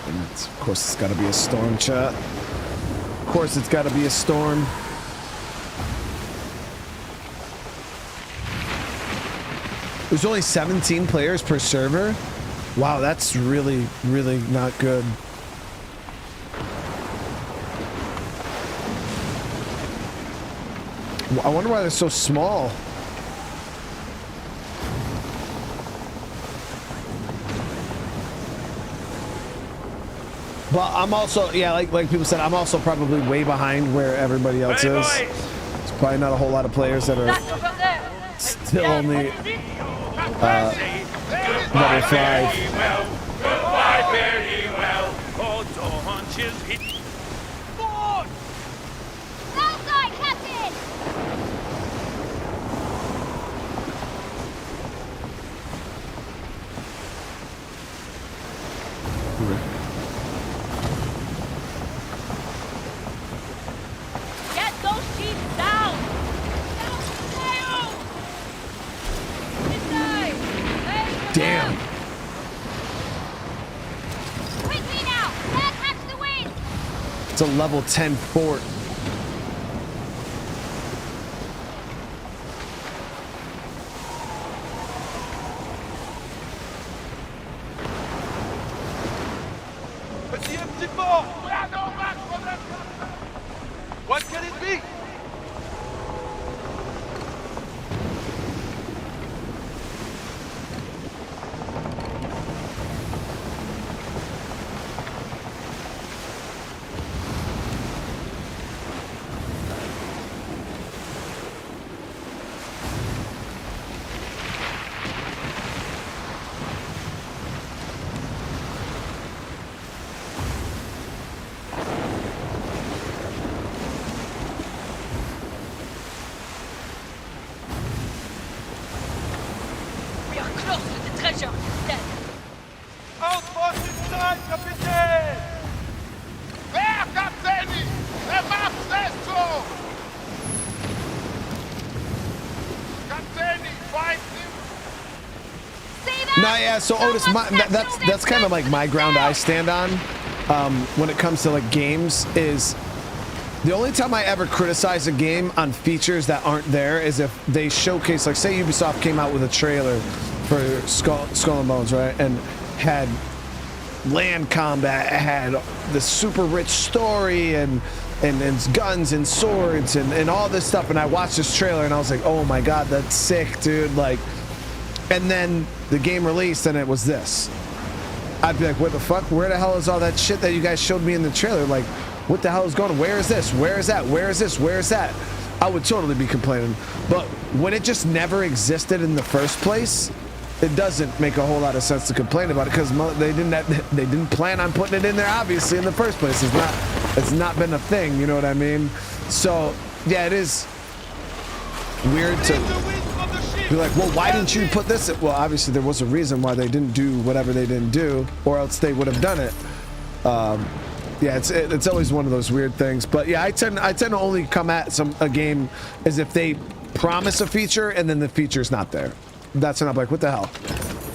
Speaker 1: And of course, it's got to be a storm, chat. Of course, it's got to be a storm. There's only 17 players per server. Wow, that's really, really not good. I wonder why they're so small. But I'm also, yeah, like people said, I'm also probably way behind where everybody else is. There's probably not a whole lot of players that are still only level 5.
Speaker 3: Goodbye, fare ye well. Odds or hunches hit. Board!
Speaker 2: Outside, Captain! Get those sheets down!
Speaker 1: Damn.
Speaker 2: Quickly now! Can't catch the wind!
Speaker 1: It's a level 10 fort.
Speaker 4: Petit un petit port! What can it be?
Speaker 1: No, yeah. So Otis, that's kind of like my ground I stand on when it comes to like games. Is the only time I ever criticize a game on features that aren't there is if they showcase, like, say Ubisoft came out with a trailer for Skull and Bones, right, and had land combat, had the super rich story and guns and swords and all this stuff, and I watched this trailer and I was like, oh my god, that's sick, dude. Like, and then the game released and it was this. I'd be like, what the fuck? Where the hell is all that shit that you guys showed me in the trailer? Like, what the hell is going on? Where is this? Where is that? Where is this? Where is that? I would totally be complaining. But when it just never existed in the first place, it doesn't make a whole lot of sense to complain about it, because they didn't plan on putting it in there, obviously, in the first place. It's not been a thing, you know what I mean? So yeah, it is weird to be like, well, why didn't you put this in? Well, obviously there was a reason why they didn't do whatever they didn't do, or else they would have done it. Yeah, it's always one of those weird things. But yeah, I tend to only come at a game as if they promise a feature and then the feature's not there. That's when I'm like, what the hell?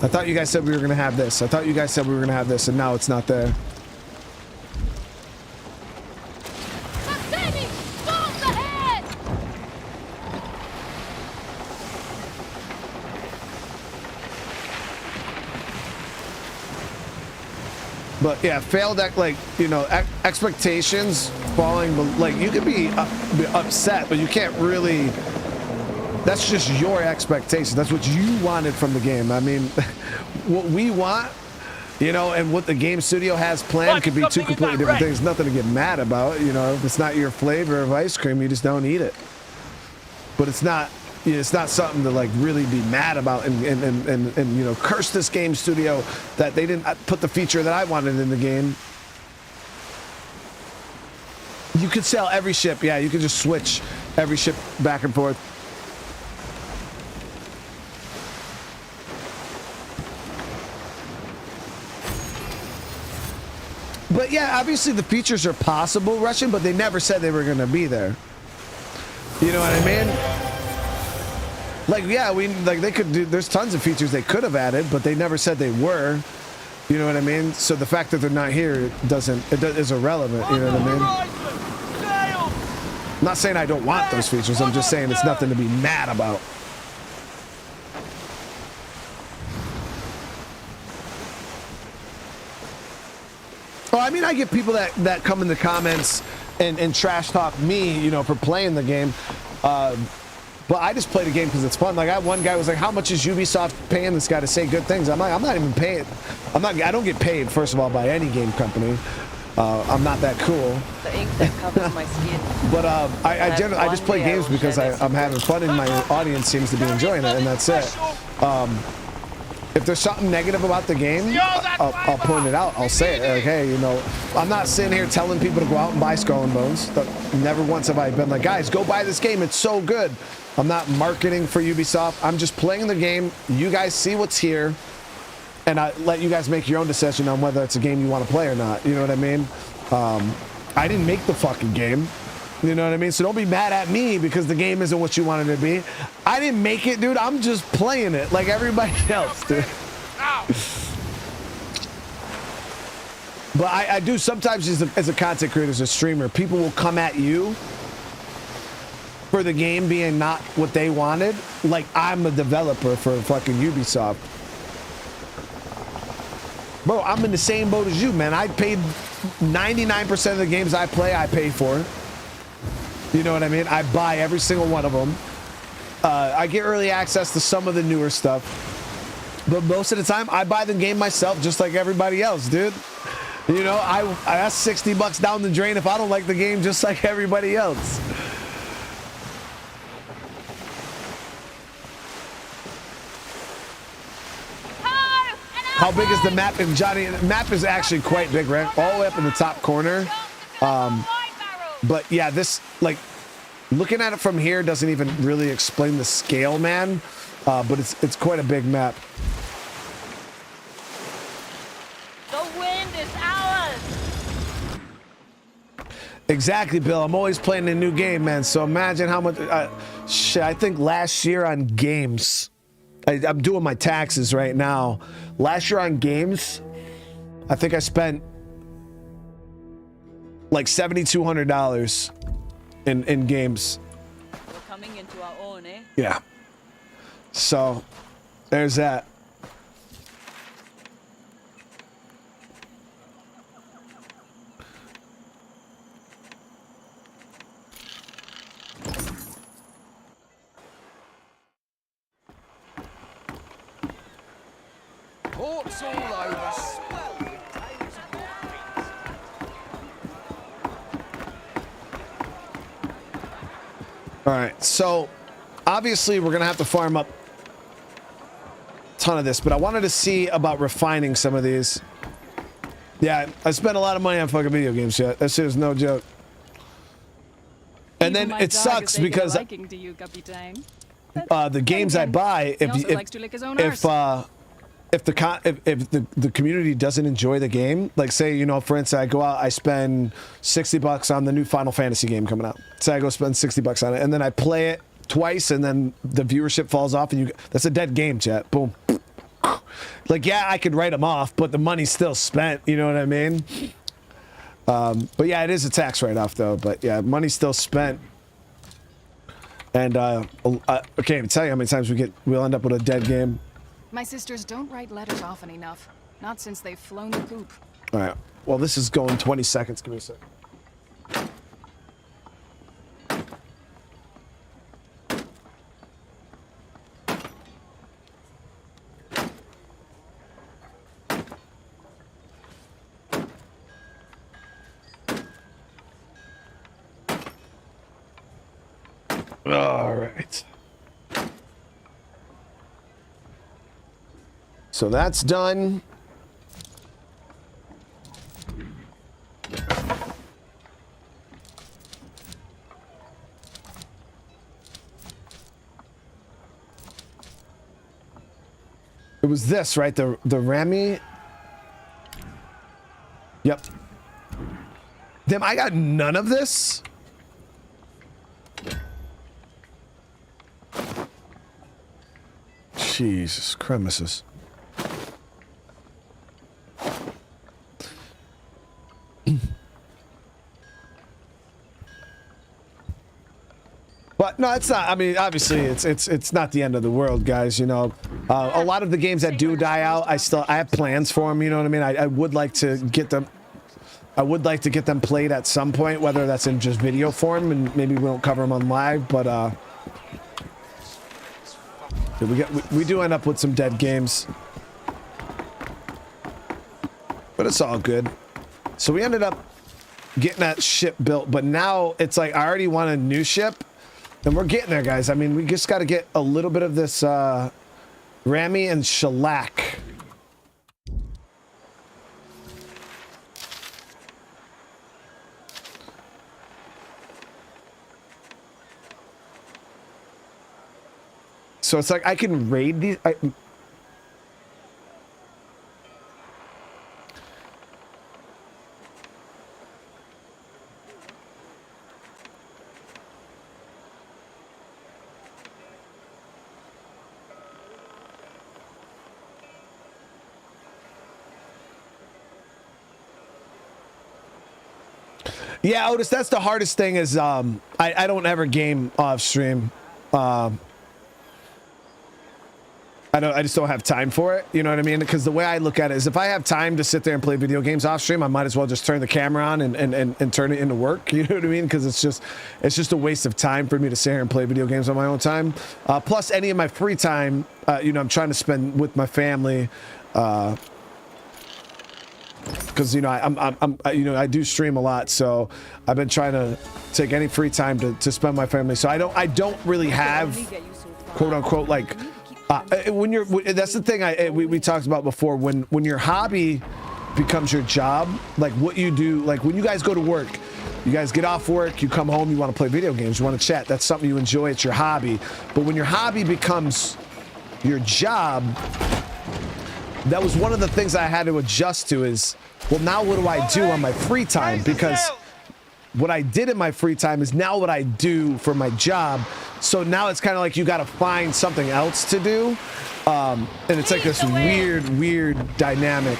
Speaker 1: I thought you guys said we were gonna have this. I thought you guys said we were gonna have this, and now it's not there. But yeah, failed expectations falling. Like, you could be upset, but you can't really That's just your expectation. That's what you wanted from the game. I mean, what we want, you know, and what the game studio has planned could be two completely different things. Nothing to get mad about. You know, if it's not your flavor of ice cream, you just don't eat it. But it's not something to like really be mad about and you know, curse this game studio that they didn't put the feature that I wanted in the game. You could sell every ship. Yeah, you could just switch every ship back and forth. But yeah, obviously the features are possible, Russian, but they never said they were going to be there. You know what I mean? Like, yeah, they could do, there's tons of features they could have added, but they never said they were. You know what I mean? So the fact that they're not here is irrelevant, you know what I mean? I'm not saying I don't want those features, I'm just saying it's nothing to be mad about. Well, I mean, I get people that come in the comments and trash talk me, you know, for playing the game. But I just play the game because it's fun. Like, one guy was like, how much is Ubisoft paying this guy to say good things? I'm like, I'm not even paying. I don't get paid, first of all, by any game company. I'm not that cool.
Speaker 8: The ink that covers my skin.
Speaker 1: But I just play games because I'm having fun and my audience seems to be enjoying it, and that's it. If there's something negative about the game, I'll point it out. I'll say it. Like, hey, you know, I'm not sitting here telling people to go out and buy Skull and Bones. Never once have I been like, guys, go buy this game. It's so good. I'm not marketing for Ubisoft. I'm just playing the game. You guys see what's here, and I let you guys make your own decision on whether it's a game you want to play or not. You know what I mean? I didn't make the fucking game. You know what I mean? So don't be mad at me because the game isn't what you wanted it to be. I didn't make it, dude. I'm just playing it like everybody else, dude. But I do sometimes as a content creator, as a streamer, people will come at you for the game being not what they wanted. Like I'm a developer for fucking Ubisoft. Bro, I'm in the same boat as you, man. I paid 99% of the games I play, I pay for. You know what I mean? I buy every single one of them. I get early access to some of the newer stuff. But most of the time, I buy the game myself just like everybody else, dude. You know, that's $60 down the drain if I don't like the game just like everybody else. How big is the map? And Johnny, the map is actually quite big, right? All the way up in the top corner. But yeah, this, like, looking at it from here doesn't even really explain the scale, man. But it's quite a big map.
Speaker 5: The wind is ours.
Speaker 1: Exactly, Bill. I'm always playing a new game, man. So imagine how much. Shit, I think last year on games, I'm doing my taxes right now. Last year on games, I think I spent like $7,200 in games.
Speaker 8: We're coming into our own, eh?
Speaker 1: Yeah. So there's that.
Speaker 3: Ports all over, swell with tales of your feats.
Speaker 1: All right, so obviously we're gonna have to farm up a ton of this, but I wanted to see about refining some of these. Yeah, I spent a lot of money on fucking video games yet. That shit is no joke. And then it sucks because the games I buy, if the community doesn't enjoy the game, like say, you know, for instance, I go out, I spend $60 on the new Final Fantasy game coming out. Say I go spend $60 on it, and then I play it twice, and then the viewership falls off, and that's a dead game, chat. Boom. Like, yeah, I could write them off, but the money's still spent. You know what I mean? But yeah, it is a tax write-off though. But yeah, money's still spent. And I can't even tell you how many times we'll end up with a dead game.
Speaker 13: My sisters don't write letters often enough. Not since they've flown the coop.
Speaker 1: All right. Well, this is going 20 seconds. Give me a sec. All right. So that's done. It was this, right? The Rami. Yep. Damn, I got none of this. Jesus Christmas. But no, it's not. I mean, obviously, it's not the end of the world, guys. You know, a lot of the games that do die out, I have plans for them. You know what I mean? I would like to get them. I would like to get them played at some point, whether that's in just video form, and maybe we don't cover them on live. But we do end up with some dead games, but it's all good. So we ended up getting that ship built, but now it's like I already want a new ship. And we're getting there, guys. I mean, we just got to get a little bit of this Rami and shellac. So it's like I can raid these. Yeah, Otis, that's the hardest thing is I don't ever game off stream. I just don't have time for it. You know what I mean? Because the way I look at it is if I have time to sit there and play video games off stream, I might as well just turn the camera on and turn it into work. You know what I mean? Because it's just a waste of time for me to sit here and play video games on my own time. Plus any of my free time, you know, I'm trying to spend with my family. Because you know I do stream a lot, so I've been trying to take any free time to spend with my family. So I don't really have quote unquote like when you're that's the thing we talked about before, when your hobby becomes your job, like what you do, like when you guys go to work, you guys get off work, you come home, you want to play video games, you want to chat, that's something you enjoy, it's your hobby. But when your hobby becomes your job, that was one of the things I had to adjust to is, well, now what do I do on my free time? Because what I did in my free time is now what I do for my job. So now it's kind of like you got to find something else to do. And it's like this weird dynamic.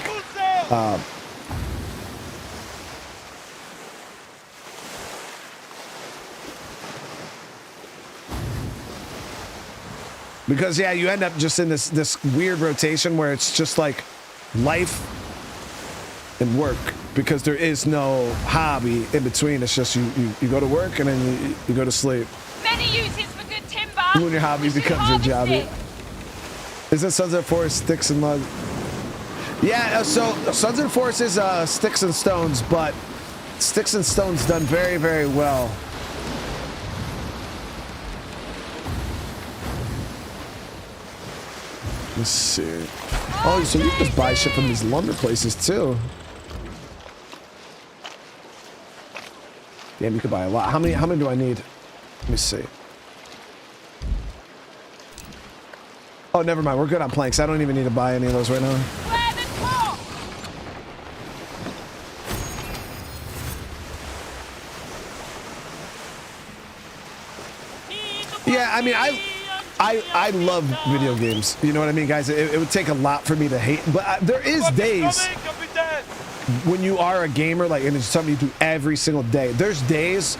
Speaker 1: Because yeah, you end up just in this weird rotation where it's just like life and work, because there is no hobby in between. It's just you go to work and then you go to sleep.
Speaker 2: Many uses for good timber.
Speaker 1: When your hobby becomes your job. Isn't Sons of the Forest sticks and mud? Yeah, so Sons of the Forest is sticks and stones, but sticks and stones done very, very well. Let's see. Oh, so you can just buy shit from these lumber places too. Damn, you could buy a lot. How many do I need? Let me see. Oh, never mind. We're good on planks. I don't even need to buy any of those right now. Yeah, I mean, I love video games. You know what I mean, guys? It would take a lot for me to hate, but there is days when you are a gamer, like, and it's something you do every single day. There's days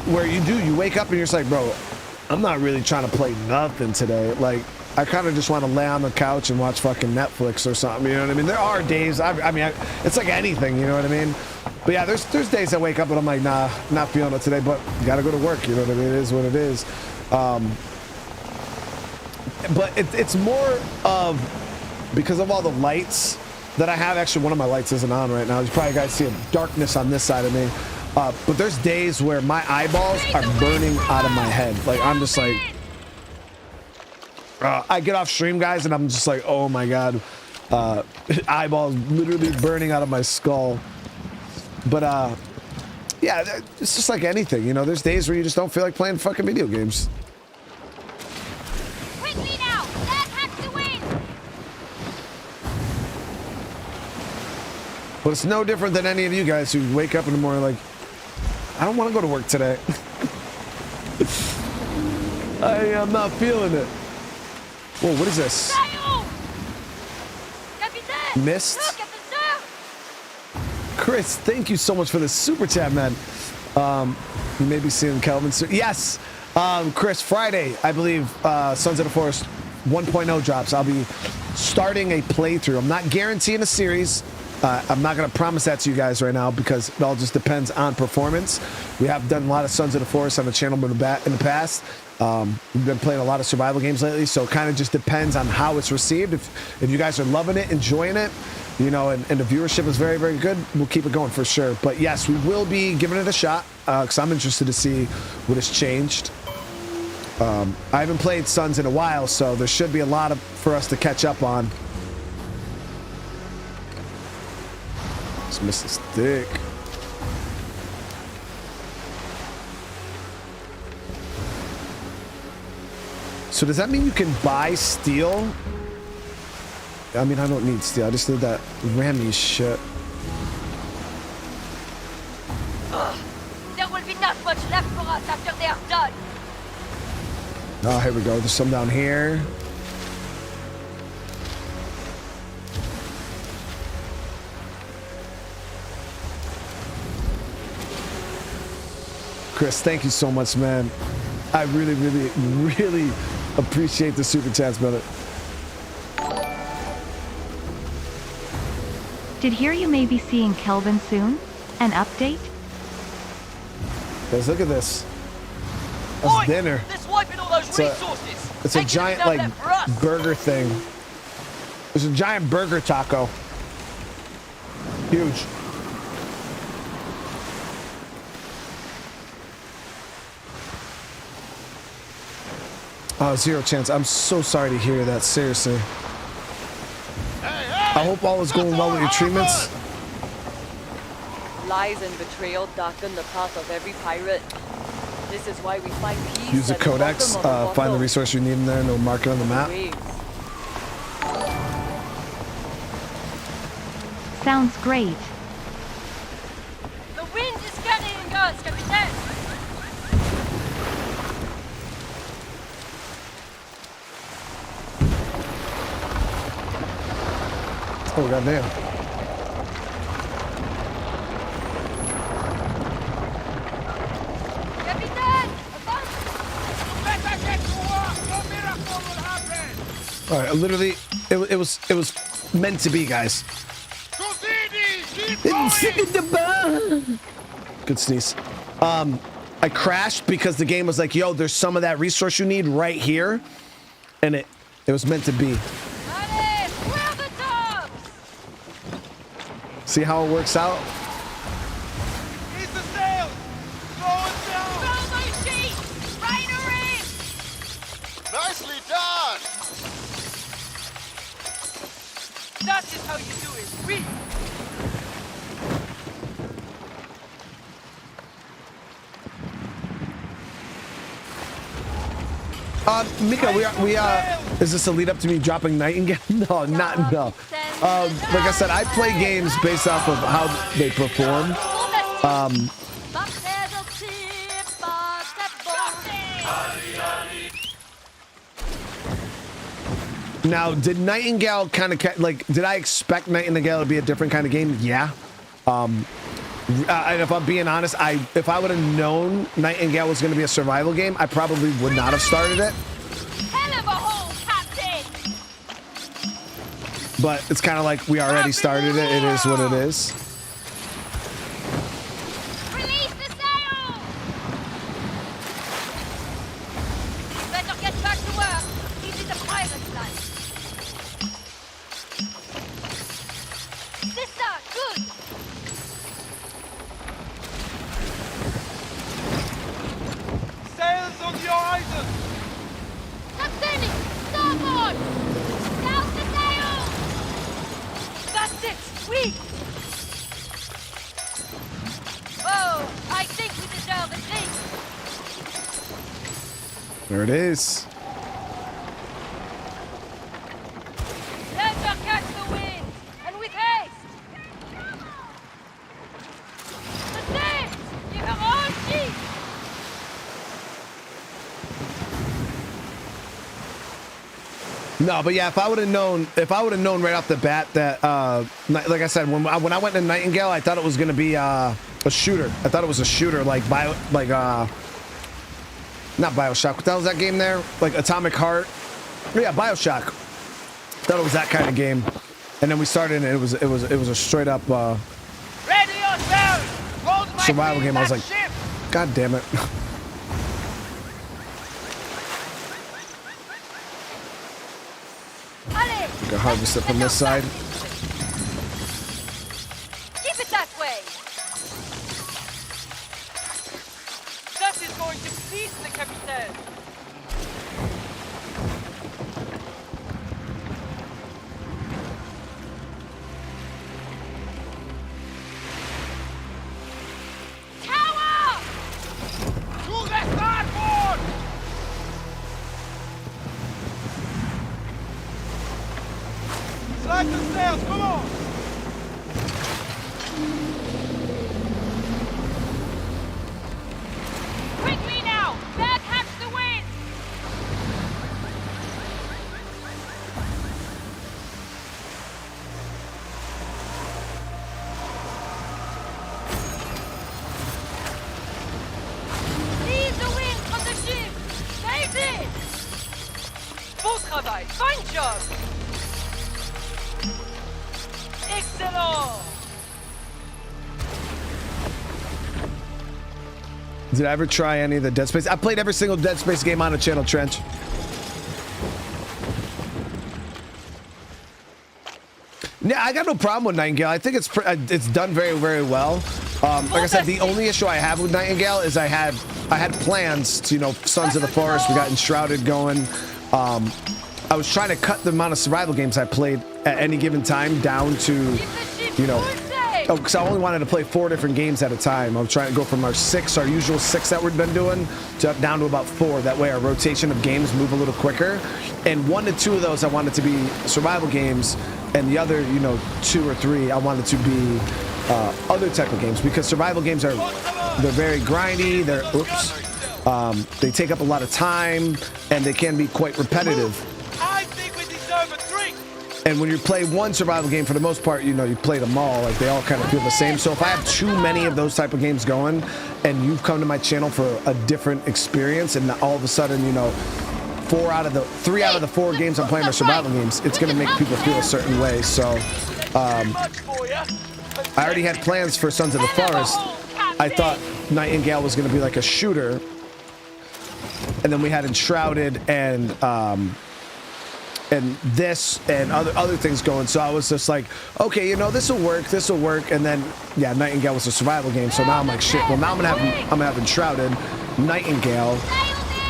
Speaker 1: where you wake up and you're just like, bro, I'm not really trying to play nothing today. Like, I kind of just want to lay on the couch and watch fucking Netflix or something. You know what I mean? There are days. I mean, it's like anything. You know what I mean? But yeah, there's days I wake up and I'm like, nah, not feeling it today. But you gotta go to work. You know what I mean? It is what it is. But it's more of because of all the lights that I have. Actually, one of my lights isn't on right now. You probably guys see a darkness on this side of me. But there's days where my eyeballs are burning out of my head. Like, I'm just like, I get off stream, guys, and I'm just like, oh my God, eyeballs literally burning out of my skull. But yeah, it's just like anything, you know, there's days where you just don't feel like playing fucking video games.
Speaker 2: Quickly now! That has to win!
Speaker 1: But it's no different than any of you guys who wake up in the morning like, I don't want to go to work today. I am not feeling it. Whoa, what is this? Missed? Chris, thank you so much for the super chat, man. You may be seeing Kelvin soon. Yes, Chris, Friday, I believe, Sons of the Forest 1.0 drops. I'll be starting a playthrough. I'm not guaranteeing a series. I'm not going to promise that to you guys right now because it all just depends on performance. We have done a lot of Sons of the Forest on the channel in the past. We've been playing a lot of survival games lately, so it kind of just depends on how it's received. If you guys are loving it, enjoying it, you know, and the viewership is very, very good, we'll keep it going for sure. But yes, we will be giving it a shot because I'm interested to see what has changed. I haven't played Sons in a while, so there should be a lot for us to catch up on. Just missed the stick. So does that mean you can buy steel? I mean, I don't need steel. I just need that Rami shit.
Speaker 2: There will be not much left for us after they are done.
Speaker 1: Oh, here we go. There's some down here. Chris, thank you so much, man. I really, really, really appreciate the super chats, brother.
Speaker 14: Did hear you may be seeing Kelvin soon? An update?
Speaker 1: Guys, look at this. That's dinner.
Speaker 7: Wiping all those resources.
Speaker 1: It's a giant, like, burger thing. It's a giant burger taco. Huge. Oh, zero chance. I'm so sorry to hear that, seriously. I hope all is going well with your treatments.
Speaker 8: Lies and betrayal darken the path of every pirate. This is why we find peace.
Speaker 1: Use the codex, find the resource you need in there, and it'll mark it on the map.
Speaker 14: Sounds great.
Speaker 2: The wind is carrying us, Captain.
Speaker 1: Oh, goddamn. All right, literally, it was meant to be, guys. Good sneeze. I crashed because the game was like, yo, there's some of that resource you need right here, and it was meant to be. See how it works out?
Speaker 4: Ease the sails! Slow it down!
Speaker 2: Roll my sheet! Right in!
Speaker 4: Nicely done!
Speaker 7: That is how you do it, really.
Speaker 1: Mika, is this a lead up to me dropping Nightingale? No, no. Like I said, I play games based off of how they perform. Now, did Nightingale kind of like? Did I expect Nightingale to be a different kind of game? Yeah. And if I'm being honest, if I would have known Nightingale was going to be a survival game, I probably would not have started it.
Speaker 2: Hell of a hole, Captain!
Speaker 1: But it's kind of like we already started it. It is what it is.
Speaker 2: Release the sail! Better get back to work. This is a pirate's life. Sister, good! weak! Oh, I think we deserve a drink!
Speaker 1: There it is.
Speaker 2: Let her catch the wind! And with haste! The sails! Give her all sheet!
Speaker 1: No, but yeah, if I would have known right off the bat that, like I said, when I went to Nightingale, I thought it was gonna be a shooter. I thought it was a shooter, not BioShock. What the hell was that game there? Like Atomic Heart? Yeah, BioShock. Thought it was that kind of game, and then we started, and it was a straight up survival game. I was like, God damn it. I can harvest it from this side.
Speaker 2: Keep it that way!
Speaker 7: That is going to please the Captain.
Speaker 2: Tower!
Speaker 4: To the starboard! Slide the sails, come on!
Speaker 2: Quickly now! Back hatch the wind! Leave the wind from the ship! Save it!
Speaker 7: Bon travail, fine job. Excellent.
Speaker 1: Did I ever try any of the Dead Space? I played every single Dead Space game on the channel, Trench. Yeah, I got no problem with Nightingale. I think it's done very, very well. Like I said, the only issue I have with Nightingale is I had plans to, Sons of the Forest. We got Enshrouded going. I was trying to cut the amount of survival games I played at any given time down to, because I only wanted to play 4 different games at a time. I was trying to go from our usual 6 that we've been doing, down to about 4. That way our rotation of games move a little quicker. And 1 to 2 of those I wanted to be survival games, and the other, 2 or 3 I wanted to be other type of games, because survival games they're very grindy. They take up a lot of time, and they can be quite repetitive.
Speaker 4: I think we deserve a drink!
Speaker 1: And when you play one survival game, for the most part, you played them all. Like, they all kind of feel the same. So if I have too many of those type of games going, and you've come to my channel for a different experience, and all of a sudden, 3 out of the 4 games I'm playing are survival games, it's going to make people feel a certain way. So I already had plans for Sons of the Forest. I thought Nightingale was going to be like a shooter, and then we had Enshrouded and this and other things going. So I was just like, okay, this will work. And then yeah, Nightingale was a survival game. So now I'm like, shit. Well, now I'm gonna have Enshrouded, Nightingale,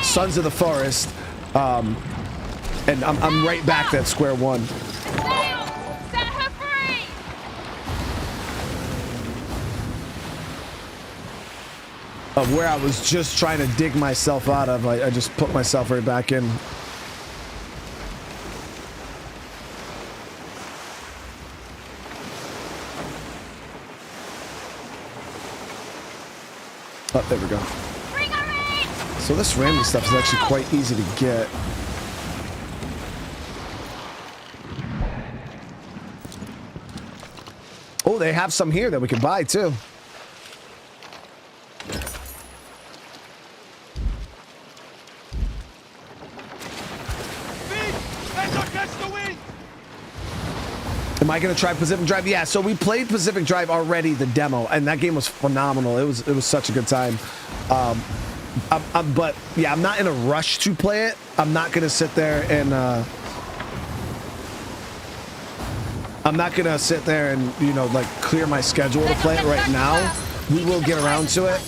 Speaker 1: Sons of the Forest, and I'm right back at square one. Of where I was just trying to dig myself out of. I just put myself right back in. Oh, there we go. So this random stuff is actually quite easy to get. Oh, they have some here that we can buy too. Am I gonna try Pacific Drive? Yeah, so we played Pacific Drive already, the demo, and that game was phenomenal. It was such a good time. But yeah, I'm not in a rush to play it. I'm not gonna sit there and like clear my schedule to play it right now. We will get around to it.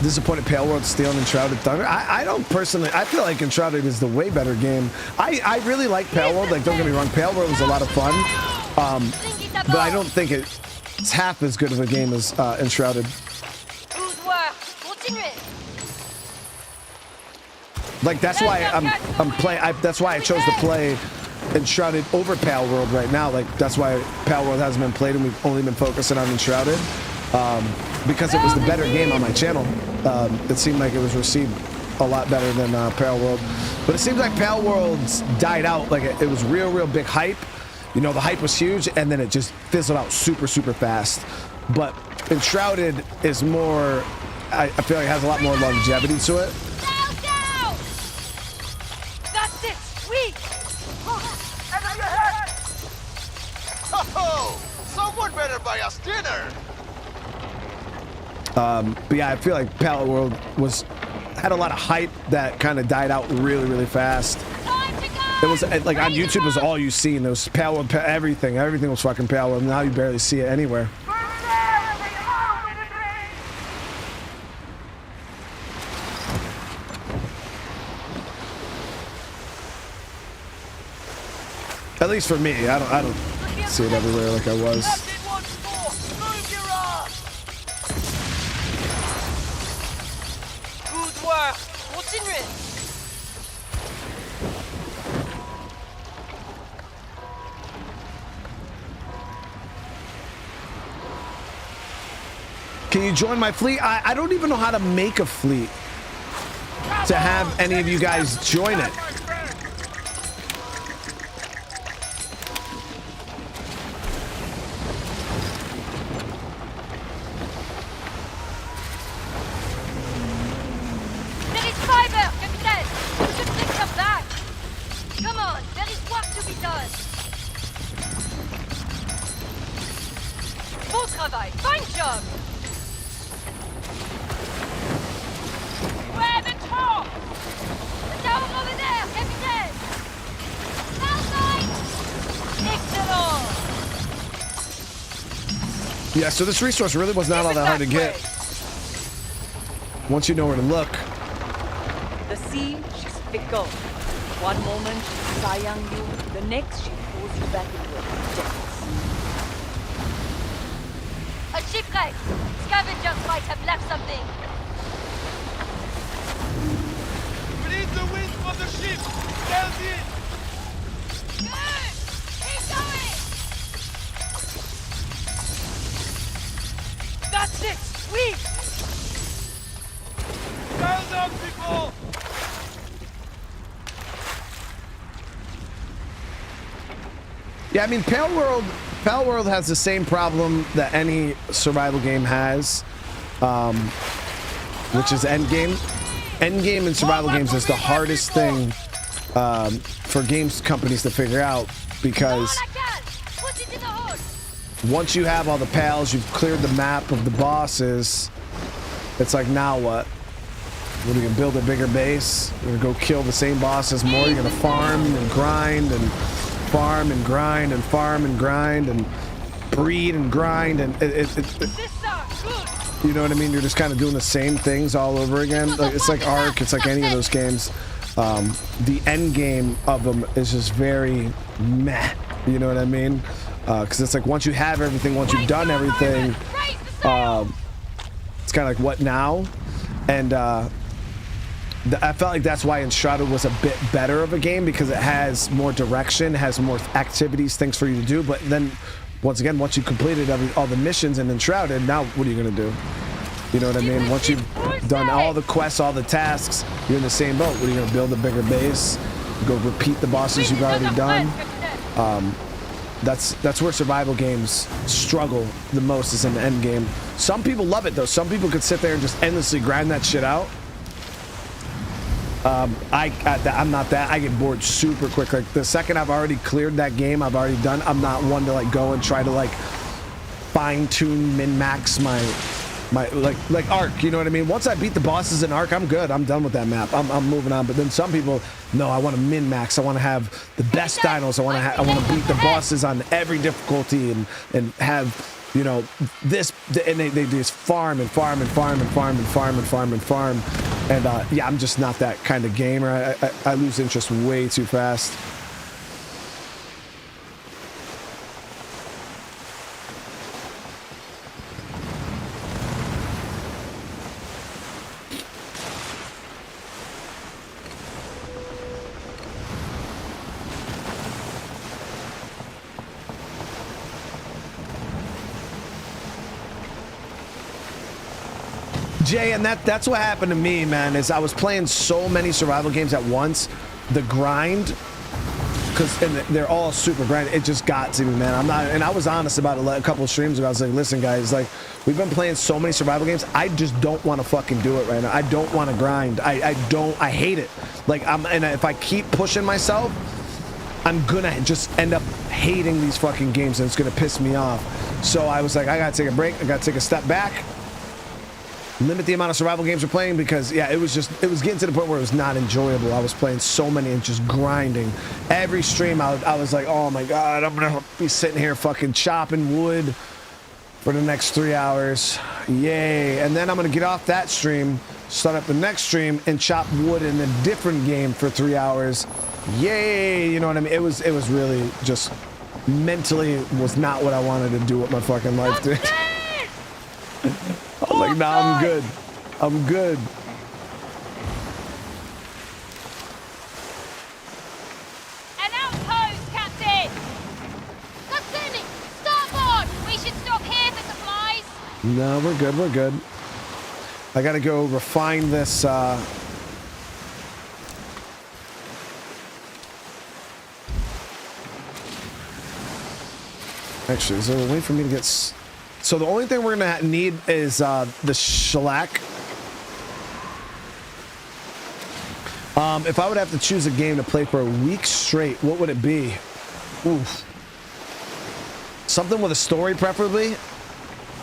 Speaker 1: disappointed Pale World stealing Enshrouded Thunder. I don't personally. I feel like Enshrouded is the way better game. I really like Pale World. Like, don't get me wrong, Pale World was a lot of fun. But I don't think it's half as good of a game as Enshrouded. Like, that's why I'm playing. That's why I chose to play Enshrouded over Pale World right now. Like, that's why Pale World hasn't been played and we've only been focusing on Enshrouded. Because it was the better game on my channel. It seemed like it was received a lot better than Pale World. But it seems like Pale World's died out. Like, it was real big hype. You know, the hype was huge, and then it just fizzled out super fast. But Enshrouded is more, I feel like it has a lot more longevity to it.
Speaker 2: That's it! Sweet!
Speaker 4: Enemy ahead! Oh, someone better buy us dinner!
Speaker 1: But yeah, I feel like Pale World had a lot of hype that kind of died out really fast. It was like on YouTube was all you seen. There was Pale World, everything was fucking Pale World. Now you barely see it anywhere. At least for me, I don't see it everywhere like I was.
Speaker 7: Good work. Continue.
Speaker 1: Can you join my fleet? I don't even know how to make a fleet to have any of you guys join it.
Speaker 2: There is fiber, Captain! You should take them back! Come on, there is work to be done! Bon travail! Fine job! Where the top? The tower over there, Captain! Outside! Excellent!
Speaker 1: Yeah, so this resource really was not all that hard to get. Once you know where to look.
Speaker 8: The sea, she's fickle. One moment she's sayang you, the next she pulls you back into her depths.
Speaker 2: A shipwreck! Scavengers might have left something.
Speaker 4: We need the wind from the ship! Sails in!
Speaker 2: Good! Keep going! That's it! Sweet!
Speaker 4: Sail down, people!
Speaker 1: Yeah, I mean, Pale World has the same problem that any survival game has, which is endgame. Endgame in survival games is the hardest thing for games companies to figure out, because once you have all the pals, you've cleared the map of the bosses, it's like, now what? What, are you gonna build a bigger base? You're gonna go kill the same bosses more? You're gonna farm and grind and farm and grind and farm and grind and breed and grind, and you know what I mean? You're just kind of doing the same things all over again. Like, it's like Ark, it's like any of those games. The end game of them is just very meh, you know what I mean? Because it's like, once you have everything, once you've done everything, it's kind of like, what now? And I felt like that's why Enshrouded was a bit better of a game, because it has more direction, has more activities, things for you to do. But then, once again, once you completed all the missions in Enshrouded, now what are you gonna do? You know what I mean? Once you've done all the quests, all the tasks, you're in the same boat. What are you gonna build? A bigger base? Go repeat the bosses you've already done? That's where survival games struggle the most, is in the end game. Some people love it though. Some people could sit there and just endlessly grind that shit out. I'm not that. I get bored super quick. Like, the second I've already cleared that game, I've already done. I'm not one to like go and try to like fine tune, min max my like Ark. You know what I mean? Once I beat the bosses in Ark, I'm good. I'm done with that map. I'm moving on. But then some people, no, I want to min max. I want to have the best dinos. I want to beat the bosses on every difficulty and have you know, this, and they just farm and farm and farm and farm and farm and farm and farm. And yeah, I'm just not that kind of gamer. I lose interest way too fast. Jay, and that's what happened to me, man, is I was playing so many survival games at once. The grind, and they're all super grind, it just got to me, man. I'm not, and I was honest about it a couple of streams ago. I was like, listen, guys, like, we've been playing so many survival games. I just don't want to fucking do it right now. I don't want to grind. I hate it. Like, and if I keep pushing myself, I'm gonna just end up hating these fucking games, and it's gonna piss me off. So I was like, I gotta take a break. I gotta take a step back. Limit the amount of survival games we're playing, because yeah, it was getting to the point where it was not enjoyable. I was playing so many and just grinding. Every stream I was like, oh my god, I'm gonna be sitting here fucking chopping wood for the next 3 hours. Yay. And then I'm gonna get off that stream, start up the next stream, and chop wood in a different game for 3 hours. Yay. You know what I mean? It was really just mentally was not what I wanted to do with my fucking life, dude. I'm like, nah, I'm good. I'm good.
Speaker 2: An outpost, Captain! Lieutenant, starboard! We should stop here for supplies.
Speaker 1: No, we're good. We're good. I gotta go refine this. Actually, is there a way for me to get? So the only thing we're gonna need is the shellac. If I would have to choose a game to play for a week straight, what would it be? Oof. Something with a story, preferably.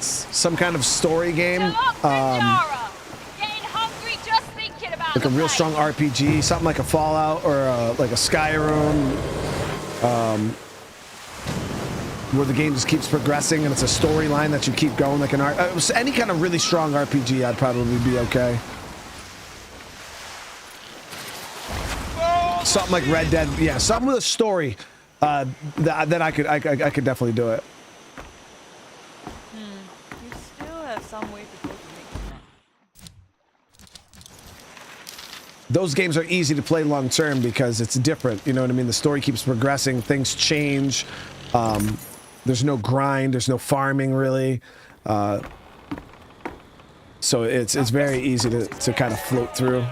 Speaker 1: Some kind of story game.
Speaker 2: Getting hungry just thinking about
Speaker 1: like a real strong RPG, something like a Fallout or like a Skyrim. Where the game just keeps progressing and it's a storyline that you keep going, like any kind of really strong RPG, I'd probably be okay. Something like Red Dead, yeah, something with a story. That I could definitely do it.
Speaker 8: You still have some way to go to make that.
Speaker 1: Those games are easy to play long term because it's different. You know what I mean? The story keeps progressing, things change. There's no grind, there's no farming really. So it's very easy to kind of float through.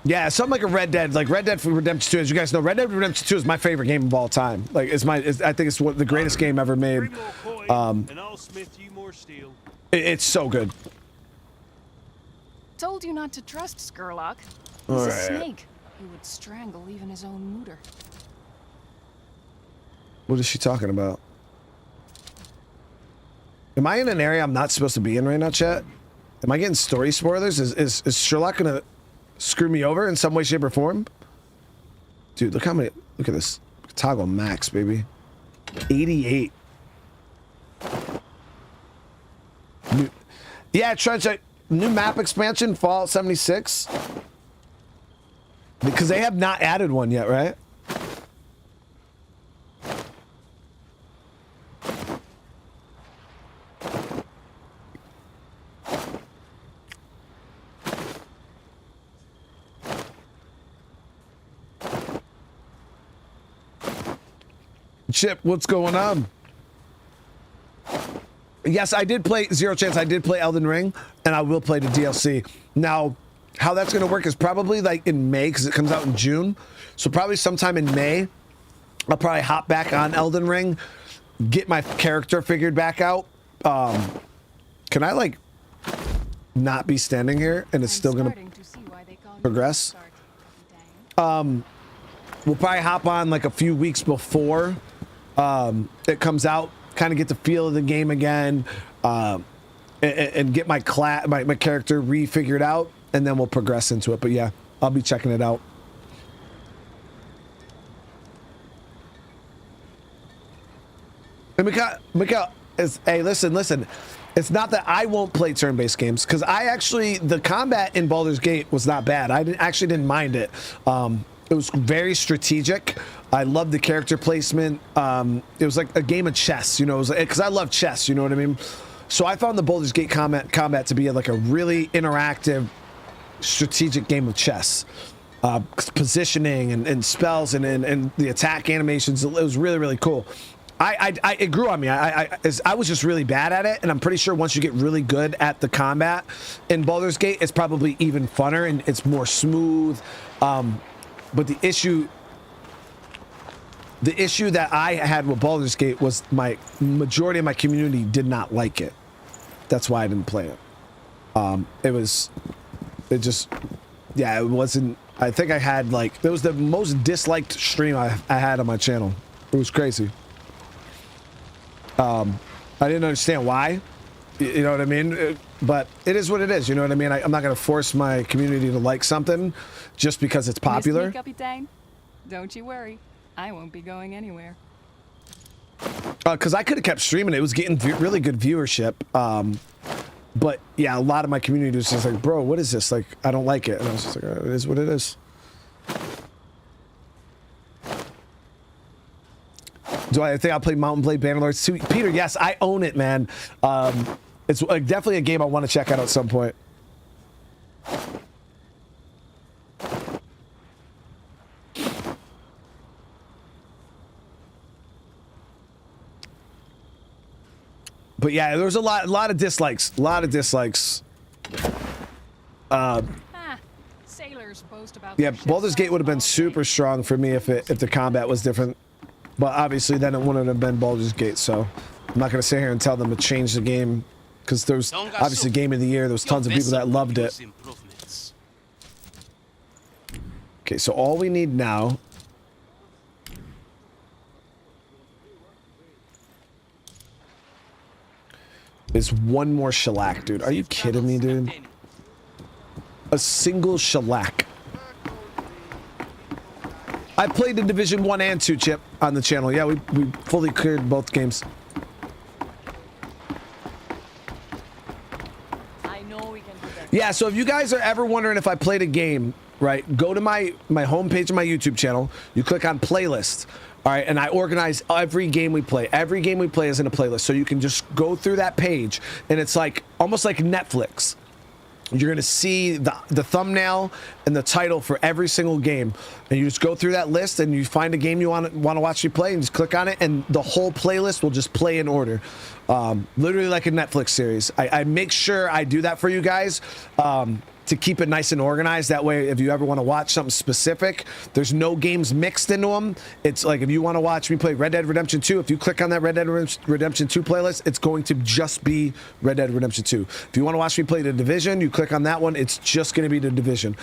Speaker 1: Yeah, something like a Red Dead, like Red Dead Redemption 2. As you guys know, Red Dead Redemption 2 is my favorite game of all time. Like, I think it's the greatest game ever made.
Speaker 12: And I'll smith you more steel.
Speaker 1: It's so good.
Speaker 13: Told you not to trust Skurlock. He's
Speaker 1: All
Speaker 13: a
Speaker 1: right.
Speaker 13: snake. He would strangle even his own mooter.
Speaker 1: What is she talking about? Am I in an area I'm not supposed to be in right now, chat? Am I getting story spoilers? Is Sherlock gonna screw me over in some way, shape, or form? Dude, look how many. Look at this. Toggle max, baby. 88. Yeah, Trench. New map expansion, Fallout 76. Because they have not added one yet, right? Chip, what's going on? Yes, I did play Zero Chance. I did play Elden Ring, and I will play the DLC. Now, how that's going to work is probably like in May, because it comes out in June. So probably sometime in May, I'll probably hop back on Elden Ring, get my character figured back out. Can I like not be standing here and it's still going to progress? We'll probably hop on like a few weeks before it comes out, kind of get the feel of the game again, and get my character refigured out, and then we'll progress into it. But yeah, I'll be checking it out. And Mikhail is, hey, listen. It's not that I won't play turn-based games, because the combat in Baldur's Gate was not bad. I actually didn't mind it. It was very strategic. I loved the character placement. It was like a game of chess, you know, because I love chess, you know what I mean? So I found the Baldur's Gate combat to be like a really interactive, strategic game of chess. Positioning and spells and the attack animations, it was really, really cool. It grew on me. I was just really bad at it, and I'm pretty sure once you get really good at the combat in Baldur's Gate, it's probably even funner and it's more smooth. But the issue that I had with Baldur's Gate was my majority of my community did not like it. That's why I didn't play it. It wasn't. I think I had it was the most disliked stream I had on my channel. It was crazy. I didn't understand why, you know what I mean? But it is what it is, you know what I mean? I'm not going to force my community to like something just because it's popular.
Speaker 13: Miss me, Captain? Don't you worry. I won't be going anywhere.
Speaker 1: Because I could have kept streaming it. It was getting really good viewership. But yeah, a lot of my community was just like, bro, what is this? Like, I don't like it. And I was just like, it is what it is. Do I think I'll play Mountain Blade Bannerlords 2? Peter, yes, I own it, man. It's definitely a game I want to check out at some point. But yeah, there was a lot of dislikes.
Speaker 13: Sailors boast about
Speaker 1: Yeah, Baldur's Gate would have been super strong for me if the combat was different. But obviously then it wouldn't have been Baldur's Gate, so I'm not going to sit here and tell them to change the game, because there was obviously Game of the Year. There was tons of people that loved it. Okay, so all we need now is one more shellac, dude. Are you kidding me, dude? A single shellac. I played the Division 1 and 2, Chip, on the channel. Yeah, we fully cleared both games.
Speaker 8: I know we can do that.
Speaker 1: Yeah, so if you guys are ever wondering if I played a game, right, go to my homepage of my YouTube channel. You click on playlists. All right, and I organize every game we play. Every game we play is in a playlist, so you can just go through that page, and it's like almost like Netflix. You're gonna see the thumbnail and the title for every single game, and you just go through that list and you find a game you want to watch me play, and just click on it, and the whole playlist will just play in order, literally like a Netflix series. I make sure I do that for you guys. To keep it nice and organized. That way, if you ever want to watch something specific, there's no games mixed into them. It's like if you want to watch me play Red Dead Redemption 2, if you click on that Red Dead Redemption 2 playlist, it's going to just be Red Dead Redemption 2. If you want to watch me play The Division, you click on that one, it's just going to be The Division.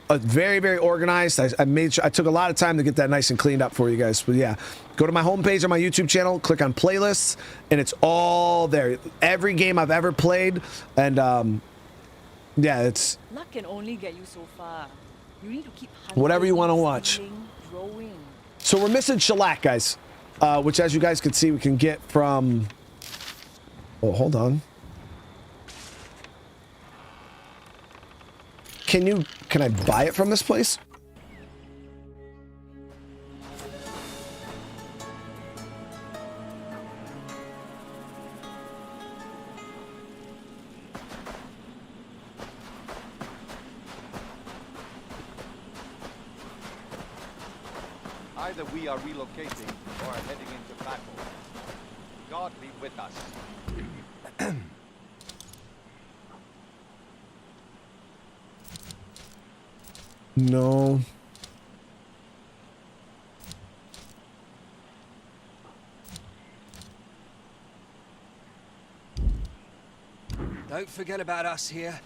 Speaker 1: Very, very organized. I made sure I took a lot of time to get that nice and cleaned up for you guys. But yeah, go to my homepage on my YouTube channel, click on playlists, and it's all there. Every game I've ever played, and yeah, it's
Speaker 8: luck can only get you so far. You need to keep hunting,
Speaker 1: whatever you want to watch.
Speaker 8: Growing.
Speaker 1: So we're missing shellac, guys, which, as you guys can see, we can get from. Oh, hold on. Can I buy it from this place?
Speaker 4: Either we are relocating or are heading into battle. God be with us.
Speaker 1: No.
Speaker 15: Don't forget about us here.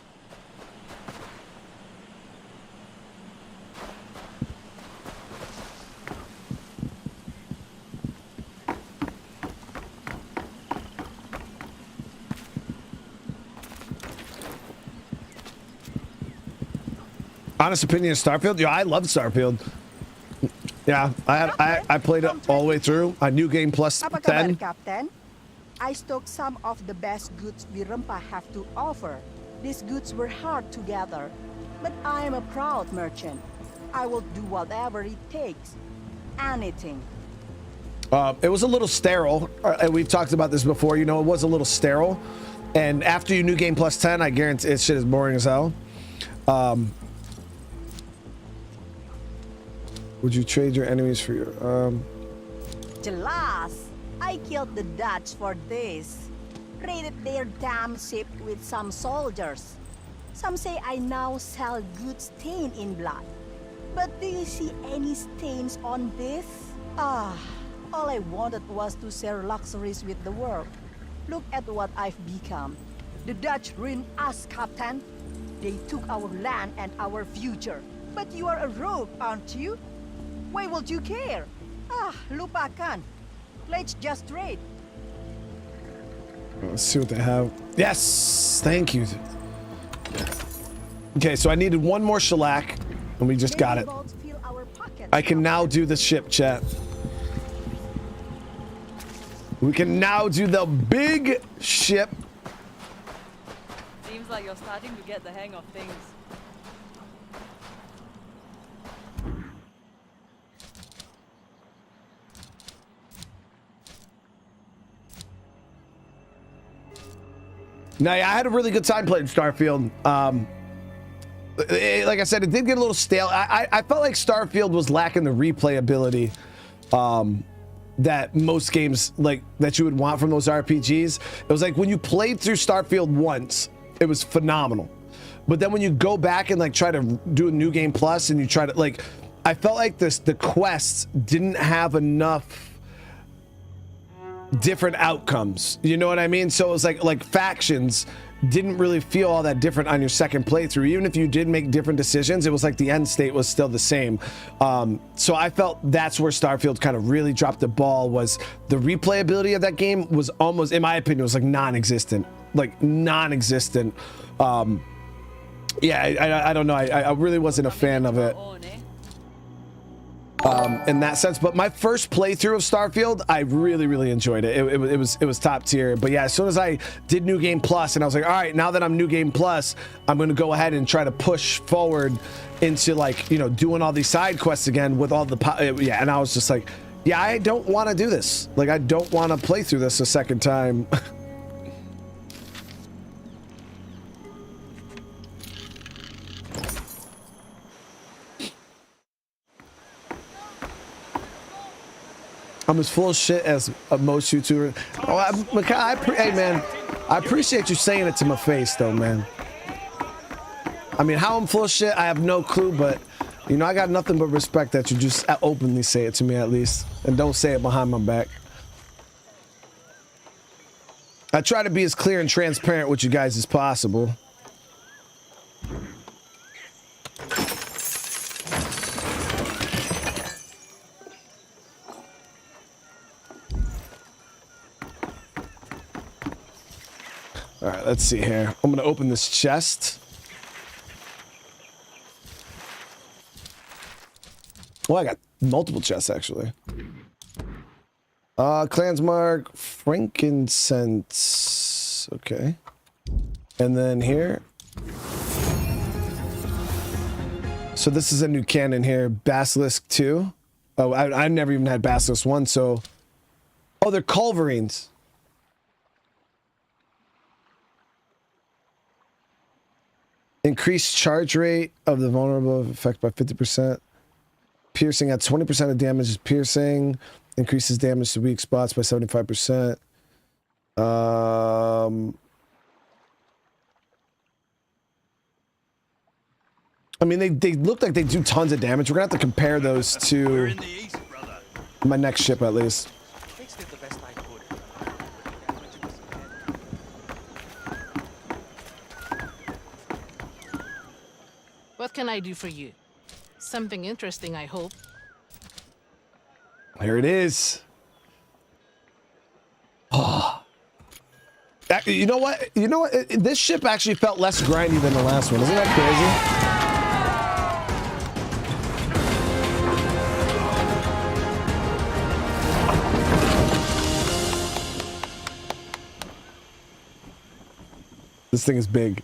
Speaker 1: Honest opinion of Starfield? Yeah, I love Starfield. Yeah, I played it all the way through. I knew game plus
Speaker 16: Apa kabar,
Speaker 1: 10.
Speaker 16: Captain? I stocked some of the best goods Wirempa have to offer. These goods were hard to gather, but I am a proud merchant. I will do whatever it takes. Anything.
Speaker 1: It was a little sterile. And we've talked about this before. You know, it was a little sterile. And after you knew game plus 10, I guarantee it shit is boring as hell. Would you trade your enemies for your
Speaker 16: Jelas, I killed the Dutch for this. Raided their damn ship with some soldiers. Some say I now sell goods stained in blood. But do you see any stains on this? All I wanted was to share luxuries with the world. Look at what I've become. The Dutch ruined us, Captain. They took our land and our future. But you are a rogue, aren't you? Why would you care? Lupakan. Let's just trade.
Speaker 1: Let's see what they have. Yes, thank you. Okay, so I needed one more shellac, and we just got it. I can now do the ship, chat. We can now do the big ship.
Speaker 8: Seems like you're starting to get the hang of things.
Speaker 1: Now, yeah, I had a really good time playing Starfield. Like I said, it did get a little stale. I felt like Starfield was lacking the replayability that most games like that you would want from those RPGs. It was like when you played through Starfield once, it was phenomenal. But then when you go back and like try to do a new game plus and you try to like, I felt like the quests didn't have enough different outcomes. You know what I mean? So it was like factions didn't really feel all that different on your second playthrough. Even if you did make different decisions, it was like the end state was still the same. So I felt that's where Starfield kind of really dropped the ball. Was the replayability of that game was almost, in my opinion, was like non-existent. Like non-existent. Yeah, I don't know. I really wasn't a fan of it. In that sense, but my first playthrough of Starfield, I really enjoyed it. It was top tier. But yeah, as soon as I did New Game Plus, and I was like, all right, now that I'm New Game Plus, I'm going to go ahead and try to push forward into like, you know, doing all these side quests again with all the yeah. And I was just like, yeah, I don't want to do this. Like, I don't want to play through this a second time. I'm as full of shit as most YouTubers. Oh, hey man, I appreciate you saying it to my face though, man. I mean, how I'm full of shit, I have no clue, but you know, I got nothing but respect that you just openly say it to me at least, and don't say it behind my back. I try to be as clear and transparent with you guys as possible. All right, let's see here. I'm gonna open this chest. Well, I got multiple chests actually. Clans mark, frankincense. Okay. And then here. So this is a new cannon here, Basilisk 2. Oh, I never even had Basilisk 1, so. Oh, they're culverines. Increased charge rate of the vulnerable effect by 50%. Piercing at 20% of damage is piercing. Increases damage to weak spots by 75%. I mean, they look like they do tons of damage. We're gonna have to compare those to my next ship at least.
Speaker 11: What can I do for you? Something interesting, I hope.
Speaker 1: Here it is. Oh. You know what? You know what? This ship actually felt less grindy than the last one. Isn't that crazy? This thing is big.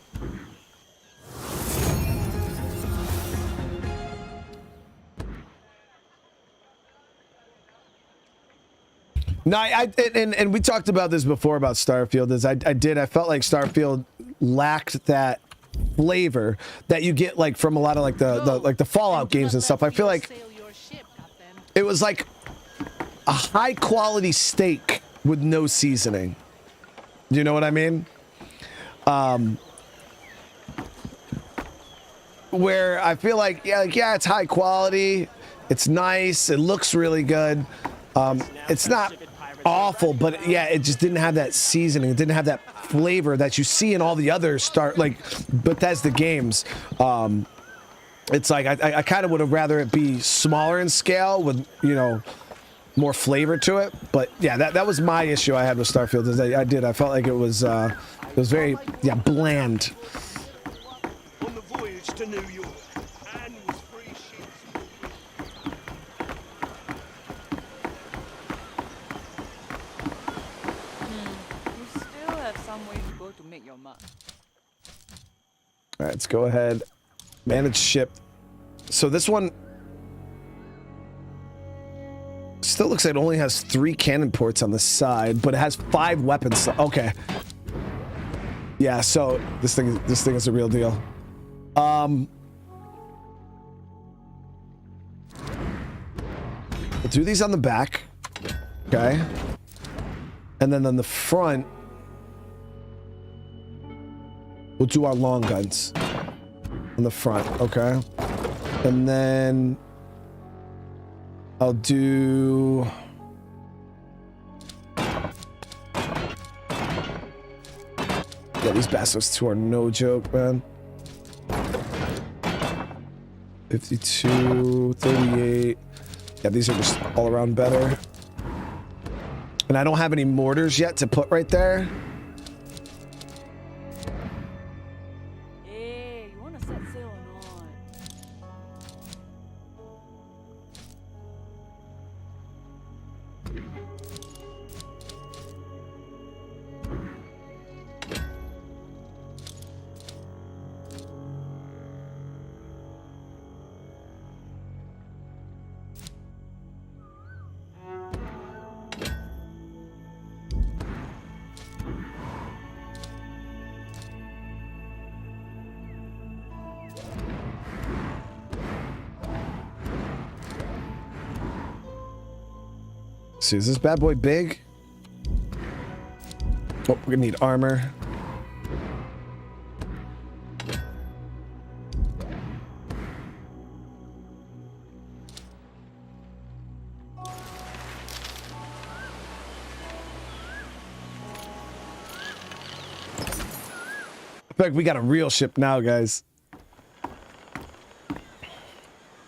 Speaker 1: No, and we talked about this before about Starfield. I felt like Starfield lacked that flavor that you get like from a lot of like the Fallout games and stuff. I feel like it was like a high quality steak with no seasoning. Do you know what I mean? Where I feel like yeah, it's high quality, it's nice, it looks really good. It's not awful, but yeah, it just didn't have that seasoning. It didn't have that flavor that you see in all the other Bethesda games. It's like I kind of would have rather it be smaller in scale with, you know, more flavor to it. But yeah, that was my issue I had with Starfield. Is I felt like it was very bland.
Speaker 3: On the voyage to New York, Anne was free ships.
Speaker 8: You still have some way to go to make your mark.
Speaker 1: All right, let's go ahead. Manage ship. So this one still looks like it only has 3 cannon ports on the side, but it has 5 weapons. Okay. Yeah, so this thing is a real deal. We'll do these on the back. Okay. And then on the front, we'll do our long guns on the front, okay? And then I'll do these bastards too are no joke, man. 52, 38. Yeah, these are just all around better. And I don't have any mortars yet to put right there.
Speaker 8: Hey, you wanna set sail or not?
Speaker 1: See, is this bad boy big? Oh, we're gonna need armor. I feel like we got a real ship now, guys.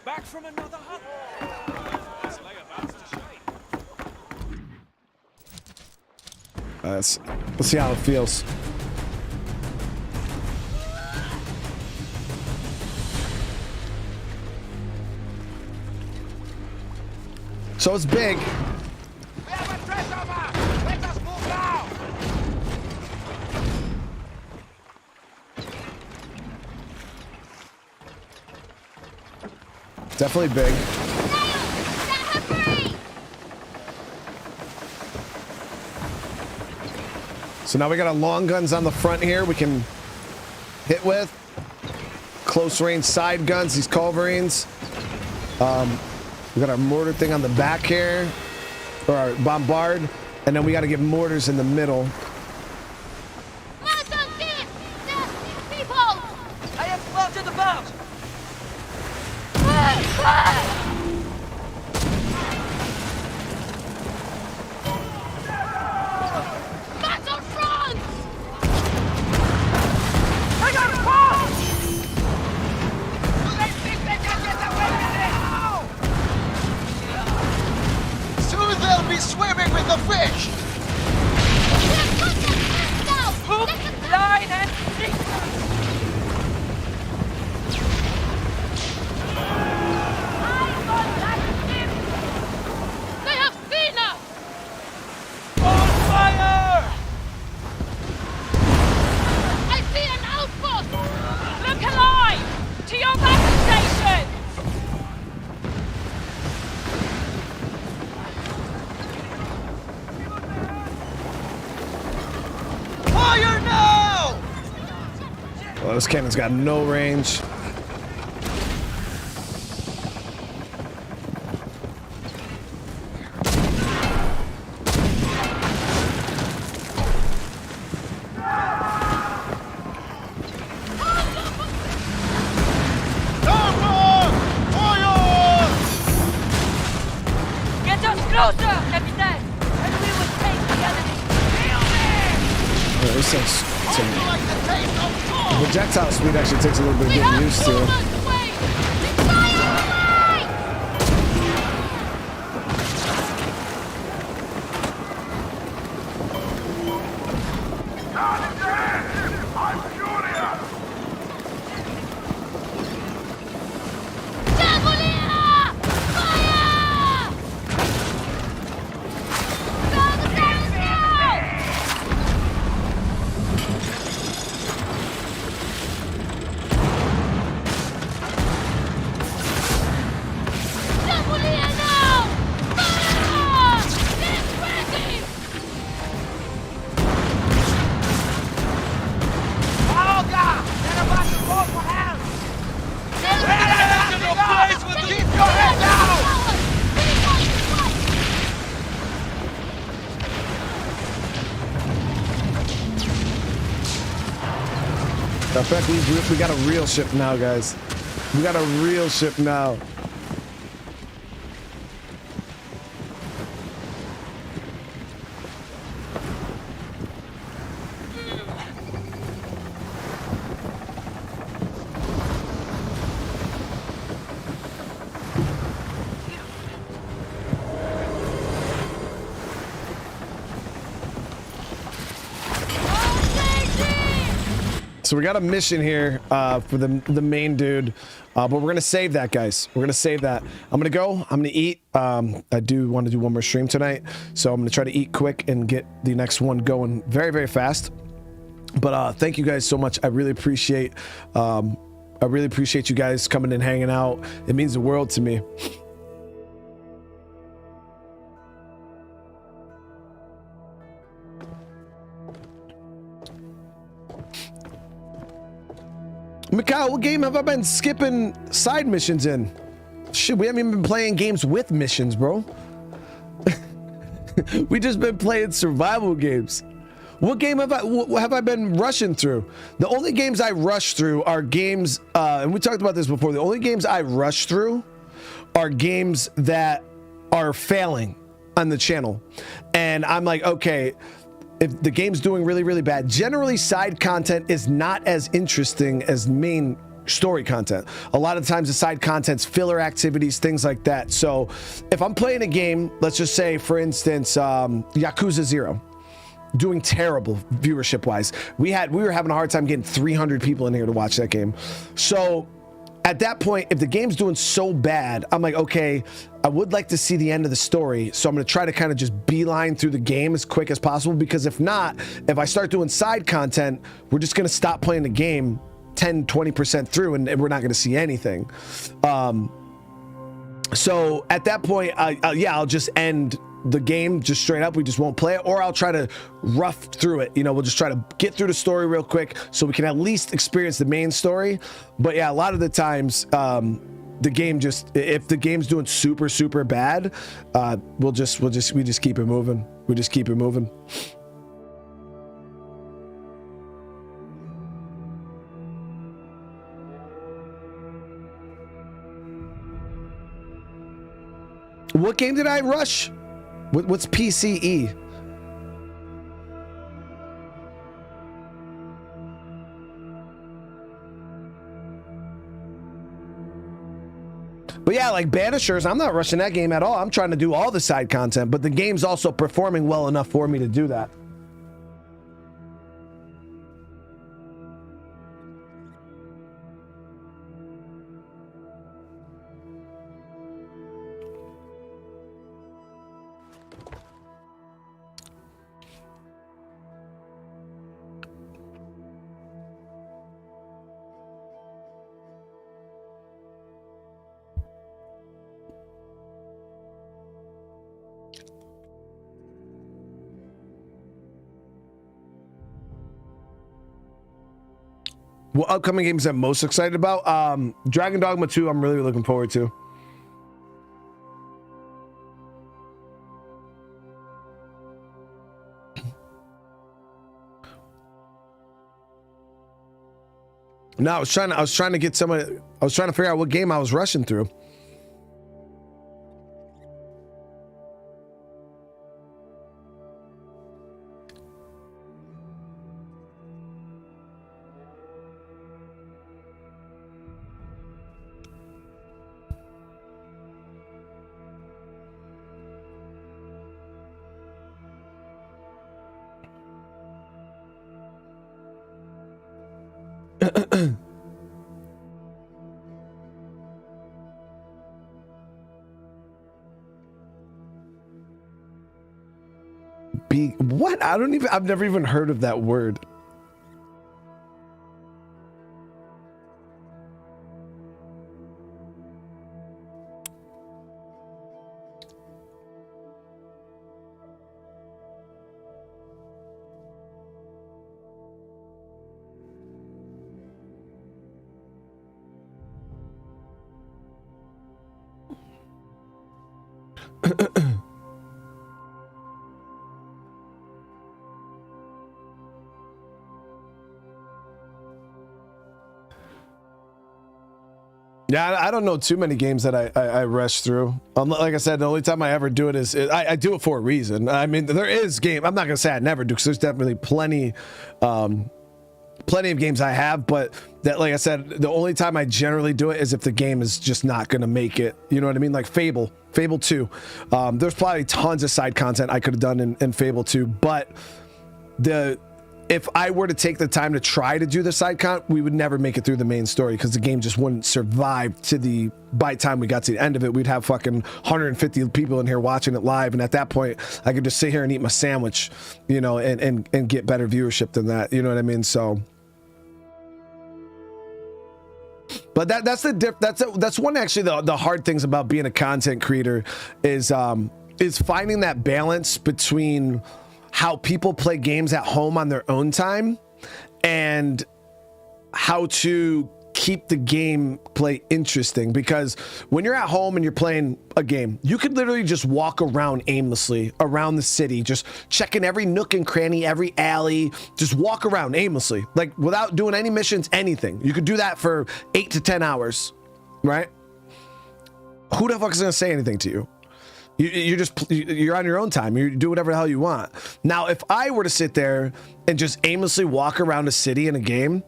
Speaker 6: Back from another hunt. Let's lay our backs to shame.
Speaker 1: Let's see how it feels. So it's big.
Speaker 4: We have a threat over! Let us move now!
Speaker 1: Definitely big. So now we got our long guns on the front here we can hit with. Close range side guns, these culverines. We got our mortar thing on the back here. Or our bombard. And then we got to get mortars in the middle.
Speaker 5: People!
Speaker 7: I have spotted the boat!
Speaker 5: Battlefront!
Speaker 4: I got a bomb! Do they think they can get away with it? Soon they'll be swimming with the fish!
Speaker 5: Hook,
Speaker 7: line, and sinker!
Speaker 5: They have seen us!
Speaker 7: On fire!
Speaker 5: I
Speaker 1: Well, this cannon's got no range.
Speaker 2: Get us closer, Captain, and we will take the enemy.
Speaker 1: Yeah, this thing's the projectile speed actually takes a little bit of getting used to. In fact, we got a real ship now, guys. We got a real ship now. So we got a mission here for the main dude, but we're gonna save that, guys. We're gonna save that. I'm gonna go. I'm gonna eat. I do want to do one more stream tonight, so I'm gonna try to eat quick and get the next one going very, very fast. But thank you guys so much. I really appreciate you guys coming and hanging out. It means the world to me. Mikhail, what game have I been skipping side missions in? Shit, we haven't even been playing games with missions, bro. We just been playing survival games. What game have I been rushing through? The only games I rush through are games, and we talked about this before, the only games I rush through are games that are failing on the channel. And I'm like, okay, if the game's doing really, really bad, generally side content is not as interesting as main story content. A lot of times the side content's filler activities, things like that. So if I'm playing a game, let's just say, for instance, Yakuza 0, doing terrible viewership wise. We were having a hard time getting 300 people in here to watch that game. So at that point, if the game's doing so bad, I'm like, okay, I would like to see the end of the story. So I'm going to try to kind of just beeline through the game as quick as possible, because if not, if I start doing side content, we're just going to stop playing the game 10-20% through and we're not going to see anything. So at that point, I'll just end the game just straight up. We just won't play it, or I'll try to rough through it. You know, we'll just try to get through the story real quick so we can at least experience the main story. But yeah, a lot of the times, the game just, if the game's doing super, super bad, we just keep it moving. We just keep it moving. What game did I rush? What's PCE? But yeah, like Banishers, I'm not rushing that game at all. I'm trying to do all the side content, but the game's also performing well enough for me to do that. What upcoming games I'm most excited about? Dragon Dogma 2, I'm really looking forward to. No, I was trying to get somebody. I was trying to figure out what game I was rushing through. What? I've never even heard of that word. Yeah, I don't know too many games that I rush through. Like I said, the only time I ever do it is I do it for a reason. I mean, there is game. I'm not gonna say I never do, because there's definitely plenty of games I have. But that, like I said, the only time I generally do it is if the game is just not gonna make it. You know what I mean? Like Fable 2. There's probably tons of side content I could have done in Fable 2, but if I were to take the time to try to do the side con, we would never make it through the main story, because the game just wouldn't survive by the time we got to the end of it. We'd have fucking 150 people in here watching it live, and at that point I could just sit here and eat my sandwich, you know, and get better viewership than that. You know what I mean? So, but that's one actually the hard things about being a content creator is finding that balance between how people play games at home on their own time and how to keep the gameplay interesting. Because when you're at home and you're playing a game, you could literally just walk around aimlessly around the city, just checking every nook and cranny, every alley, just walk around aimlessly, like without doing any missions, anything. You could do that for 8 to 10 hours, right? Who the fuck is gonna say anything to you? You're on your own time. You do whatever the hell you want. Now, if I were to sit there and just aimlessly walk around a city in a game,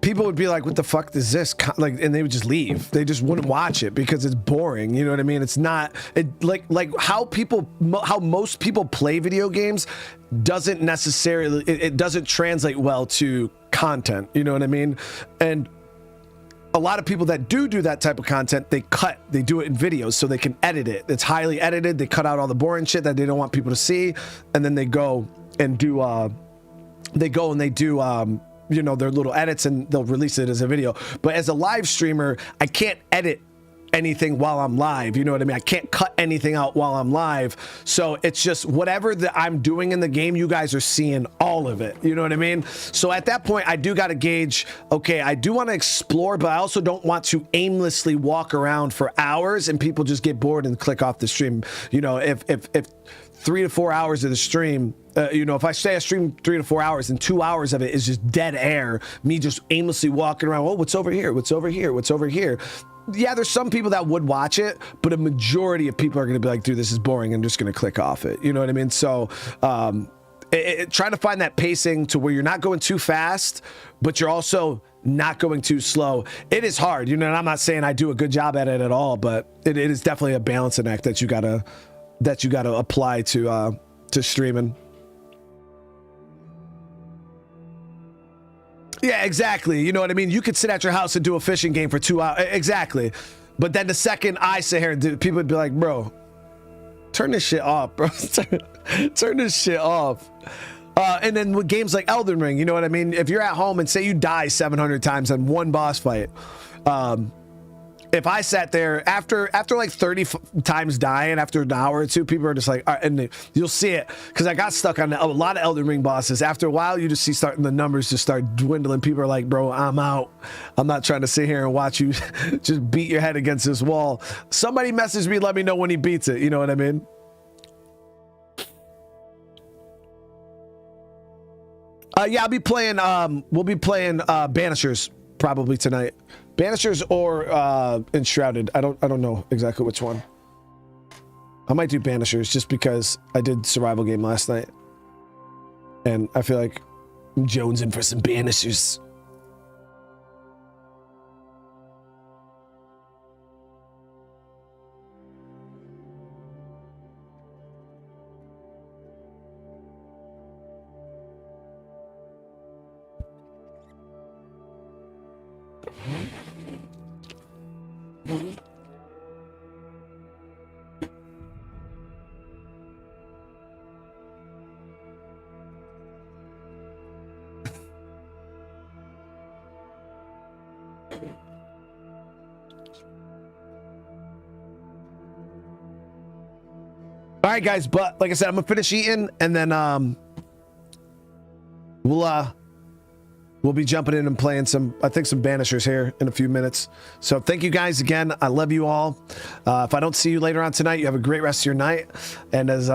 Speaker 1: people would be like, what the fuck is this? Like, and they would just leave. They just wouldn't watch it because it's boring. You know what I mean? It's not like how most people play video games doesn't necessarily, it doesn't translate well to content. You know what I mean? And a lot of people that do that type of content, they do it in videos so they can edit it. It's highly edited. They cut out all the boring shit that they don't want people to see, and then they go and do you know, their little edits, and they'll release it as a video. But as a live streamer, I can't edit anything while I'm live. You know what I mean? I can't cut anything out while I'm live. So it's just whatever that I'm doing in the game, you guys are seeing all of it. You know what I mean? So at that point, I do got to gauge, okay, I do want to explore, but I also don't want to aimlessly walk around for hours and people just get bored and click off the stream. You know, if 3 to 4 hours of the stream, you know, if I say I stream 3 to 4 hours and 2 hours of it is just dead air, me just aimlessly walking around, oh, what's over here? What's over here? What's over here? Yeah, there's some people that would watch it, but a majority of people are going to be like, dude, this is boring. I'm just going to click off it. You know what I mean? So trying to find that pacing to where you're not going too fast, but you're also not going too slow. It is hard, you know, and I'm not saying I do a good job at it at all, but it is definitely a balancing act that you gotta apply to streaming. Yeah, exactly. You know what I mean? You could sit at your house and do a fishing game for 2 hours. Exactly. But then the second I sit here, people would be like, bro, turn this shit off, bro. turn this shit off. And then with games like Elden Ring, you know what I mean? If you're at home and say you die 700 times on one boss fight, if I sat there after like 30 times dying after an hour or two, people are just like, all right, and you'll see it because I got stuck on a lot of Elden Ring bosses. After a while, you just see the numbers just start dwindling. People are like, bro, I'm out. I'm not trying to sit here and watch you just beat your head against this wall. Somebody message me, let me know when he beats it. You know what I mean? Yeah, I'll be playing. We'll be playing Banishers probably tonight. Banishers or Enshrouded. I don't know exactly which one. I might do Banishers just because I did survival game last night, and I feel like I'm jonesing for some Banishers. All right, guys, but like I said, I'm gonna finish eating and then we'll be jumping in and playing some Banishers here in a few minutes. So thank you guys again. I love you all. If I don't see you later on tonight, you have a great rest of your night. And as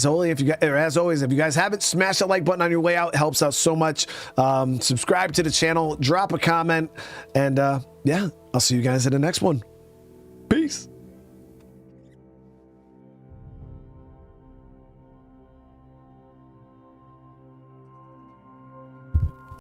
Speaker 1: always, if you guys haven't, smash that like button on your way out. It helps out so much. Subscribe to the channel, drop a comment, and yeah, I'll see you guys in the next one.